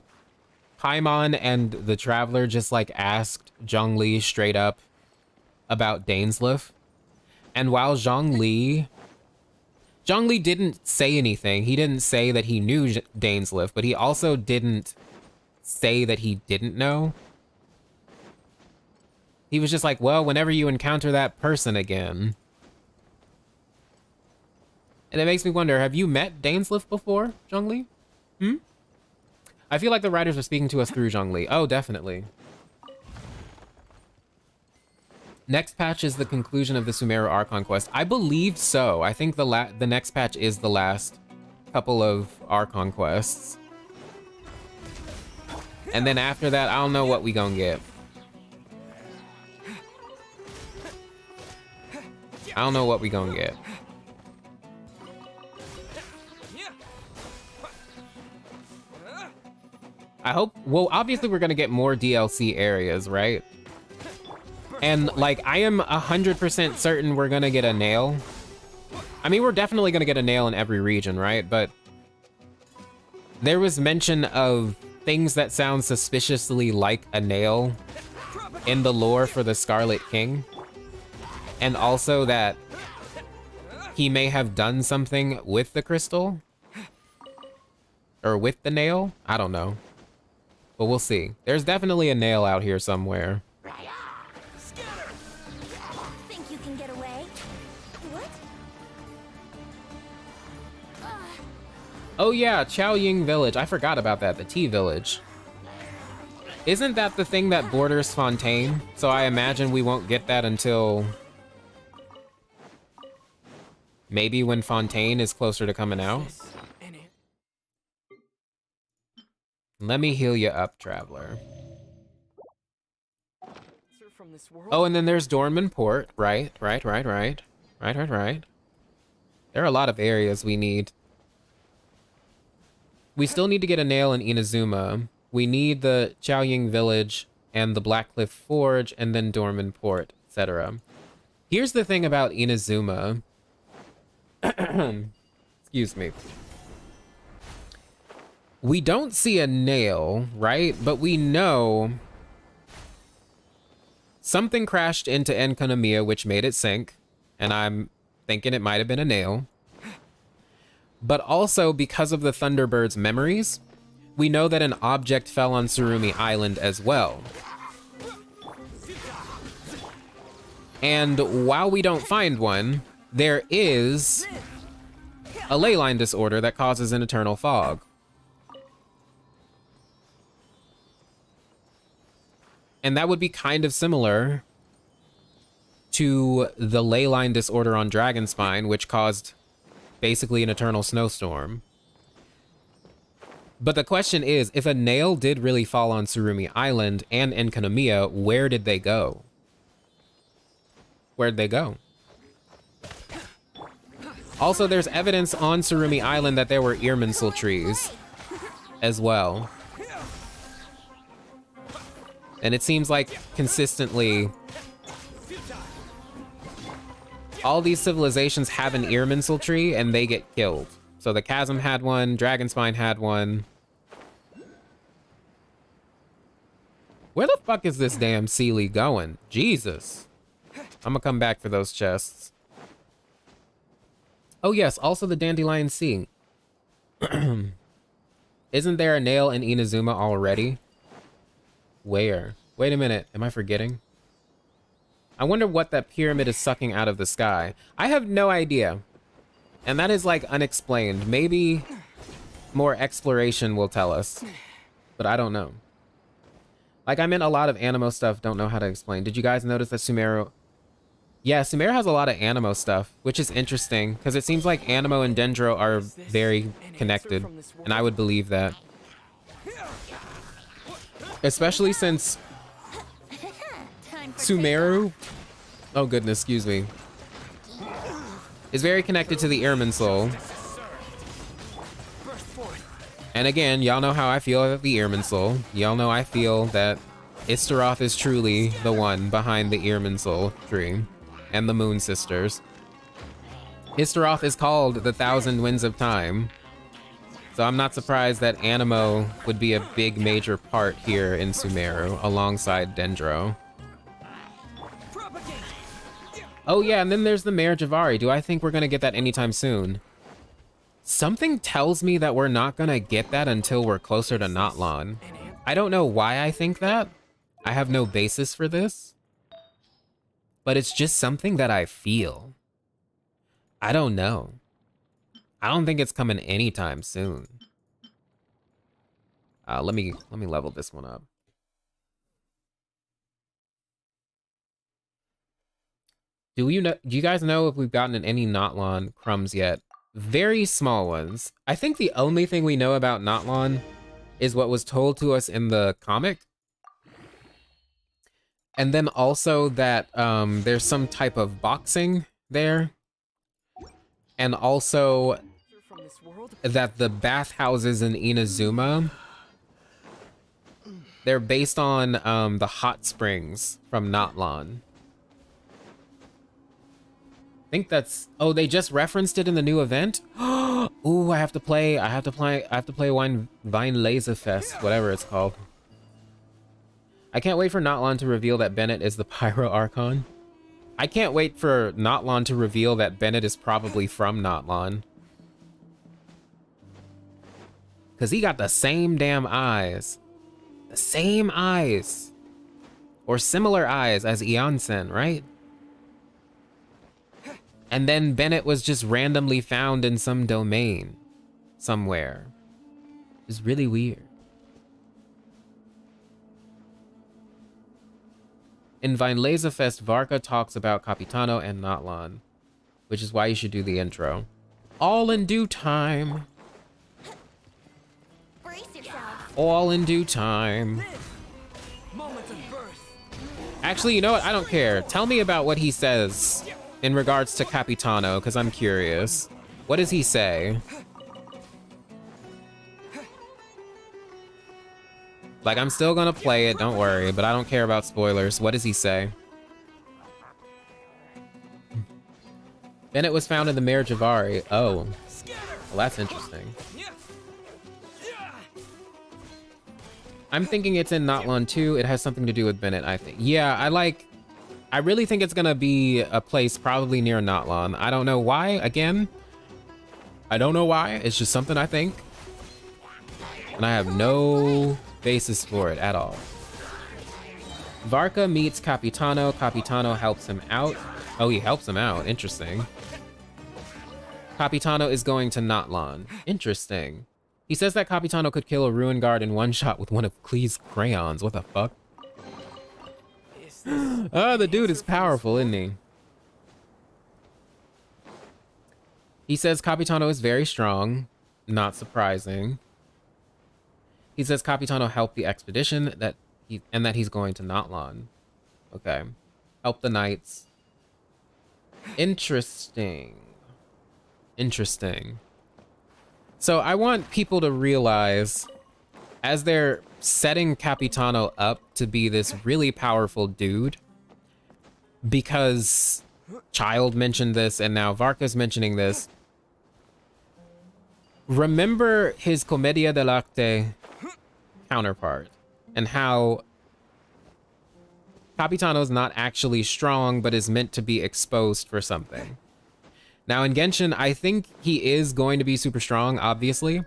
Paimon and the Traveler just like asked Zhongli straight up about Dainsleif? And while Zhongli didn't say anything. He didn't say that he knew Dainsleif, but he also didn't say that he didn't know. He was just like, well, whenever you encounter that person again. And it makes me wonder, have you met Dainsleif before, Zhongli? I feel like the writers are speaking to us through Zhongli. Oh, definitely. Next patch is the conclusion of the Sumeru Archon quest. I believe so. I think the next patch is the last couple of Archon quests. And then after that, I don't know what we gonna get. I don't know what we gonna get. I hope, well, obviously we're gonna get more DLC areas, right? And, like, I am 100% certain we're gonna get a nail. I mean, we're definitely gonna get a nail in every region, right? But there was mention of things that sound suspiciously like a nail in the lore for the Scarlet King. And also that he may have done something with the crystal. Or with the nail? I don't know. But we'll see. There's definitely a nail out here somewhere. Think you can get away? What? Oh yeah, Chaoying Village. I forgot about that, the tea village. Isn't that the thing that borders Fontaine? So I imagine we won't get that until maybe when Fontaine is closer to coming out. Let me heal you up, Traveler. From this world. Oh, and then there's Dornman Port. Right. There are a lot of areas we need. We still need to get a nail in Inazuma. We need the Chaoying Village and the Blackcliff Forge and then Dorman Port, etc. Here's the thing about Inazuma. Excuse me. We don't see a nail, right? But we know something crashed into Enkanomiya, which made it sink. And I'm thinking it might have been a nail. But also, because of the Thunderbird's memories, we know that an object fell on Tsurumi Island as well. And while we don't find one, there is a ley line disorder that causes an eternal fog. And that would be kind of similar to the ley line disorder on Dragonspine, which caused basically an eternal snowstorm. But the question is, if a nail did really fall on Tsurumi Island and Enkanomiya, where did they go? Where'd they go? Also, there's evidence on Tsurumi Island that there were Irminsul trees as well. And it seems like consistently all these civilizations have an Irminsul tree and they get killed. So the Chasm had one, Dragonspine had one. Where the fuck is this damn Sealy going? Jesus. I'm gonna come back for those chests. Oh yes, also the Dandelion Sea. Isn't there a nail in Inazuma already? Where? Wait a minute, am I forgetting? I wonder what that pyramid is sucking out of the sky. I have no idea. And that is like unexplained. Maybe more exploration will tell us. But I don't know. Like, I'm in a lot of Animo stuff, don't know how to explain. Did you guys notice that Sumeru... Yeah, Sumeru has a lot of Animo stuff, which is interesting, because it seems like Animo and Dendro are very connected, and I would believe that. Especially since Sumeru, oh goodness, excuse me, is very connected to the Irminsul. And again, y'all know how I feel about the Irminsul. Y'all know I feel that Istaroth is truly the one behind the Irminsul tree and the Moon Sisters. Istaroth is called the Thousand Winds of Time. So I'm not surprised that Animo would be a big major part here in Sumeru alongside Dendro. Oh yeah, and then there's the Mare Javari. Do I think we're gonna get that anytime soon? Something tells me that we're not gonna get that until we're closer to Notlon. I don't know why I think that. I have no basis for this. But it's just something that I feel. I don't know. I don't think it's coming anytime soon. Let me level this one up. Do you guys know if we've gotten any Notlon crumbs yet? Very small ones. I think the only thing we know about Notlon is what was told to us in the comic. And then also that there's some type of boxing there. And also that the bathhouses in Inazuma, they're based on the hot springs from Notlon. I think that's, oh, they just referenced it in the new event. Ooh, I have to play Vine Laser Fest, whatever it's called. I can't wait for Notlon to reveal that Bennett is the Pyro Archon. I can't wait for Notlon to reveal that Bennett is probably from Notlon. Cause he got the same damn eyes. The same eyes. Or similar eyes as Eonsen, right? And then Bennett was just randomly found in some domain somewhere. It's really weird. In Vinelaza Fest, Varka talks about Capitano and Notlon, which is why you should do the intro. All in due time. Brace yourself. All in due time. Actually, you know what? I don't care. Tell me about what he says in regards to Capitano, because I'm curious. What does he say? Like, I'm still gonna play it, don't worry, but I don't care about spoilers. What does he say? Bennett was found in the marriage of Ari. Oh, well, that's interesting. I'm thinking it's in Notlon too. It has something to do with Bennett, I think. Yeah, I really think it's gonna be a place probably near Notlon. I don't know why, again. I don't know why, it's just something I think. And I have no basis for it at all. Varka meets Capitano. Capitano helps him out. Oh, he helps him out, interesting. Capitano is going to Notlon. Interesting. He says that Capitano could kill a ruin guard in one shot with one of Klee's crayons. What the fuck? Oh, the dude is powerful, isn't he? He says Capitano is very strong. Not surprising. He says Capitano helped the expedition that he's going to Notlon. Okay. Help the knights. Interesting. Interesting. So I want people to realize, as they're setting Capitano up to be this really powerful dude, because Child mentioned this and now Varka's mentioning this, remember his Commedia dell'arte counterpart and how Capitano's not actually strong but is meant to be exposed for something. Now in Genshin, I think he is going to be super strong, obviously,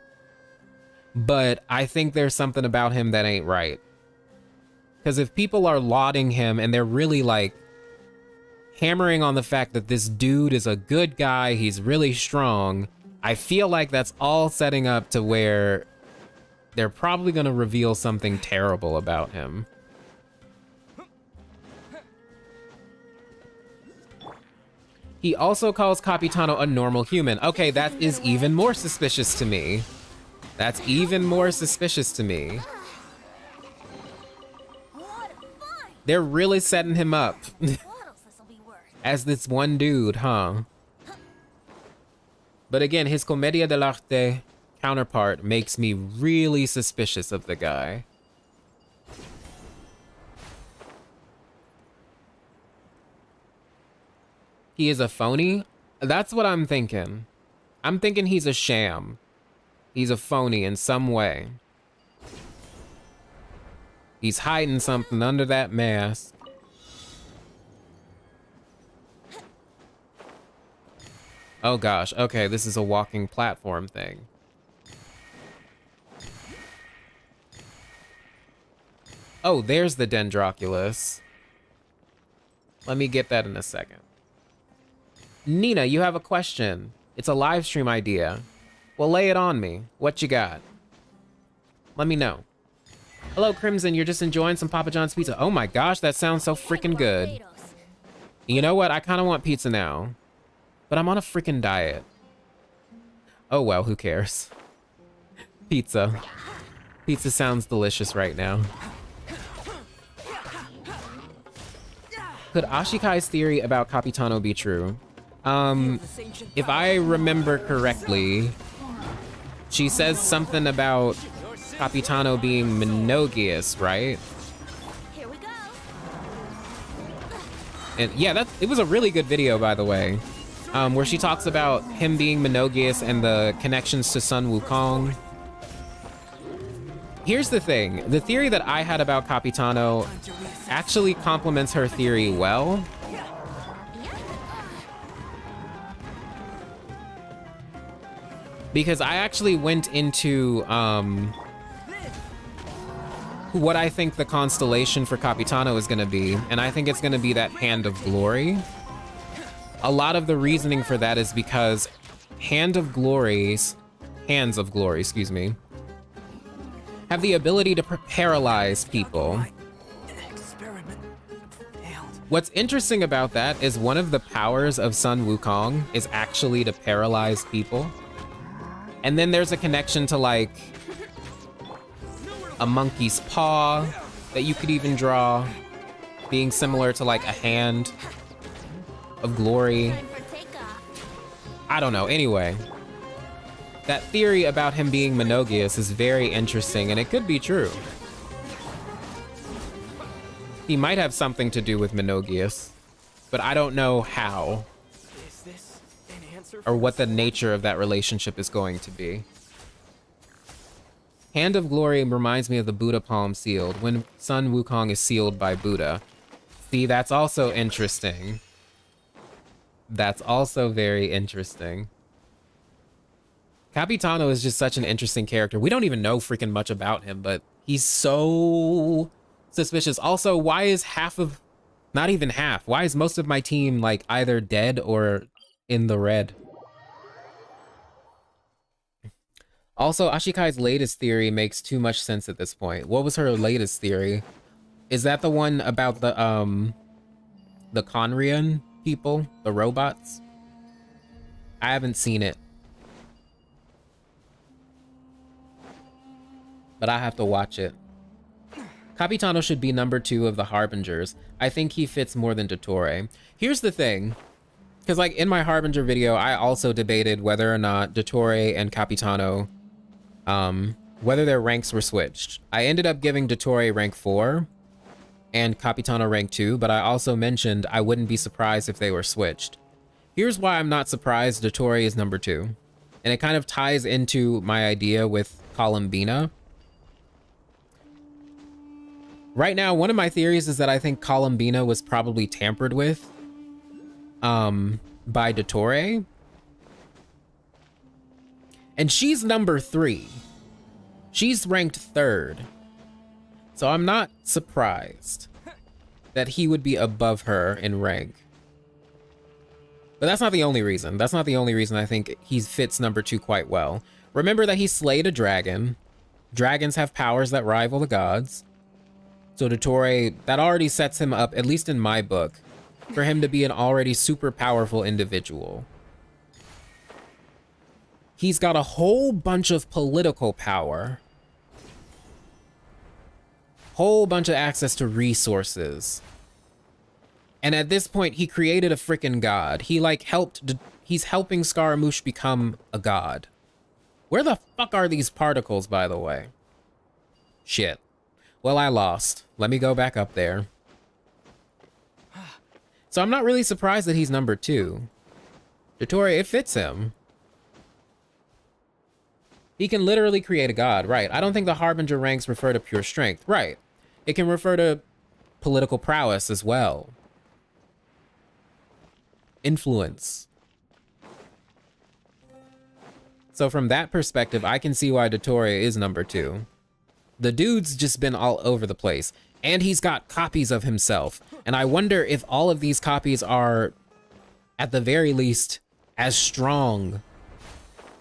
but I think there's something about him that ain't right. Because if people are lauding him and they're really like hammering on the fact that this dude is a good guy, he's really strong, I feel like that's all setting up to where they're probably going to reveal something terrible about him. He also calls Capitano a normal human. Okay, that is even more suspicious to me. That's even more suspicious to me. They're really setting him up as this one dude, huh? But again, his Commedia dell'arte counterpart makes me really suspicious of the guy. He is a phony? That's what I'm thinking. I'm thinking he's a sham. He's a phony in some way. He's hiding something under that mask. Oh gosh, okay, this is a walking platform thing. Oh, there's the Dendroculus. Let me get that in a second. Nina, you have a question. It's a live stream idea. Well, lay it on me. What you got? Let me know. Hello, Crimson. You're just enjoying some Papa John's pizza. Oh my gosh, that sounds so freaking good. You know what? I kind of want pizza now. But I'm on a freaking diet. Oh well, who cares? Pizza. Pizza sounds delicious right now. Could Ashikai's theory about Capitano be true? If I remember correctly, she says something about Capitano being monogamous, right? Here we go. And yeah, it was a really good video, by the way, where she talks about him being monogamous and the connections to Sun Wukong. Here's the thing. The theory that I had about Capitano actually complements her theory well. Because I actually went into what I think the constellation for Capitano is going to be, and I think it's going to be that Hand of Glory. A lot of the reasoning for that is because Hands of Glory, excuse me, have the ability to paralyze people. What's interesting about that is one of the powers of Sun Wukong is actually to paralyze people. And then there's a connection to like a monkey's paw that you could even draw, being similar to like a hand of glory. I don't know. Anyway, that theory about him being monogamous is very interesting, and it could be true. He might have something to do with monogamous, but I don't know how Is this an answer or from what the this nature of that relationship is going to be. Hand of Glory reminds me of the Buddha palm sealed, when Sun Wukong is sealed by Buddha. See, that's also interesting. That's also very interesting. Capitano is just such an interesting character. We don't even know freaking much about him, but he's so suspicious. Also, why is half of, not even half, why is most of my team like either dead or in the red? Also, Ashikai's latest theory makes too much sense at this point. What was her latest theory? Is that the one about the Conrian people, the robots? I haven't seen it, but I have to watch it. Capitano should be number 2 of the Harbingers. I think he fits more than Dottore. Here's the thing, because like in my Harbinger video, I also debated whether or not Dottore and Capitano, whether their ranks were switched. I ended up giving Dottore rank 4 and Capitano rank 2, but I also mentioned I wouldn't be surprised if they were switched. Here's why I'm not surprised Dottore is number 2. And it kind of ties into my idea with Columbina. Right now, one of my theories is that I think Columbina was probably tampered with by Dottore. And she's number 3. She's ranked 3rd. So I'm not surprised that he would be above her in rank. But that's not the only reason. That's not the only reason I think he fits number 2 quite well. Remember that he slayed a dragon. Dragons have powers that rival the gods. So Dottore, that already sets him up, at least in my book, for him to be an already super powerful individual. He's got a whole bunch of political power. Whole bunch of access to resources. And at this point, he created a freaking god. He like he's helping Scaramouche become a god. Where the fuck are these particles, by the way? Shit. Well, I lost. Let me go back up there. So I'm not really surprised that he's number 2. Dottore, it fits him. He can literally create a god, right? I don't think the Harbinger ranks refer to pure strength, right? It can refer to political prowess as well. Influence. So from that perspective, I can see why Dottore is number 2. The dude's just been all over the place, and he's got copies of himself. And I wonder if all of these copies are, at the very least, as strong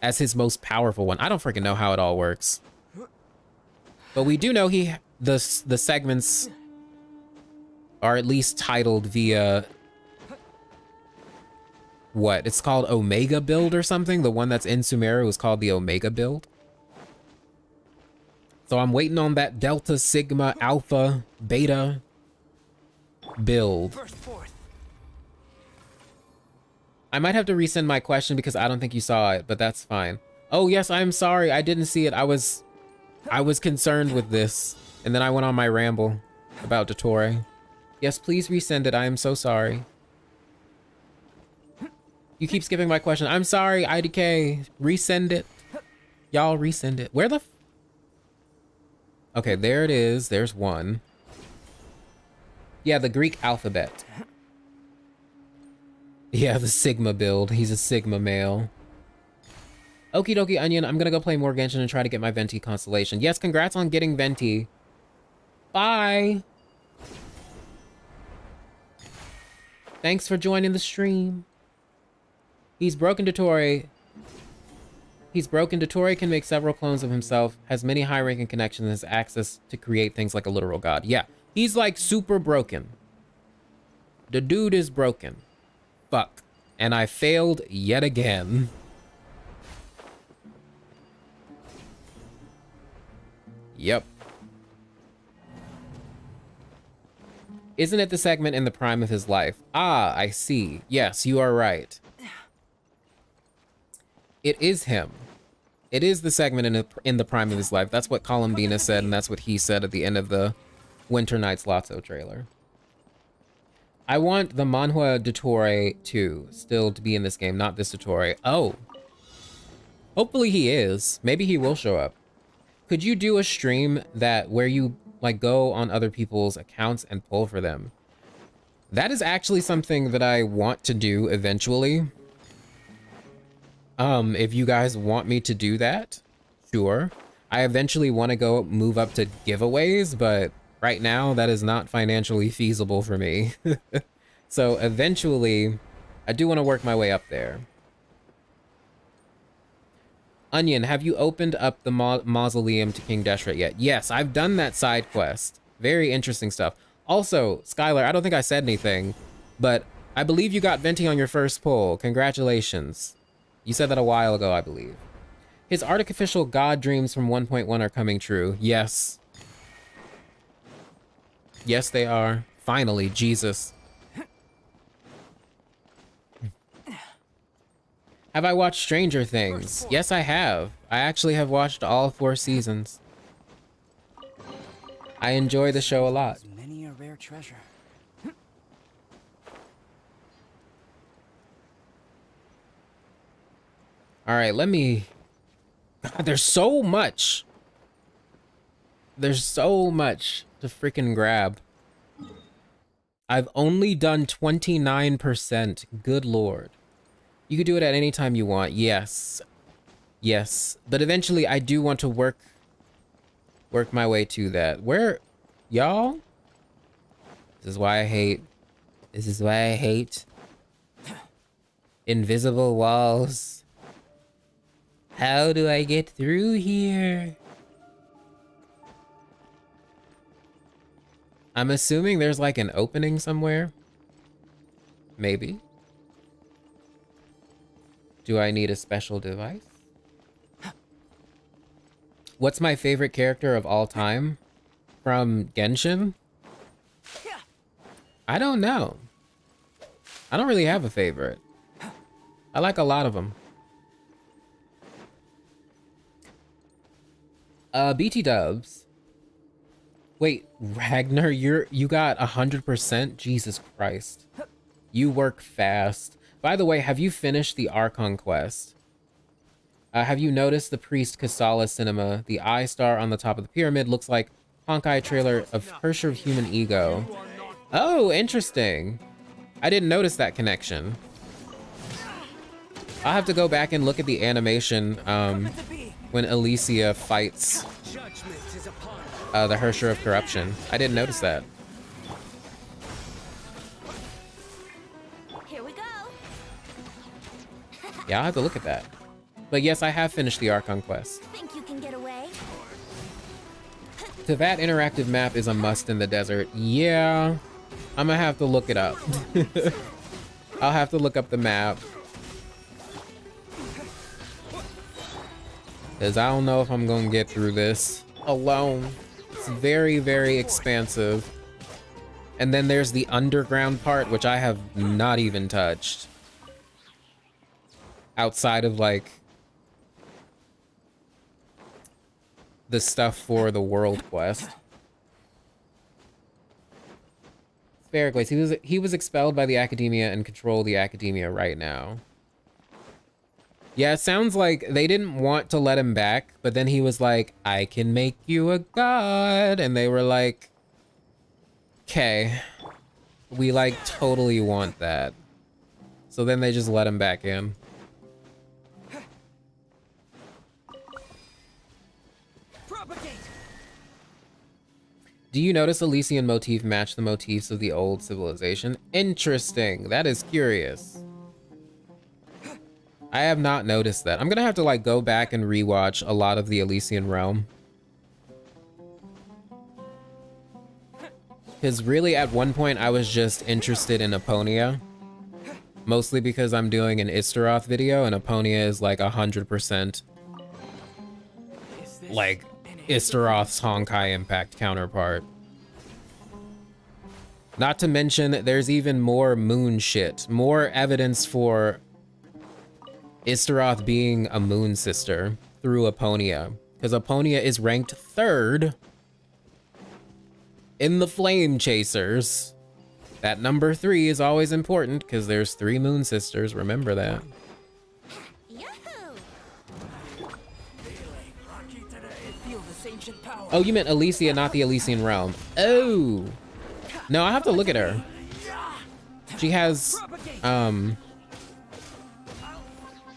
as his most powerful one. I don't freaking know how it all works. But we do know the segments are at least titled via what? It's called Omega build or something. The one that's in Sumeru is called the Omega build. So I'm waiting on that Delta, Sigma, Alpha, Beta build. I might have to resend my question because I don't think you saw it, but that's fine. Oh yes, I'm sorry. I didn't see it. I was concerned with this, and then I went on my ramble about Dottore. Yes, please resend it. I am so sorry. You keep skipping my question. I'm sorry, IDK. Resend it. Y'all resend it. Where the okay, there it is. There's one. Yeah, the Greek alphabet. Yeah, the Sigma build. He's a Sigma male. Okie dokie, Onion. I'm gonna go play more Genshin and try to get my Venti constellation. Yes, congrats on getting Venti. Bye. Thanks for joining the stream. He's broken Dottore. He's broken. Dottore can make several clones of himself, has many high-ranking connections, and has access to create things like a literal god. Yeah, he's like super broken. The dude is broken. Fuck. And I failed yet again. Yep. Isn't it the segment in the prime of his life? Ah, I see. Yes, you are right. It is him. It is the segment in the prime of his life. That's what Columbina said, and that's what he said at the end of the Winter Nights Lotso trailer. I want the Manhwa Dottore 2 still to be in this game, not this Dottore. Oh. Hopefully he is. Maybe he will show up. Could you do a stream where you like go on other people's accounts and pull for them? That is actually something that I want to do eventually. If you guys want me to do that, sure. I eventually want to go move up to giveaways, but right now that is not financially feasible for me. So eventually, I do want to work my way up there. Onion, have you opened up the mausoleum to King Deshret yet? Yes, I've done that side quest. Very interesting stuff. Also, Skylar, I don't think I said anything, but I believe you got Venti on your first pull. Congratulations. You said that a while ago, I believe. His artificial god dreams from 1.1 are coming true. Yes. Yes, they are. Finally, Jesus. Have I watched Stranger Things? Yes, I have. I actually have watched all 4 seasons. I enjoy the show a lot. Many a rare treasure. All right, let me... God, there's so much. There's so much to freaking grab. I've only done 29%. Good Lord. You could do it at any time you want. Yes. Yes. But eventually I do want to work my way to that. Where... Y'all? This is why I hate... This is why I hate... invisible walls. How do I get through here? I'm assuming there's like an opening somewhere. Maybe. Do I need a special device? What's my favorite character of all time? From Genshin? I don't know. I don't really have a favorite. I like a lot of them. BT Dubs. Wait, Ragnar, you got 100%? Jesus Christ. You work fast. By the way, have you finished the Archon quest? Have you noticed the priest Kasala cinema? The eye star on the top of the pyramid looks like Honkai trailer of Herrscher of Human Ego. Oh, interesting. I didn't notice that connection. I'll have to go back and look at the animation when Alicia fights the Herrscher of Corruption. I didn't notice that. Here we go. Yeah, I'll have to look at that. But yes, I have finished the Archon quest. Think you can get away? So that interactive map is a must in the desert. Yeah, I'm gonna have to look it up. I'll have to look up the map. Because I don't know if I'm gonna get through this alone. It's very, very expansive. And then there's the underground part, which I have not even touched. Outside of like the stuff for the world quest. Sparaglaze, he was expelled by the academia and control the academia right now. Yeah, it sounds like they didn't want to let him back, but then he was like, I can make you a god. And they were like, okay, we like totally want that. So then they just let him back in. Do you notice Elysian motif match the motifs of the old civilization? Interesting. That is curious. I have not noticed that. I'm gonna have to like go back and rewatch a lot of the Elysian Realm. Because really at one point I was just interested in Aponia. Mostly because I'm doing an Istaroth video and Aponia is like 100% like Istaroth's Honkai Impact counterpart. Not to mention there's even more moon shit. More evidence for Istaroth being a moon sister through Aponia, because Aponia is ranked 3rd in the Flame Chasers. That number 3 is always important because there's 3 moon sisters. Remember that. Yahoo! Oh, you meant Elysia, not the Elysian Realm. Oh, no, I have to look at her. She has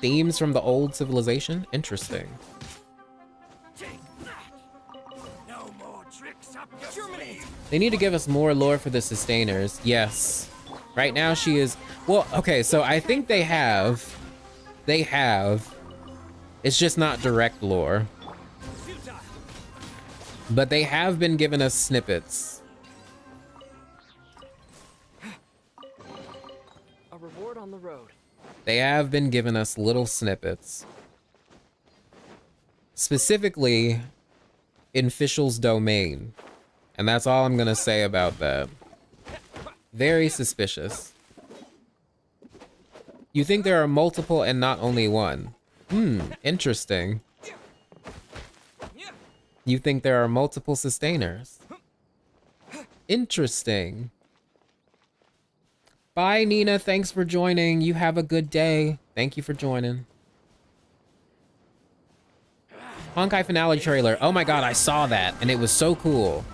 themes from the old civilization. Interesting. They need to give us more lore for the sustainers. Yes. Right now she is, well, okay, so I think they have, it's just not direct lore. But they have been giving us snippets. A reward on the road. They have been giving us little snippets. Specifically in Fischl's domain. And that's all I'm gonna say about that. Very suspicious. You think there are multiple and not only one? Interesting. You think there are multiple sustainers? Interesting. Bye, Nina. Thanks for joining. You have a good day. Thank you for joining. Honkai finale trailer. Oh my god, I saw that, and it was so cool.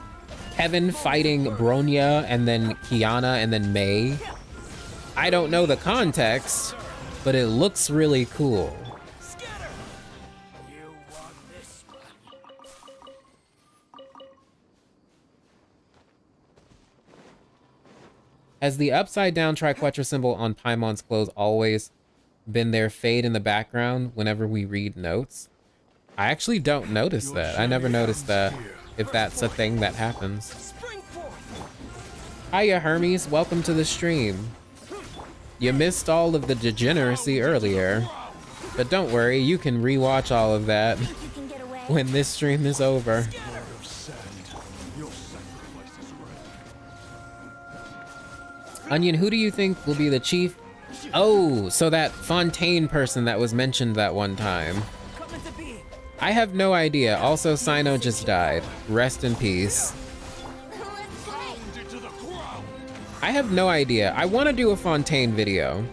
Kevin fighting Bronya, and then Kiana, and then Mei. I don't know the context, but it looks really cool. Has the upside down triquetra symbol on Paimon's clothes always been there, fade in the background whenever we read notes? I actually don't notice that. I never noticed that, if that's a thing that happens. Hiya, Hermes. Welcome to the stream. You missed all of the degeneracy earlier, but don't worry, you can rewatch all of that when this stream is over. Onion, who do you think will be the chief? Oh, so that Fontaine person that was mentioned that one time. I have no idea. Also, Cyno just died. Rest in peace. I have no idea. I want to do a Fontaine video.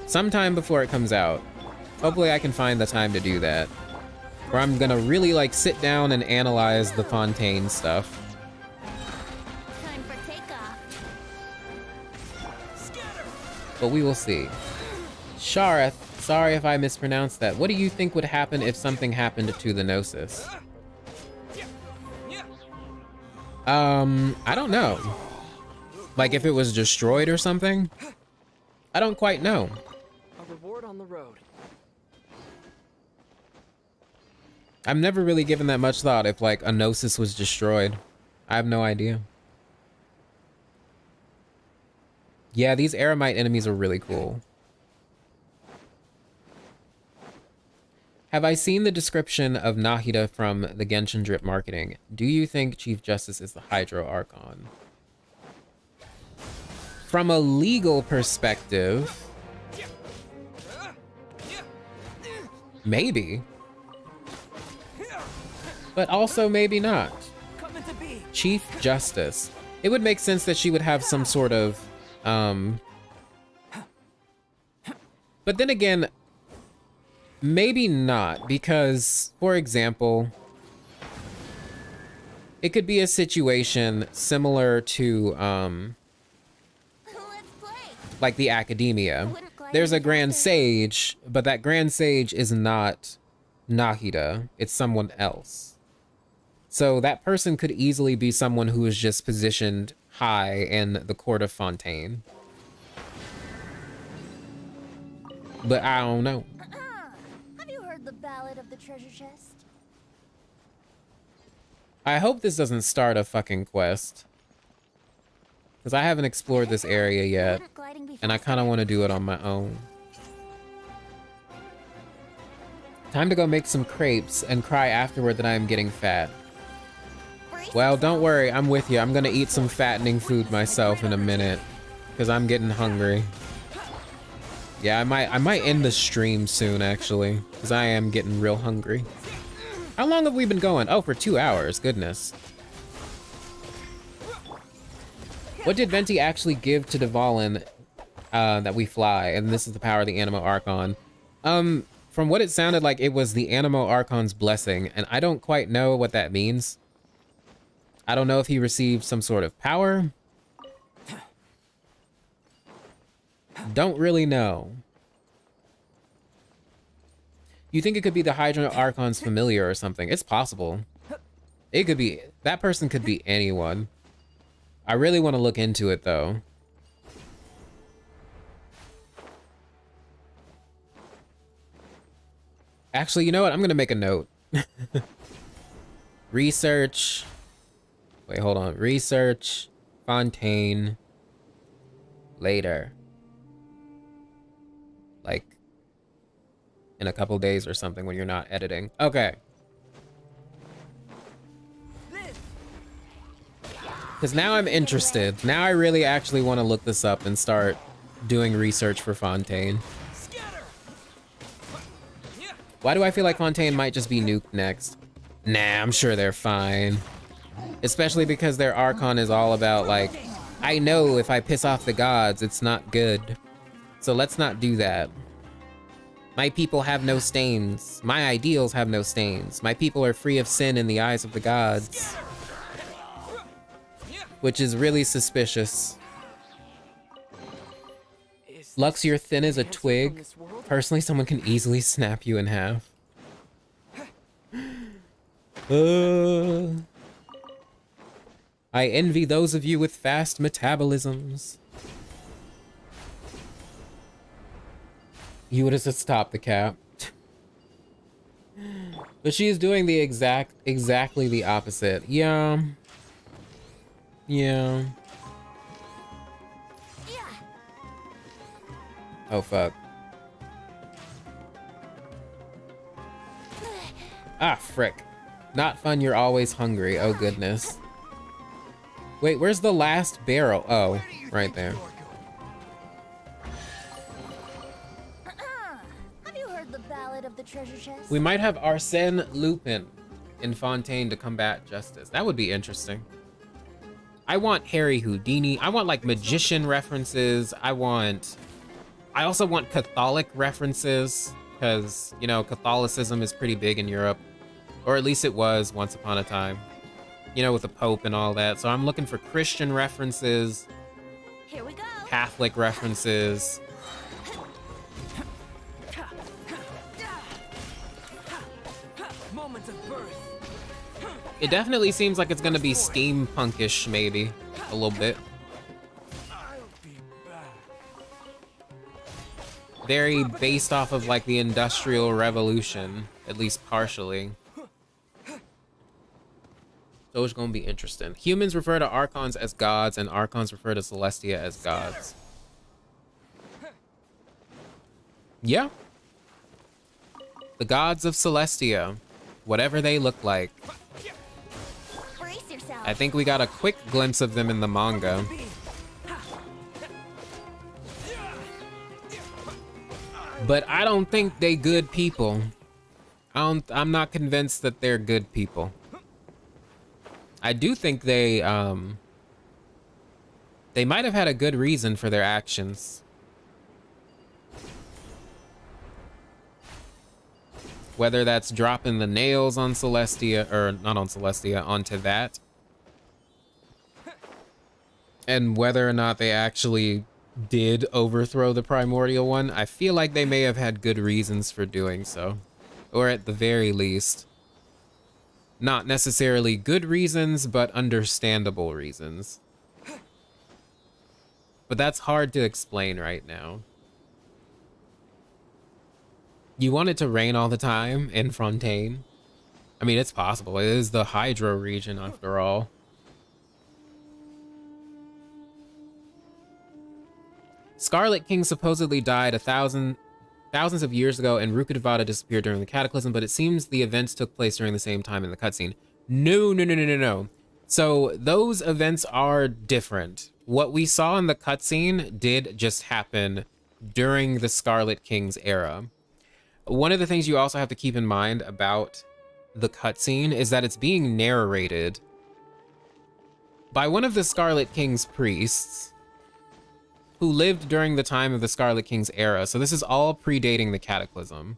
Sometime before it comes out. Hopefully I can find the time to do that. Where I'm gonna really like sit down and analyze the Fontaine stuff. Time for takeoff. But we will see. Shareth, sorry if I mispronounced that. What do you think would happen if something happened to the Gnosis? I don't know. Like if it was destroyed or something? I don't quite know. A reward on the road. I've never really given that much thought if like a Gnosis was destroyed. I have no idea. Yeah, these Eremite enemies are really cool. Have I seen the description of Nahida from the Genshin Drip marketing? Do you think Chief Justice is the Hydro Archon? From a legal perspective, maybe. But also maybe not. Chief Justice. It would make sense that she would have some sort of, but then again, maybe not, because, for example, it could be a situation similar to, like the Academia. There's a Grand Sage, but that Grand Sage is not Nahida, it's someone else. So that person could easily be someone who is just positioned high in the court of Fontaine. But I don't know. Have you heard the ballad of the treasure chest? I hope this doesn't start a fucking quest. Because I haven't explored this area yet. And I kind of want to do it on my own. Time to go make some crepes and cry afterward that I am getting fat. Well, don't worry, I'm with you. I'm gonna eat some fattening food myself in a minute. Because I'm getting hungry. Yeah, I might end the stream soon, actually, because I am getting real hungry. How long have we been going? Oh, for 2 hours. Goodness. What did Venti actually give to Dvalin that we fly? And this is the power of the Animo Archon. From what it sounded like, it was the Animo Archon's blessing, and I don't quite know what that means. I don't know if he received some sort of power. Don't really know. You think it could be the Hydra Archon's familiar or something? It's possible. It could be, that person could be anyone. I really want to look into it though. Actually, you know what? I'm gonna make a note. Research. Wait, hold on. Research Fontaine later. Like in a couple days or something when you're not editing. Okay. Because now I'm interested. Now I really actually want to look this up and start doing research for Fontaine. Why do I feel like Fontaine might just be nuked next? Nah, I'm sure they're fine. Especially because their Archon is all about like, I know if I piss off the gods, it's not good. So let's not do that. My people have no stains. My ideals have no stains. My people are free of sin in the eyes of the gods. Which is really suspicious. Lux, you're thin as a twig. Personally, someone can easily snap you in half. I envy those of you with fast metabolisms. You would have just stopped the cap. But she is doing the exactly the opposite. Yeah. Yeah. Oh, fuck. Ah, frick. Not fun, you're always hungry. Oh, goodness. Wait, where's the last barrel? Oh, right there. Have you heard the ballad of the treasure chest? We might have Arsène Lupin in Fontaine to combat justice. That would be interesting. I want Harry Houdini. I want, like, magician references. I also want Catholic references, because, you know, Catholicism is pretty big in Europe. Or at least it was once upon a time. You know, with the Pope and all that. So I'm looking for Christian references. Here we go. Catholic references. Moments of birth. It definitely seems like it's gonna be steampunkish, maybe. A little bit. Very based off of, like, the Industrial Revolution. At least partially. So it's gonna be interesting. Humans refer to Archons as gods, and Archons refer to Celestia as gods. Yeah. The gods of Celestia. Whatever they look like. Brace yourself. I think we got a quick glimpse of them in the manga. But I don't think they good people. I'm not convinced that they're good people. I do think they might have had a good reason for their actions. Whether that's dropping the nails on Celestia, or not on Celestia, onto that. And whether or not they actually did overthrow the primordial one, I feel like they may have had good reasons for doing so. Or at the very least, not necessarily good reasons, but understandable reasons. But that's hard to explain right now. You want it to rain all the time in Fontaine? I mean, it's possible. It is the hydro region after all. Scarlet King supposedly died thousands of years ago, and Rukkhadevata disappeared during the Cataclysm, but it seems the events took place during the same time in the cutscene. No. So those events are different. What we saw in the cutscene did just happen during the Scarlet King's era. One of the things you also have to keep in mind about the cutscene is that it's being narrated by one of the Scarlet King's priests who lived during the time of the Scarlet King's era. So this is all predating the Cataclysm.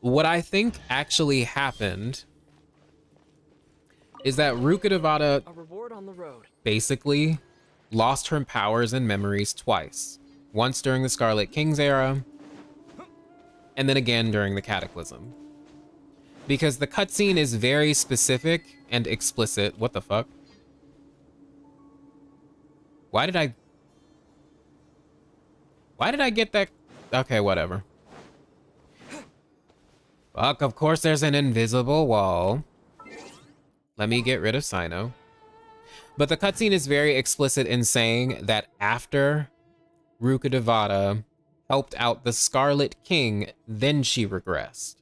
What I think actually happened is that Rukkhadevata A reward on the road. basically lost her powers and memories twice. Once during the Scarlet King's era, and then again during the Cataclysm. Because the cutscene is very specific and explicit. What the fuck? Why did I get that? Okay, whatever. Fuck, of course there's an invisible wall. Let me get rid of Cyno. But the cutscene is very explicit in saying that after Rukkhadevata helped out the Scarlet King, then she regressed.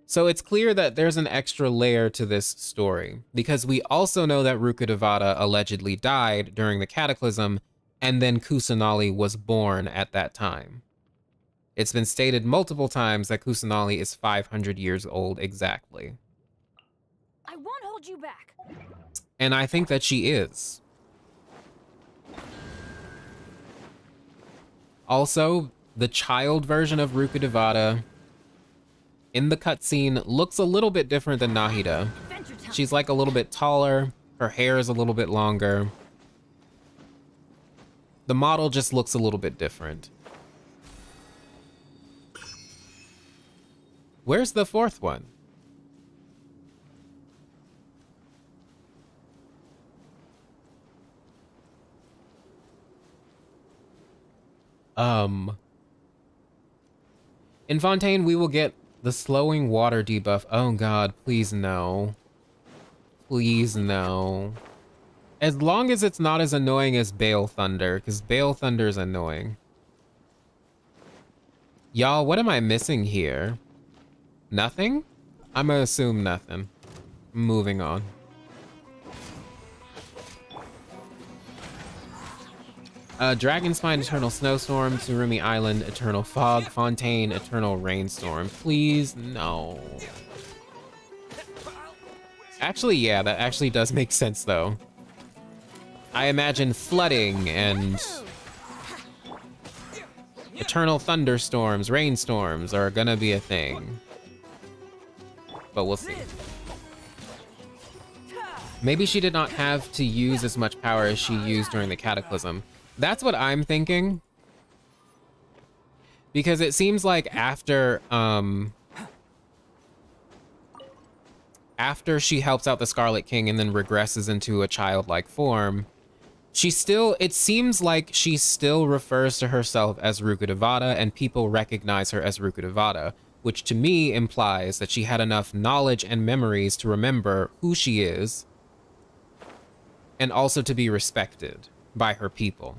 So it's clear that there's an extra layer to this story, because we also know that Rukkhadevata allegedly died during the Cataclysm, and then Kusanali was born at that time. It's been stated multiple times that Kusanali is 500 years old exactly. I won't hold you back. And I think that she is. Also, the child version of Rukkhadevata in the cutscene looks a little bit different than Nahida. Adventure time. She's like a little bit taller, her hair is a little bit longer. The model just looks a little bit different. Where's the fourth one? In Fontaine, we will get the slowing water debuff. Oh god, please no. Please no. As long as it's not as annoying as Bale Thunder, because Bale Thunder is annoying. Y'all, what am I missing here? Nothing? I'm gonna assume nothing. Moving on. Dragonspine, Eternal Snowstorm, Tsurumi Island, Eternal Fog, Fontaine, Eternal Rainstorm. Please, no. Actually, yeah, that actually does make sense, though. I imagine flooding and eternal thunderstorms, rainstorms are gonna be a thing. But we'll see. Maybe she did not have to use as much power as she used during the Cataclysm. That's what I'm thinking. Because it seems like after she helps out the Scarlet King and then regresses into a childlike form, it seems like she still refers to herself as Rukkhadevata, and people recognize her as Rukkhadevata, which to me implies that she had enough knowledge and memories to remember who she is, and also to be respected by her people.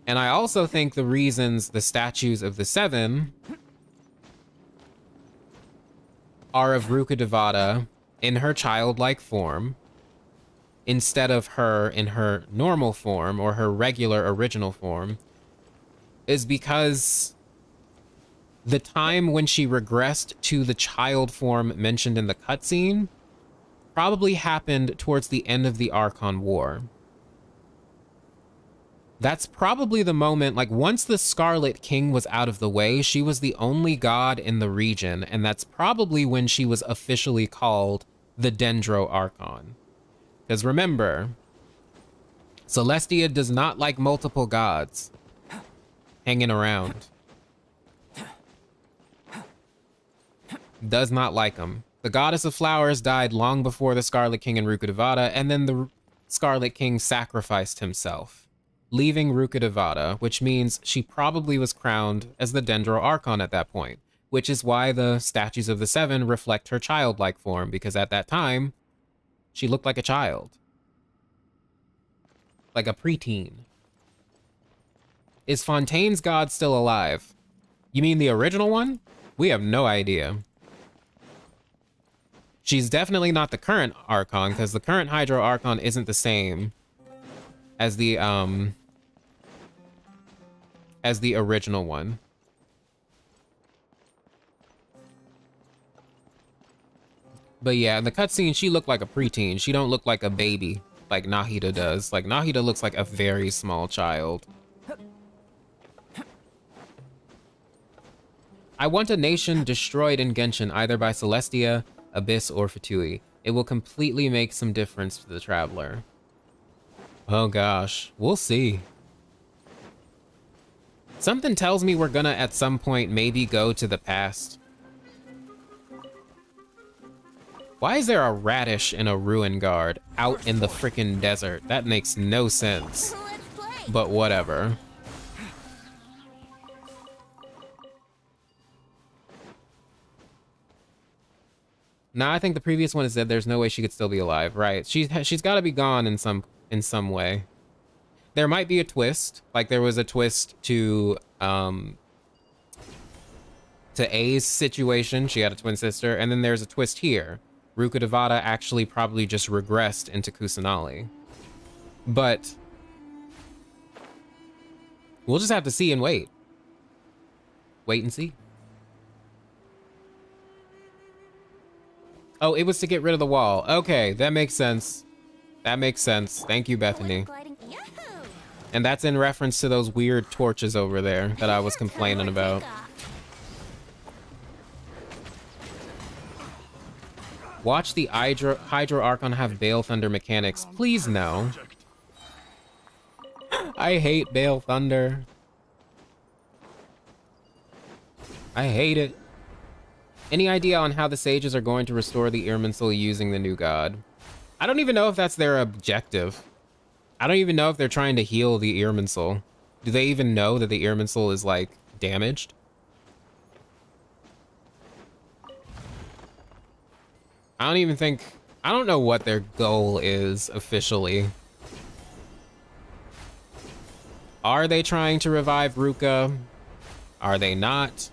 And I also think the reasons the statues of the Seven are of Rukkhadevata in her childlike form, instead of her in her normal form or her regular original form, is because the time when she regressed to the child form mentioned in the cutscene probably happened towards the end of the Archon War. That's probably the moment, like, once the Scarlet King was out of the way, she was the only god in the region, and that's probably when she was officially called the Dendro Archon. Because remember, Celestia does not like multiple gods hanging around. Does not like them. The Goddess of Flowers died long before the Scarlet King and Rukkhadevata, and then the Scarlet King sacrificed himself, leaving Rukkhadevata, which means she probably was crowned as the Dendro Archon at that point, which is why the statues of the Seven reflect her childlike form, because at that time, she looked like a child. Like a preteen. Is Fontaine's god still alive? You mean the original one? We have no idea. She's definitely not the current Archon, because the current Hydro Archon isn't the same as the original one. But yeah, in the cutscene, she looked like a preteen. She don't look like a baby like Nahida does. Like, Nahida looks like a very small child. I want a nation destroyed in Genshin, either by Celestia, Abyss, or Fatui. It will completely make some difference to the traveler. Oh gosh, we'll see. Something tells me we're gonna, at some point, maybe go to the past. Why is there a radish in a ruin guard out in the freaking desert? That makes no sense. But whatever. Nah, I think the previous one is dead. There's no way she could still be alive. Right. She's got to be gone in some way. There might be a twist. Like there was a twist to A's situation. She had a twin sister, and then there's a twist here. Ruka Devata actually probably just regressed into Kusanali. But we'll just have to see and wait. Wait and see. Oh, it was to get rid of the wall. Okay, that makes sense. That makes sense. Thank you, Bethany. And that's in reference to those weird torches over there that I was complaining about. Watch the Hydro Archon have Bale Thunder mechanics. Please no. I hate Bale Thunder. I hate it. Any idea on how the sages are going to restore the Irminsul using the new god? I don't even know if that's their objective. I don't even know if they're trying to heal the Irminsul. Do they even know that the Irminsul is, like, damaged? I don't know what their goal is officially. Are they trying to revive Ruka? Are they not?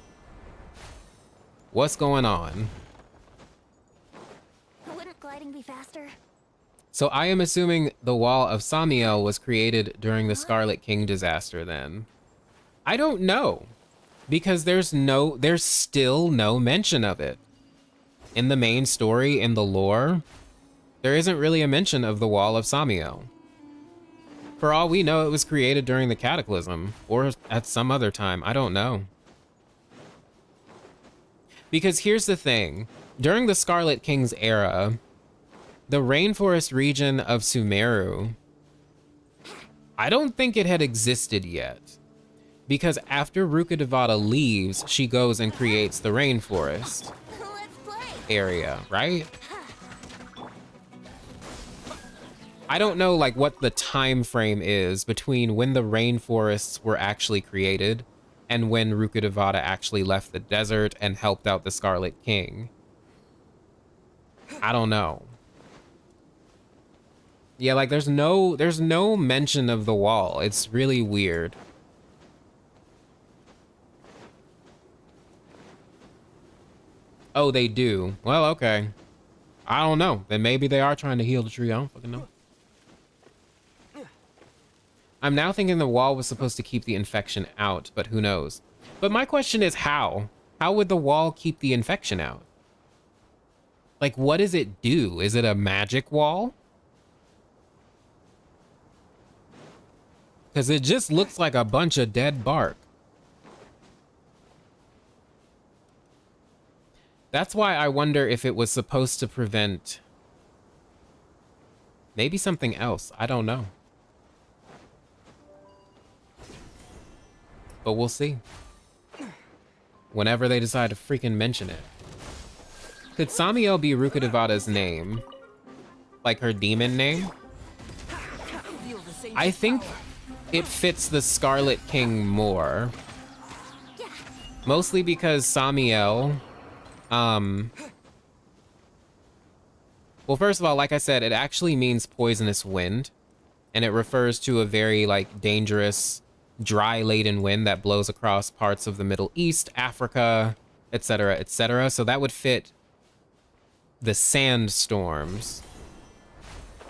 What's going on? Wouldn't gliding be faster? So I am assuming the Wall of Samiel was created during the Scarlet King disaster then. I don't know, because there's still no mention of it. In the main story, in the lore, there isn't really a mention of the Wall of Samiel. For all we know, it was created during the Cataclysm, or at some other time, I don't know. Because here's the thing, during the Scarlet King's era, the rainforest region of Sumeru, I don't think it had existed yet. Because after Ruka Devata leaves, she goes and creates the rainforest area, right? I don't know like what the time frame is between when the rainforests were actually created and when Ruka Devata actually left the desert and helped out the Scarlet King. I don't know. Yeah, like there's no mention of the wall. It's really weird. Oh, they do. Well, okay. I don't know. Then maybe they are trying to heal the tree. I don't fucking know. I'm now thinking the wall was supposed to keep the infection out, but who knows? But my question is how? How would the wall keep the infection out? Like, what does it do? Is it a magic wall? Because it just looks like a bunch of dead bark. That's why I wonder if it was supposed to prevent maybe something else. I don't know. But we'll see. Whenever they decide to freaking mention it. Could Samiel be Ruka Devata's name? Like her demon name? I think it fits the Scarlet King more. Mostly because Samiel... Well, first of all, like I said, it actually means poisonous wind. And it refers to a very, like, dangerous, dry-laden wind that blows across parts of the Middle East, Africa, etc., etc. So that would fit the sandstorms.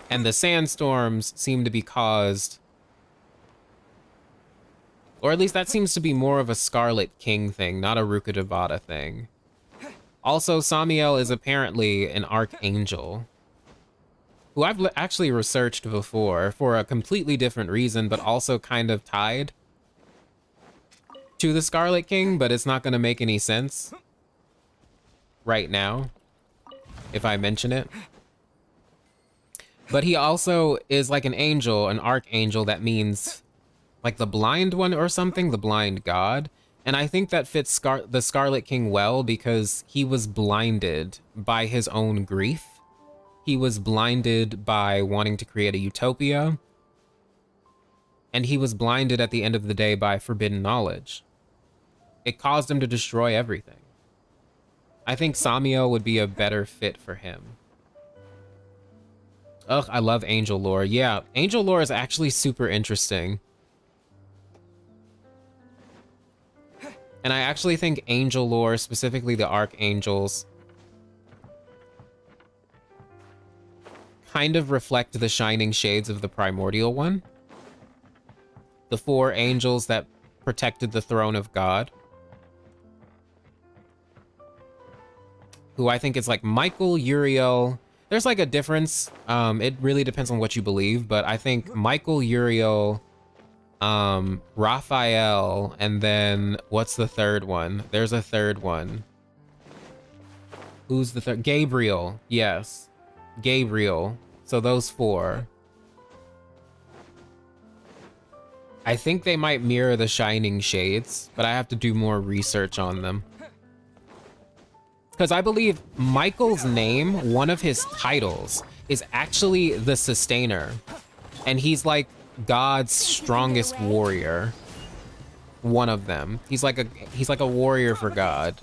And the sandstorms seem to be caused, or at least that seems to be more of a Scarlet King thing, not a Rukkhadevata thing. Also, Samiel is apparently an archangel, who I've actually researched before for a completely different reason, but also kind of tied to the Scarlet King, but it's not going to make any sense right now if I mention it. But he also is like an angel, an archangel, that means like the blind one or something, the blind god. And I think that fits the Scarlet King well because he was blinded by his own grief. He was blinded by wanting to create a utopia. And he was blinded at the end of the day by forbidden knowledge. It caused him to destroy everything. I think Samiel would be a better fit for him. Ugh, I love angel lore. Yeah, angel lore is actually super interesting. And I actually think angel lore, specifically the archangels, kind of reflect the shining shades of the primordial one. The 4 angels that protected the throne of God. Who I think is like Michael, Uriel. There's like a difference. It really depends on what you believe, but I think Michael, Uriel, Raphael, and then what's the third one? There's a third one. Who's the third? Gabriel. Yes. Gabriel. So those 4. I think they might mirror the shining shades, but I have to do more research on them. Because I believe Michael's name, one of his titles, is actually the Sustainer. And he's like God's strongest warrior. One of them. He's like a warrior for God.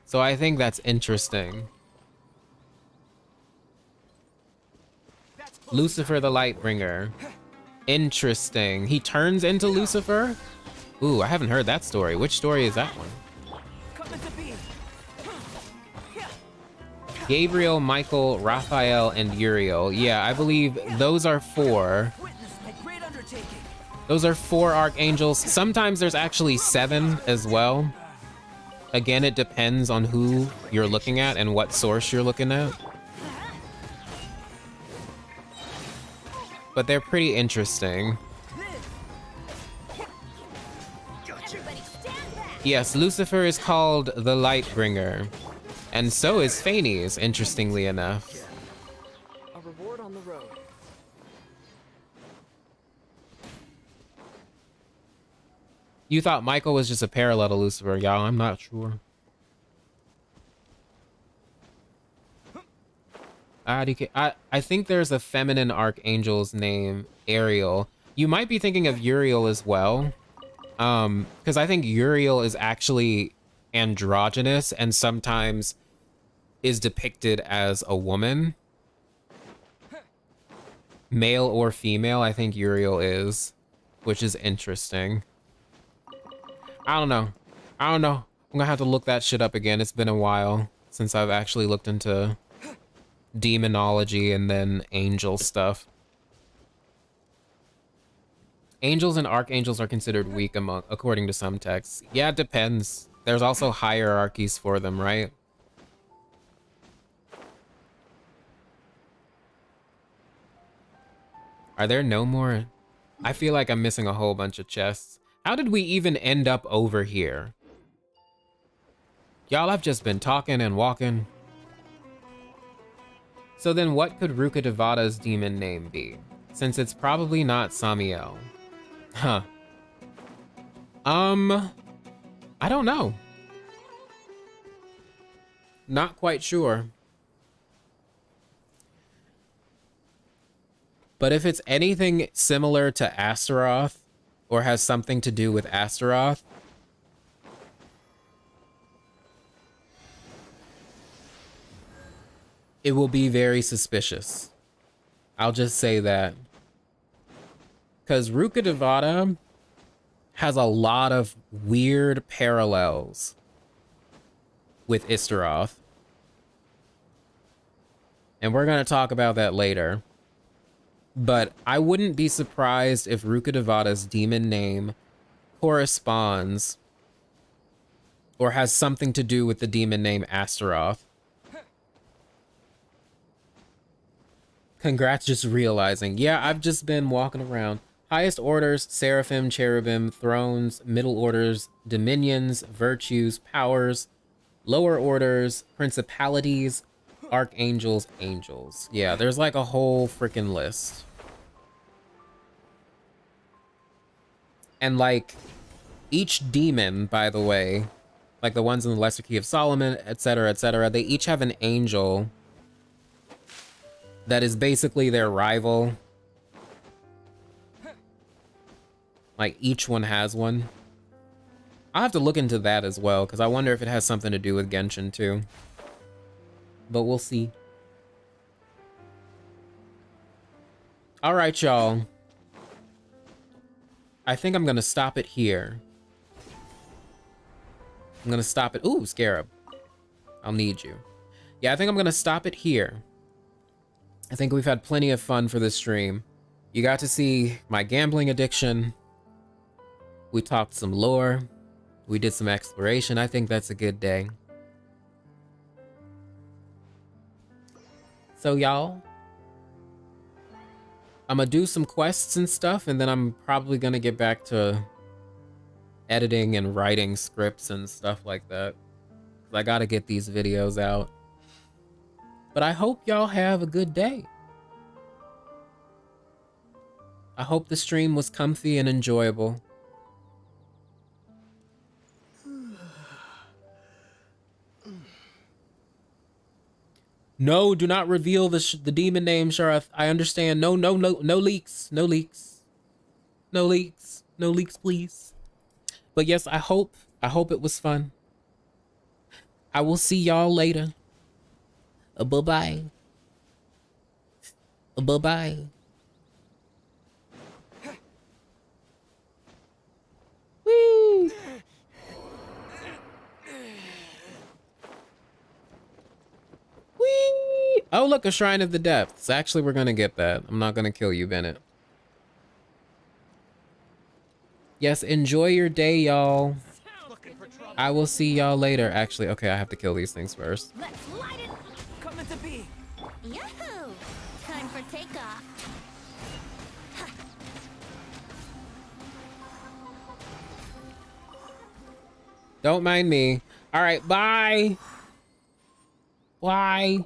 So I think that's interesting. Lucifer the Lightbringer. Interesting. He turns into Lucifer? Ooh, I haven't heard that story. Which story is that one? Gabriel, Michael, Raphael, and Uriel. Yeah, I believe those are 4. Those are 4 archangels. Sometimes there's actually 7 as well. Again, it depends on who you're looking at and what source you're looking at. But they're pretty interesting. Yes, Lucifer is called the Lightbringer. And so is Phanes, interestingly enough. A reward on the road. You thought Michael was just a parallel to Lucifer, y'all. I'm not sure. I think there's a feminine archangel's name, Ariel. You might be thinking of Uriel as well. Because I think Uriel is actually androgynous and sometimes is depicted as a woman. Male or female, I think Uriel is, which is interesting. I don't know. I'm gonna have to look that shit up again. It's been a while since I've actually looked into demonology and then angel stuff. Angels and archangels are considered weak according to some texts. Yeah, it depends. There's also hierarchies for them, right? Are there no more? I feel like I'm missing a whole bunch of chests. How did we even end up over here? Y'all have just been talking and walking. So then what could Rukkhadevata's demon name be? Since it's probably not Samiel. Huh. I don't know. Not quite sure. But if it's anything similar to Astaroth, or has something to do with Astaroth, it will be very suspicious. I'll just say that. Because Rukkhadevata has a lot of weird parallels with Istaroth. And we're going to talk about that later. But I wouldn't be surprised if Rukkhadevada's demon name corresponds or has something to do with the demon name Astaroth. Congrats, just realizing. Yeah, I've just been walking around. Highest orders, seraphim, cherubim, thrones, middle orders, dominions, virtues, powers, lower orders, principalities, archangels, angels. Yeah, there's like a whole freaking list. And like each demon, by the way, like the ones in the Lesser Key of Solomon, etc., they each have an angel that is basically their rival. Like each one has one. I'll have to look into that as well, because I wonder if it has something to do with Genshin too. But we'll see. All right, y'all. I think I'm gonna stop it here. I'm gonna stop it. Ooh, Scarab. I'll need you. Yeah, I think I'm gonna stop it here. I think we've had plenty of fun for this stream. You got to see my gambling addiction. We talked some lore. We did some exploration. I think that's a good day. So y'all, I'm gonna do some quests and stuff, and then I'm probably gonna get back to editing and writing scripts and stuff like that. 'Cause I gotta get these videos out. But I hope y'all have a good day. I hope the stream was comfy and enjoyable. No, do not reveal the demon name, Sharath. I understand. No leaks. No leaks. No leaks. No leaks, please. But yes, I hope it was fun. I will see y'all later. Bye-bye. Bye-bye. Whee! Whee! Oh, look, a Shrine of the Depths. Actually, we're gonna get that. I'm not gonna kill you, Bennett. Yes, enjoy your day, y'all. I will see y'all later. Actually, okay, I have to kill these things first. Let's light it. Coming to be. Yahoo! Time for takeoff. Don't mind me. All right, bye. Bye.